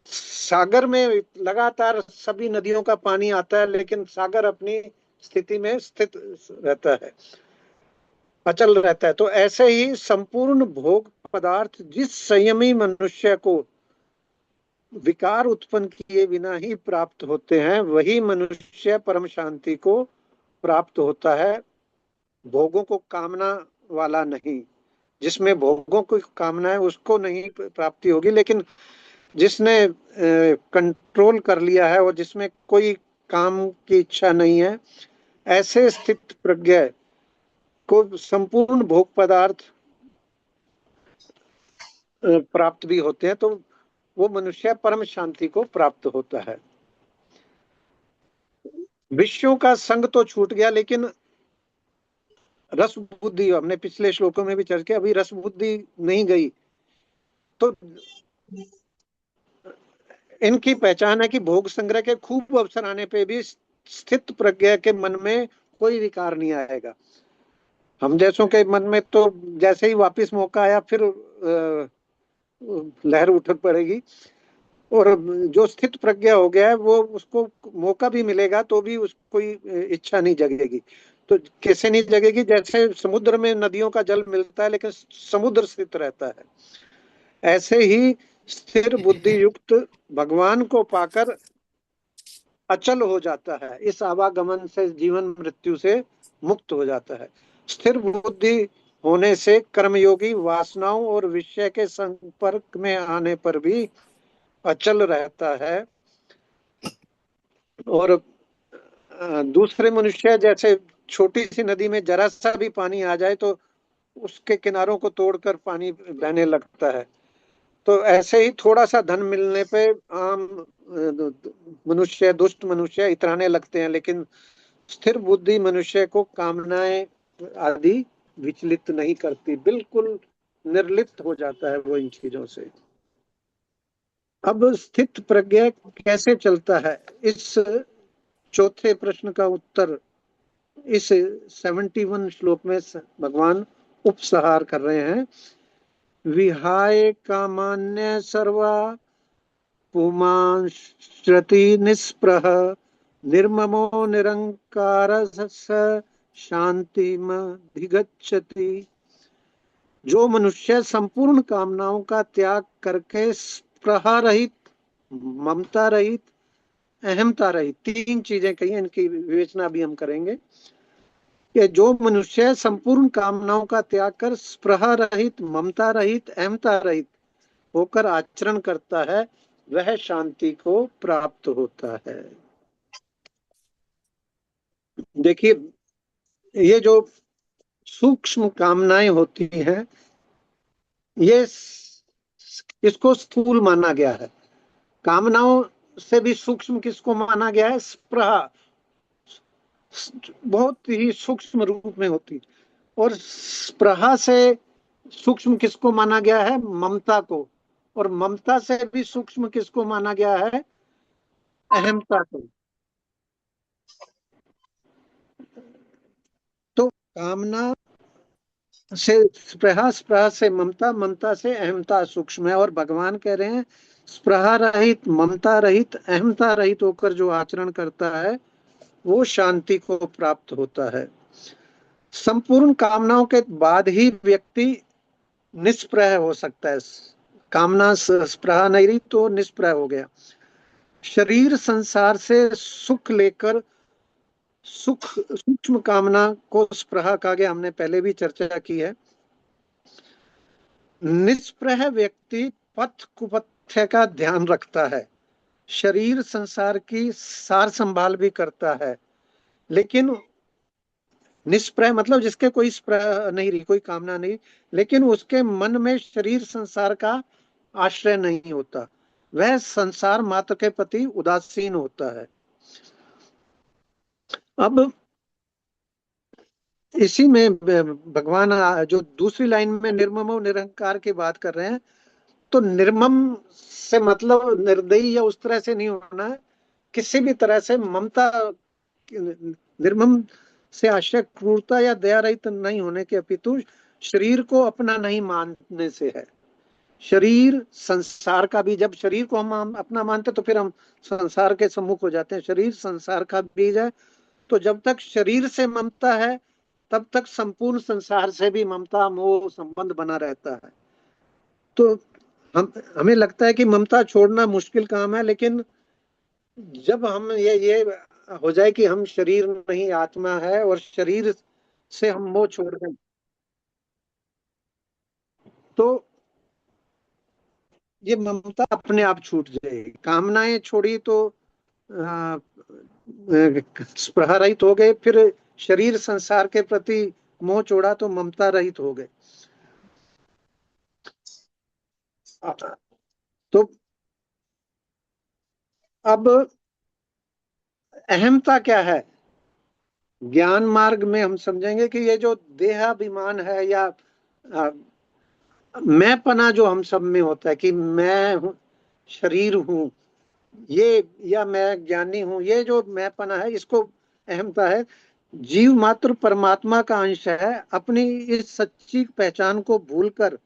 सागर में लगातार सभी नदियों का पानी आता है, लेकिन सागर अपनी स्थिति में स्थित रहता है, अचल रहता है। तो ऐसे ही संपूर्ण भोग पदार्थ जिस संयमी मनुष्य को विकार उत्पन्न किए बिना ही प्राप्त होते हैं, वही मनुष्य परम शांति को प्राप्त होता है, भोगों को कामना वाला नहीं। जिसमें भोगों की कामना है उसको नहीं प्राप्ति होगी, लेकिन जिसने कंट्रोल कर लिया है और जिसमें कोई काम की इच्छा नहीं है, ऐसे स्थित प्रज्ञा को संपूर्ण भोग पदार्थ प्राप्त भी होते हैं, तो वो मनुष्य परम शांति को प्राप्त होता है। विषयों का संग तो छूट गया, लेकिन रस बुद्धि, हमने पिछले श्लोकों में भी चर्चा किया, अभी रस बुद्धि नहीं गई। तो इनकी पहचान है कि भोग संग्रह के खूब अवसर आने पे भी स्थित प्रज्ञा के मन में कोई विकार नहीं आएगा। हम जैसों के मन में तो जैसे ही वापस मौका आया फिर लहर उठ पड़ेगी, और जो स्थित प्रज्ञा हो गया है वो, उसको मौका भी मिलेगा तो भी कोई इच्छा नहीं जगेगी। तो कैसे नहीं जगेगी? जैसे समुद्र में नदियों का जल मिलता है लेकिन समुद्र स्थित रहता है, ऐसे ही स्थिर बुद्धि युक्त भगवान को पाकर अचल हो जाता है, इस आवागमन से जीवन मृत्यु से मुक्त हो जाता है। स्थिर बुद्धि होने से कर्मयोगी वासनाओं और विषय के संपर्क में आने पर भी अचल रहता है। और दूसरे मनुष्य जैसे छोटी सी नदी में जरा सा भी पानी आ जाए तो उसके किनारों को तोड़कर पानी बहने लगता है। तो ऐसे ही थोड़ा सा धन मिलने पे आम मनुष्य, दुष्ट मनुष्य इतराने लगते हैं, लेकिन स्थिर बुद्धि मनुष्य को कामनाएं आदि विचलित नहीं करती, बिल्कुल निर्लिप्त हो जाता है वो इन चीजों से। अब स्थित प्रज्ञा कैसे चलता है, इस चौथे प्रश्न का उत्तर इस 71 श्लोक में भगवान उपसंहार कर रहे हैं। विहाय कामान्य सर्वा पुमांश्रति निस्पृह निर्ममो निरंकार शांतिमधिगच्छति। जो मनुष्य संपूर्ण कामनाओं का त्याग करके स्पृहा रहित, ममता रहित, अहमता रहित, तीन चीजें कही, इनकी विवेचना भी हम करेंगे कि जो मनुष्य संपूर्ण कामनाओं का त्याग कर स्पृहा रहित, ममता रहित, अहमता रहित होकर आचरण करता है, वह शांति को प्राप्त होता है। देखिए, ये जो सूक्ष्म कामनाएं होती हैं, ये इसको स्थूल माना गया है। कामनाओं से भी सूक्ष्म किसको माना गया है? स्पृहा। बहुत ही सूक्ष्म रूप में होती। और स्पृहा से सूक्ष्म किसको माना गया है? ममता को। और ममता से भी सूक्ष्म किसको माना गया है? अहमता को। तो कामना से स्पृहा, स्पृहा से ममता, ममता से अहमता सूक्ष्म है। और भगवान कह रहे हैं स्पृहा रहित, ममता रहित, अहमता रहित होकर जो आचरण करता है वो शांति को प्राप्त होता है। संपूर्ण कामनाओं के बाद ही व्यक्ति निष्प्रह हो सकता है। कामना स्पृहा नहीं रही तो निष्प्रह हो गया। शरीर संसार से सुख लेकर सुख, सूक्ष्म कामना को स्पृहा कहा गया, हमने पहले भी चर्चा की है। निष्प्रह व्यक्ति पथ कुपथ्य का ध्यान रखता है, शरीर संसार की सार संभाल भी करता है, लेकिन निष्प्रह मतलब जिसके कोई स्पृह नहीं रही, कोई कामना नहीं, लेकिन उसके मन में शरीर संसार का आश्रय नहीं होता, वह संसार मात्र के प्रति उदासीन होता है। अब इसी में भगवान जो दूसरी लाइन में निर्ममो निरहंकार की बात कर रहे हैं, तो निर्मम से मतलब निर्दयी या उस तरह से नहीं होना है, किसी भी तरह से ममता, निर्मम से आशय क्रूरता या दया रहित नहीं होने के अपितु शरीर को अपना नहीं मानने से है। शरीर संसार का भी, जब शरीर को हम अपना मानते तो फिर हम संसार के सम्मुख हो जाते हैं। शरीर संसार का बीज है, तो जब तक शरीर से ममता है तब तक संपूर्ण संसार से भी ममता मोह संबंध बना रहता है। तो हमें लगता है कि ममता छोड़ना मुश्किल काम है, लेकिन जब हम ये हो जाए कि हम शरीर नहीं आत्मा है और शरीर से हम मोह छोड़ दें, तो ये ममता अपने आप छूट जाएगी। कामनाएं छोड़ी तो स्पृहा रहित हो गए, फिर शरीर संसार के प्रति मोह छोड़ा तो ममता रहित हो गए। तो अब अहमता क्या है? ज्ञान मार्ग में हम समझेंगे कि ये जो देहाभिमान है या मैंपना जो हम सब में होता है कि मैं हूं, शरीर हूं ये, या मैं ज्ञानी हूं, ये जो मैंपना है इसको अहमता है। जीव मात्र परमात्मा का अंश है, अपनी इस सच्ची पहचान को भूलकर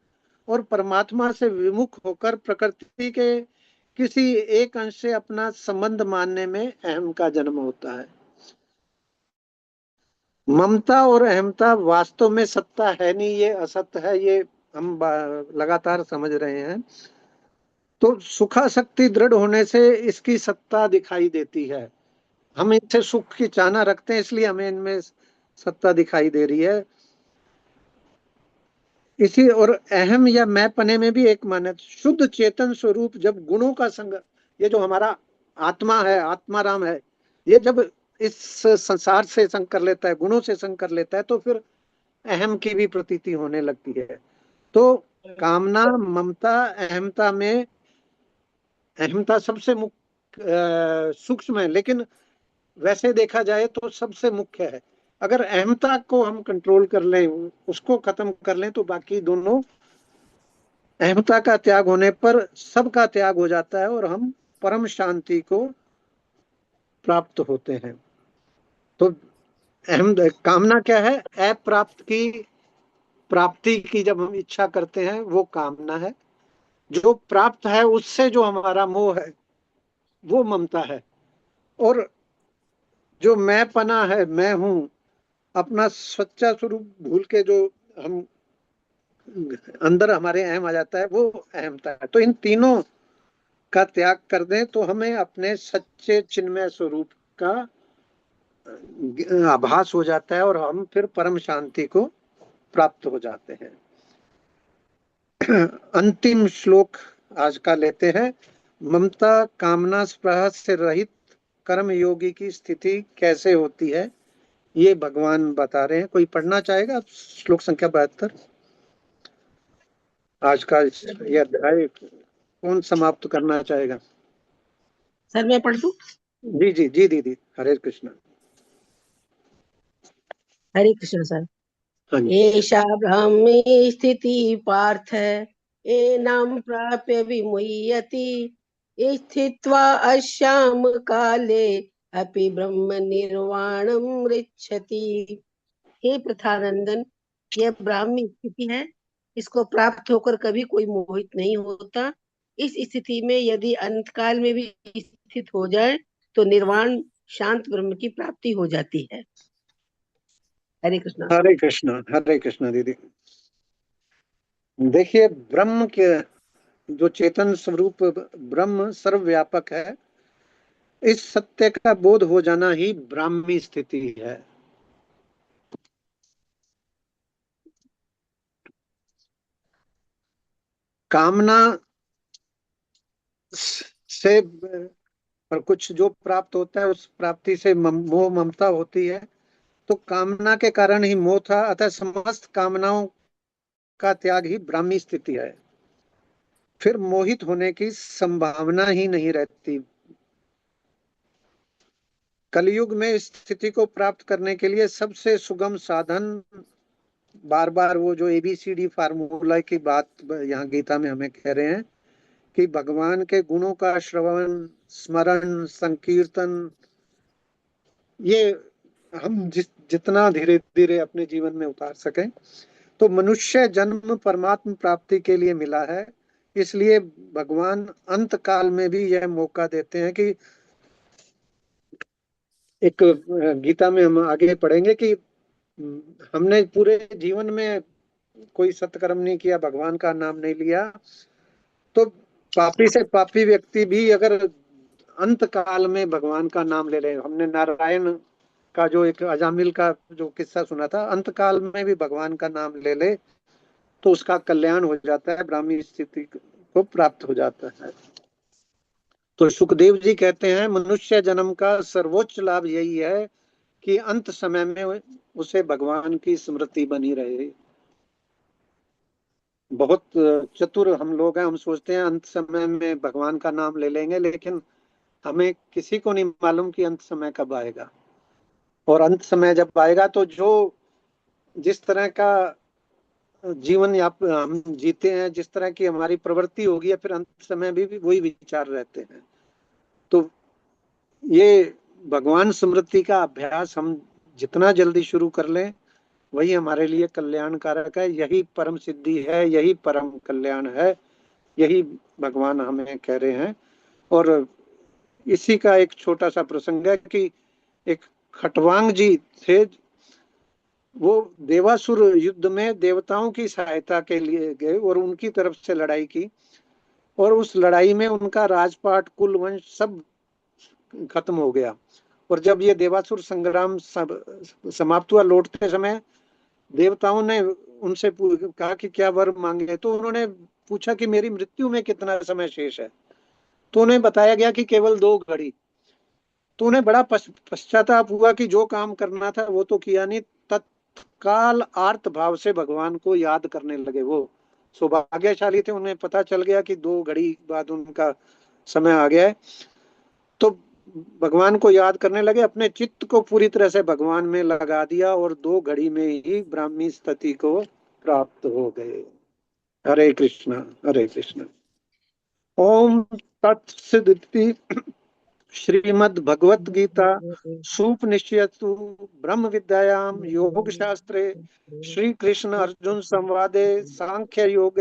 और परमात्मा से विमुख होकर प्रकृति के किसी एक अंश से अपना संबंध मानने में अहम का जन्म होता है। ममता और अहमता वास्तव में सत्ता है नहीं, ये असत्य है, ये हम लगातार समझ रहे हैं। तो सुखासक्ति दृढ़ होने से इसकी सत्ता दिखाई देती है। हम इनसे सुख की चाहना रखते हैं, इसलिए हमें इनमें सत्ता दिखाई दे रही है। इसी और अहम या मैं पने में भी एक मान्य शुद्ध चेतन स्वरूप जब गुणों का संग, ये जो हमारा आत्मा है, आत्माराम है, ये जब इस संसार से संग कर लेता है, गुणों से संग कर लेता है, तो फिर अहम की भी प्रतीति होने लगती है। तो कामना, ममता, अहमता में अहमता सबसे मुख्य सूक्ष्म है, लेकिन वैसे देखा जाए तो सबसे मुख्य है। अगर अहमता को हम कंट्रोल कर लें, उसको खत्म कर लें, तो बाकी दोनों, अहमता का त्याग होने पर सबका त्याग हो जाता है और हम परम शांति को प्राप्त होते हैं। तो अहम कामना क्या है? अप्राप्त की प्राप्ति की जब हम इच्छा करते हैं वो कामना है। जो प्राप्त है उससे जो हमारा मोह है वो ममता है। और जो मैं पना है, मैं हूं, अपना सच्चा स्वरूप भूल के जो हम अंदर हमारे अहम आ जाता है वो अहमता है। तो इन तीनों का त्याग कर दें तो हमें अपने सच्चे चिन्मय स्वरूप का आभास हो जाता है और हम फिर परम शांति को प्राप्त हो जाते हैं। अंतिम श्लोक आज का लेते हैं। ममता कामना स्पृहा से रहित कर्म योगी की स्थिति कैसे होती है, ये भगवान बता रहे हैं। कोई पढ़ना चाहेगा श्लोक संख्या 72? आज का यह अध्याय कौन समाप्त करना चाहेगा? सर मैं पढ़ दूं? जी जी जी दीदी, हरे कृष्ण। हरे कृष्ण सर। हाँ जी। एषा ब्राह्मी स्थिति पार्थ एनां प्राप्य विमुह्यति स्थित्वा अस्याम काले अपि ब्रह्म निर्वाणं मृच्छति। हे प्रथानंदन, यह ब्राह्मी स्थिति है, इसको प्राप्त होकर कभी कोई मोहित नहीं होता। इस स्थिति में यदि अंतकाल में भी स्थित हो जाए तो निर्वाण शांत ब्रह्म की प्राप्ति हो जाती है। हरे कृष्णा। हरे कृष्णा, हरे कृष्णा दीदी। देखिए, ब्रह्म के जो चेतन स्वरूप ब्रह्म सर्वव्यापक है, इस सत्य का बोध हो जाना ही ब्राह्मी स्थिति है। कामना से और कुछ जो प्राप्त होता है उस प्राप्ति से मोह ममता होती है, तो कामना के कारण ही मोह था। अतः समस्त कामनाओं का त्याग ही ब्राह्मी स्थिति है। फिर मोहित होने की संभावना ही नहीं रहती। कलयुग में इस स्थिति को प्राप्त करने के लिए सबसे सुगम साधन, बार बार वो जो ABCD फार्मूला की बात यहाँ गीता में हमें कह रहे हैं कि भगवान के गुणों का श्रवण, स्मरण, संकीर्तन, ये हम जितना धीरे धीरे अपने जीवन में उतार सकें। तो मनुष्य जन्म परमात्म प्राप्ति के लिए मिला है, इसलिए भगवान अंत काल में भी यह मौका देते हैं कि एक गीता में हम आगे पढ़ेंगे कि हमने पूरे जीवन में कोई सत्कर्म नहीं किया, भगवान का नाम नहीं लिया, तो पापी से पापी व्यक्ति भी अगर अंत काल में भगवान का नाम ले रहे हैं, हमने नारायण का जो एक अजामिल का जो किस्सा सुना था, अंत काल में भी भगवान का नाम ले ले तो उसका कल्याण हो जाता है, ब्राह्मी स्थिति को प्राप्त हो जाता है। तो सुखदेव जी कहते हैं मनुष्य जन्म का सर्वोच्च लाभ यही है कि अंत समय में उसे भगवान की स्मृति बनी रहे। बहुत चतुर हम लोग हैं, हम सोचते हैं अंत समय में भगवान का नाम ले लेंगे, लेकिन हमें किसी को नहीं मालूम कि अंत समय कब आएगा। और अंत समय जब आएगा तो जो जिस तरह का जीवन हम जीते हैं, जिस तरह की हमारी प्रवृत्ति होगी, फिर अंत समय भी वही विचार रहते हैं। तो ये भगवान स्मृति का अभ्यास हम जितना जल्दी शुरू कर लें वही हमारे लिए कल्याणकारक है। यही परम सिद्धि है, यही परम कल्याण है, यही भगवान हमें कह रहे हैं। और इसी का एक छोटा सा प्रसंग है कि एक खटवांग जी थे, वो देवासुर युद्ध में देवताओं की सहायता के लिए गए और उनकी तरफ से लड़ाई की, और उस लड़ाई में उनका राजपाट, कुल वंश सब खत्म हो गया। और जब ये देवासुर संग्राम समाप्त हुआ, लौटते समय देवताओं ने उनसे कहा कि क्या वर मांगे, तो उन्होंने पूछा कि मेरी मृत्यु में कितना समय शेष है, तो उन्हें बताया गया कि केवल 2 घड़ी। तो उन्हें बड़ा पश्चाताप हुआ कि जो काम करना था वो तो किया नहीं। तत्काल आर्त भाव से भगवान को याद करने लगे। वो सौभाग्यशाली थे, उन्हें पता चल गया कि 2 घड़ी बाद उनका समय आ गया है। तो भगवान को याद करने लगे, अपने चित्त को पूरी तरह से भगवान में लगा दिया और 2 घड़ी में ही ब्राह्मी स्थिति को प्राप्त हो गए। हरे कृष्णा, हरे कृष्णा। ओम तत्सदिति श्रीमद् भगवद गीता सुपनिषत्सु ब्रह्म विद्यायाम योग शास्त्रे श्री कृष्ण अर्जुन संवादे सांख्य योग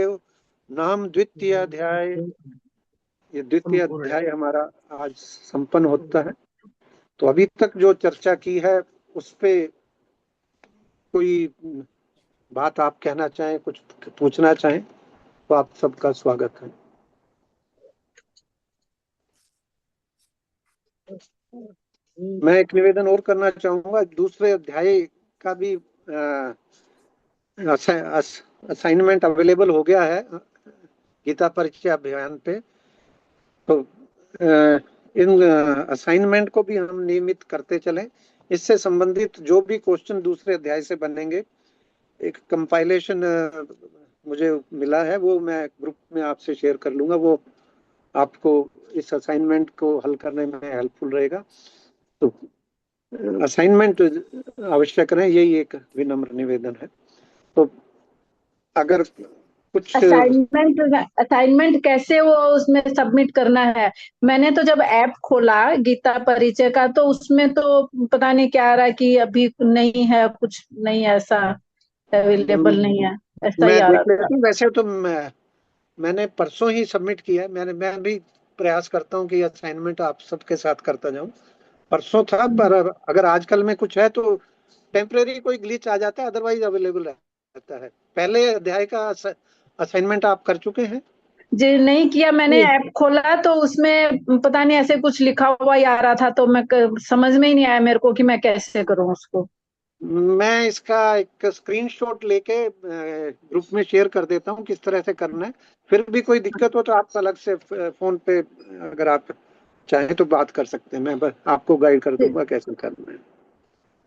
नाम द्वितीय अध्याय, ये द्वितीय अध्याय हमारा आज संपन्न होता है। तो अभी तक जो चर्चा की है उस पे कोई बात आप कहना चाहें, कुछ पूछना चाहें, तो आप सबका स्वागत है। मैं एक निवेदन और करना चाहूंगा, दूसरे अध्याय का भी असाइनमेंट अवेलेबल हो गया है गीता परिचय अभियान पे। तो इन असाइनमेंट को भी हम नियमित करते चलें। इससे संबंधित जो भी क्वेश्चन दूसरे अध्याय से बनेंगे, एक कंपाइलेशन मुझे मिला है, वो मैं ग्रुप में आपसे शेयर कर लूंगा। वो आपको इस असाइनमेंट को हल करने में हेल्पफुल रहेगा। तो असाइनमेंट आवश्यक है, यही एक विनम्र निवेदन है। तो अगर कुछ असाइनमेंट कैसे वो उसमें सबमिट करना है? मैंने तो जब ऐप खोला गीता परिचय का, तो उसमें तो पता नहीं क्या आ रहा है कि अभी नहीं है, कुछ नहीं है, ऐसा अवेलेबल नहीं है, ऐसा ही मैं आ देख रहा लेता था। हूँ। वैसे तो मैंने परसों ही सबमिट किया है। मैं भी प्रयास करता हूँ कि असाइनमेंट आप सबके साथ करता जाऊं। परसों था, पर अगर आजकल में कुछ है तो टेम्परेरी कोई ग्लिच आ जाता है, अदरवाइज अवेलेबल रहता है। पहले अध्याय का असाइनमेंट आप कर चुके हैं? जी नहीं किया, मैंने ऐप खोला तो उसमें पता नहीं ऐसे कुछ लिखा हुआ ही आ रहा था, तो मैं समझ में ही नहीं आया मेरे को कि मैं कैसे करूं उसको। मैं इसका एक स्क्रीनशॉट लेके ग्रुप में शेयर कर देता हूँ किस तरह से करना है। फिर भी कोई दिक्कत हो तो आप अलग से फोन पे अगर आप चाहें तो बात कर सकते हैं। मैं बस आपको गाइड कर दूंगा कैसे करना है।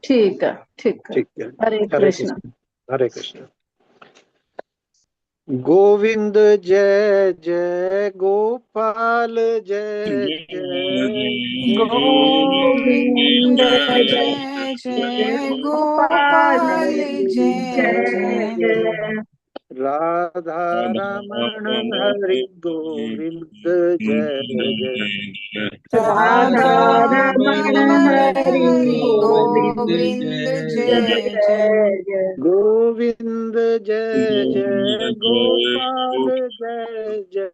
ठीक है, ठीक है। ठीक है। हरे हरे कृष्ण। कृष्ण। हरे कृष्ण। गोविंद जय जय गोपाल जय जय गोविंद जय जय जय गोपाल गोपाल जय जय जय राधा रमण हरि गोविंद जय जय राधा रमण रमण हरि हरि गोविंद गोविंद जय जय जय गोविंद जय जय गोपाल जय जय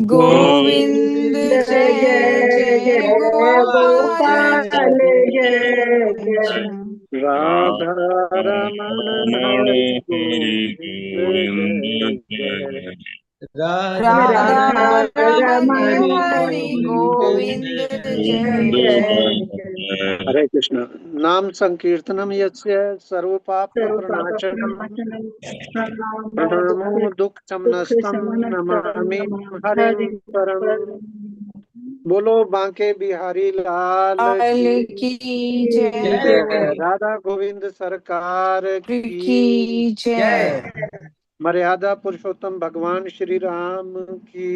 गोविंद जय जय जय जय गोपाल गोपाल जय जय जय जय राधा रमण हरि गोविंद जय जय राधा राधा रमण रमण हरि गोविंद जय जय हरे कृष्ण। नाम संकीर्तनम यस्य सर्व पाप प्रणाशनम प्रणामो दुख शमनस्तम नमामि हरिं परम। बोलो बांके बिहारी लाल लाल की की जय जय। राधा गोविंद सरकार की की जय मर्यादा पुरुषोत्तम भगवान श्री राम की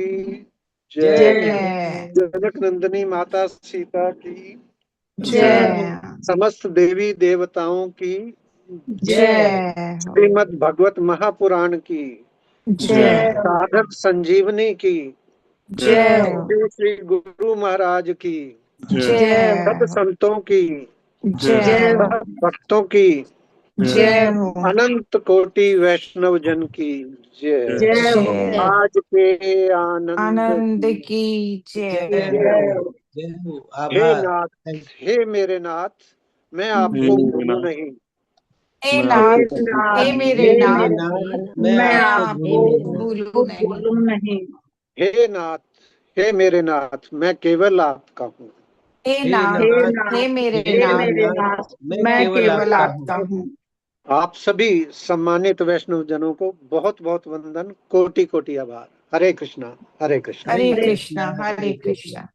जय जय। जनक नंदिनी माता सीता की जय समस्त देवी देवताओं की जय श्रीमद् भगवत महापुराण की जय साधक संजीवनी की जय श्री श्री गुरु महाराज की जय सब संतों की जय सब भक्तों की जय हो अनंत कोटि वैष्णव जन की जय। जय आज के आनंद आनंद की की जय हे नाथ, हे मेरे नाथ, मैं आपको भूलूं नहीं। हे हे नाथ हे नाथ, मेरे हे नाथ मेरे नाथ, मैं मैं आपको आपको भूलू नहीं। भूलूं नहीं। हे नाथ, हे मेरे नाथ, मैं केवल आपका हूँ। हे नाथ हे हे नाथ, मेरे हे नाथ मेरे नाथ, मैं मैं केवल केवल आपका आपका हूँ। आप सभी सम्मानित वैष्णव जनों को बहुत बहुत वंदन, कोटि कोटि आभार। हरे कृष्णा। हरे कृष्णा। हरे कृष्णा हरे कृष्णा।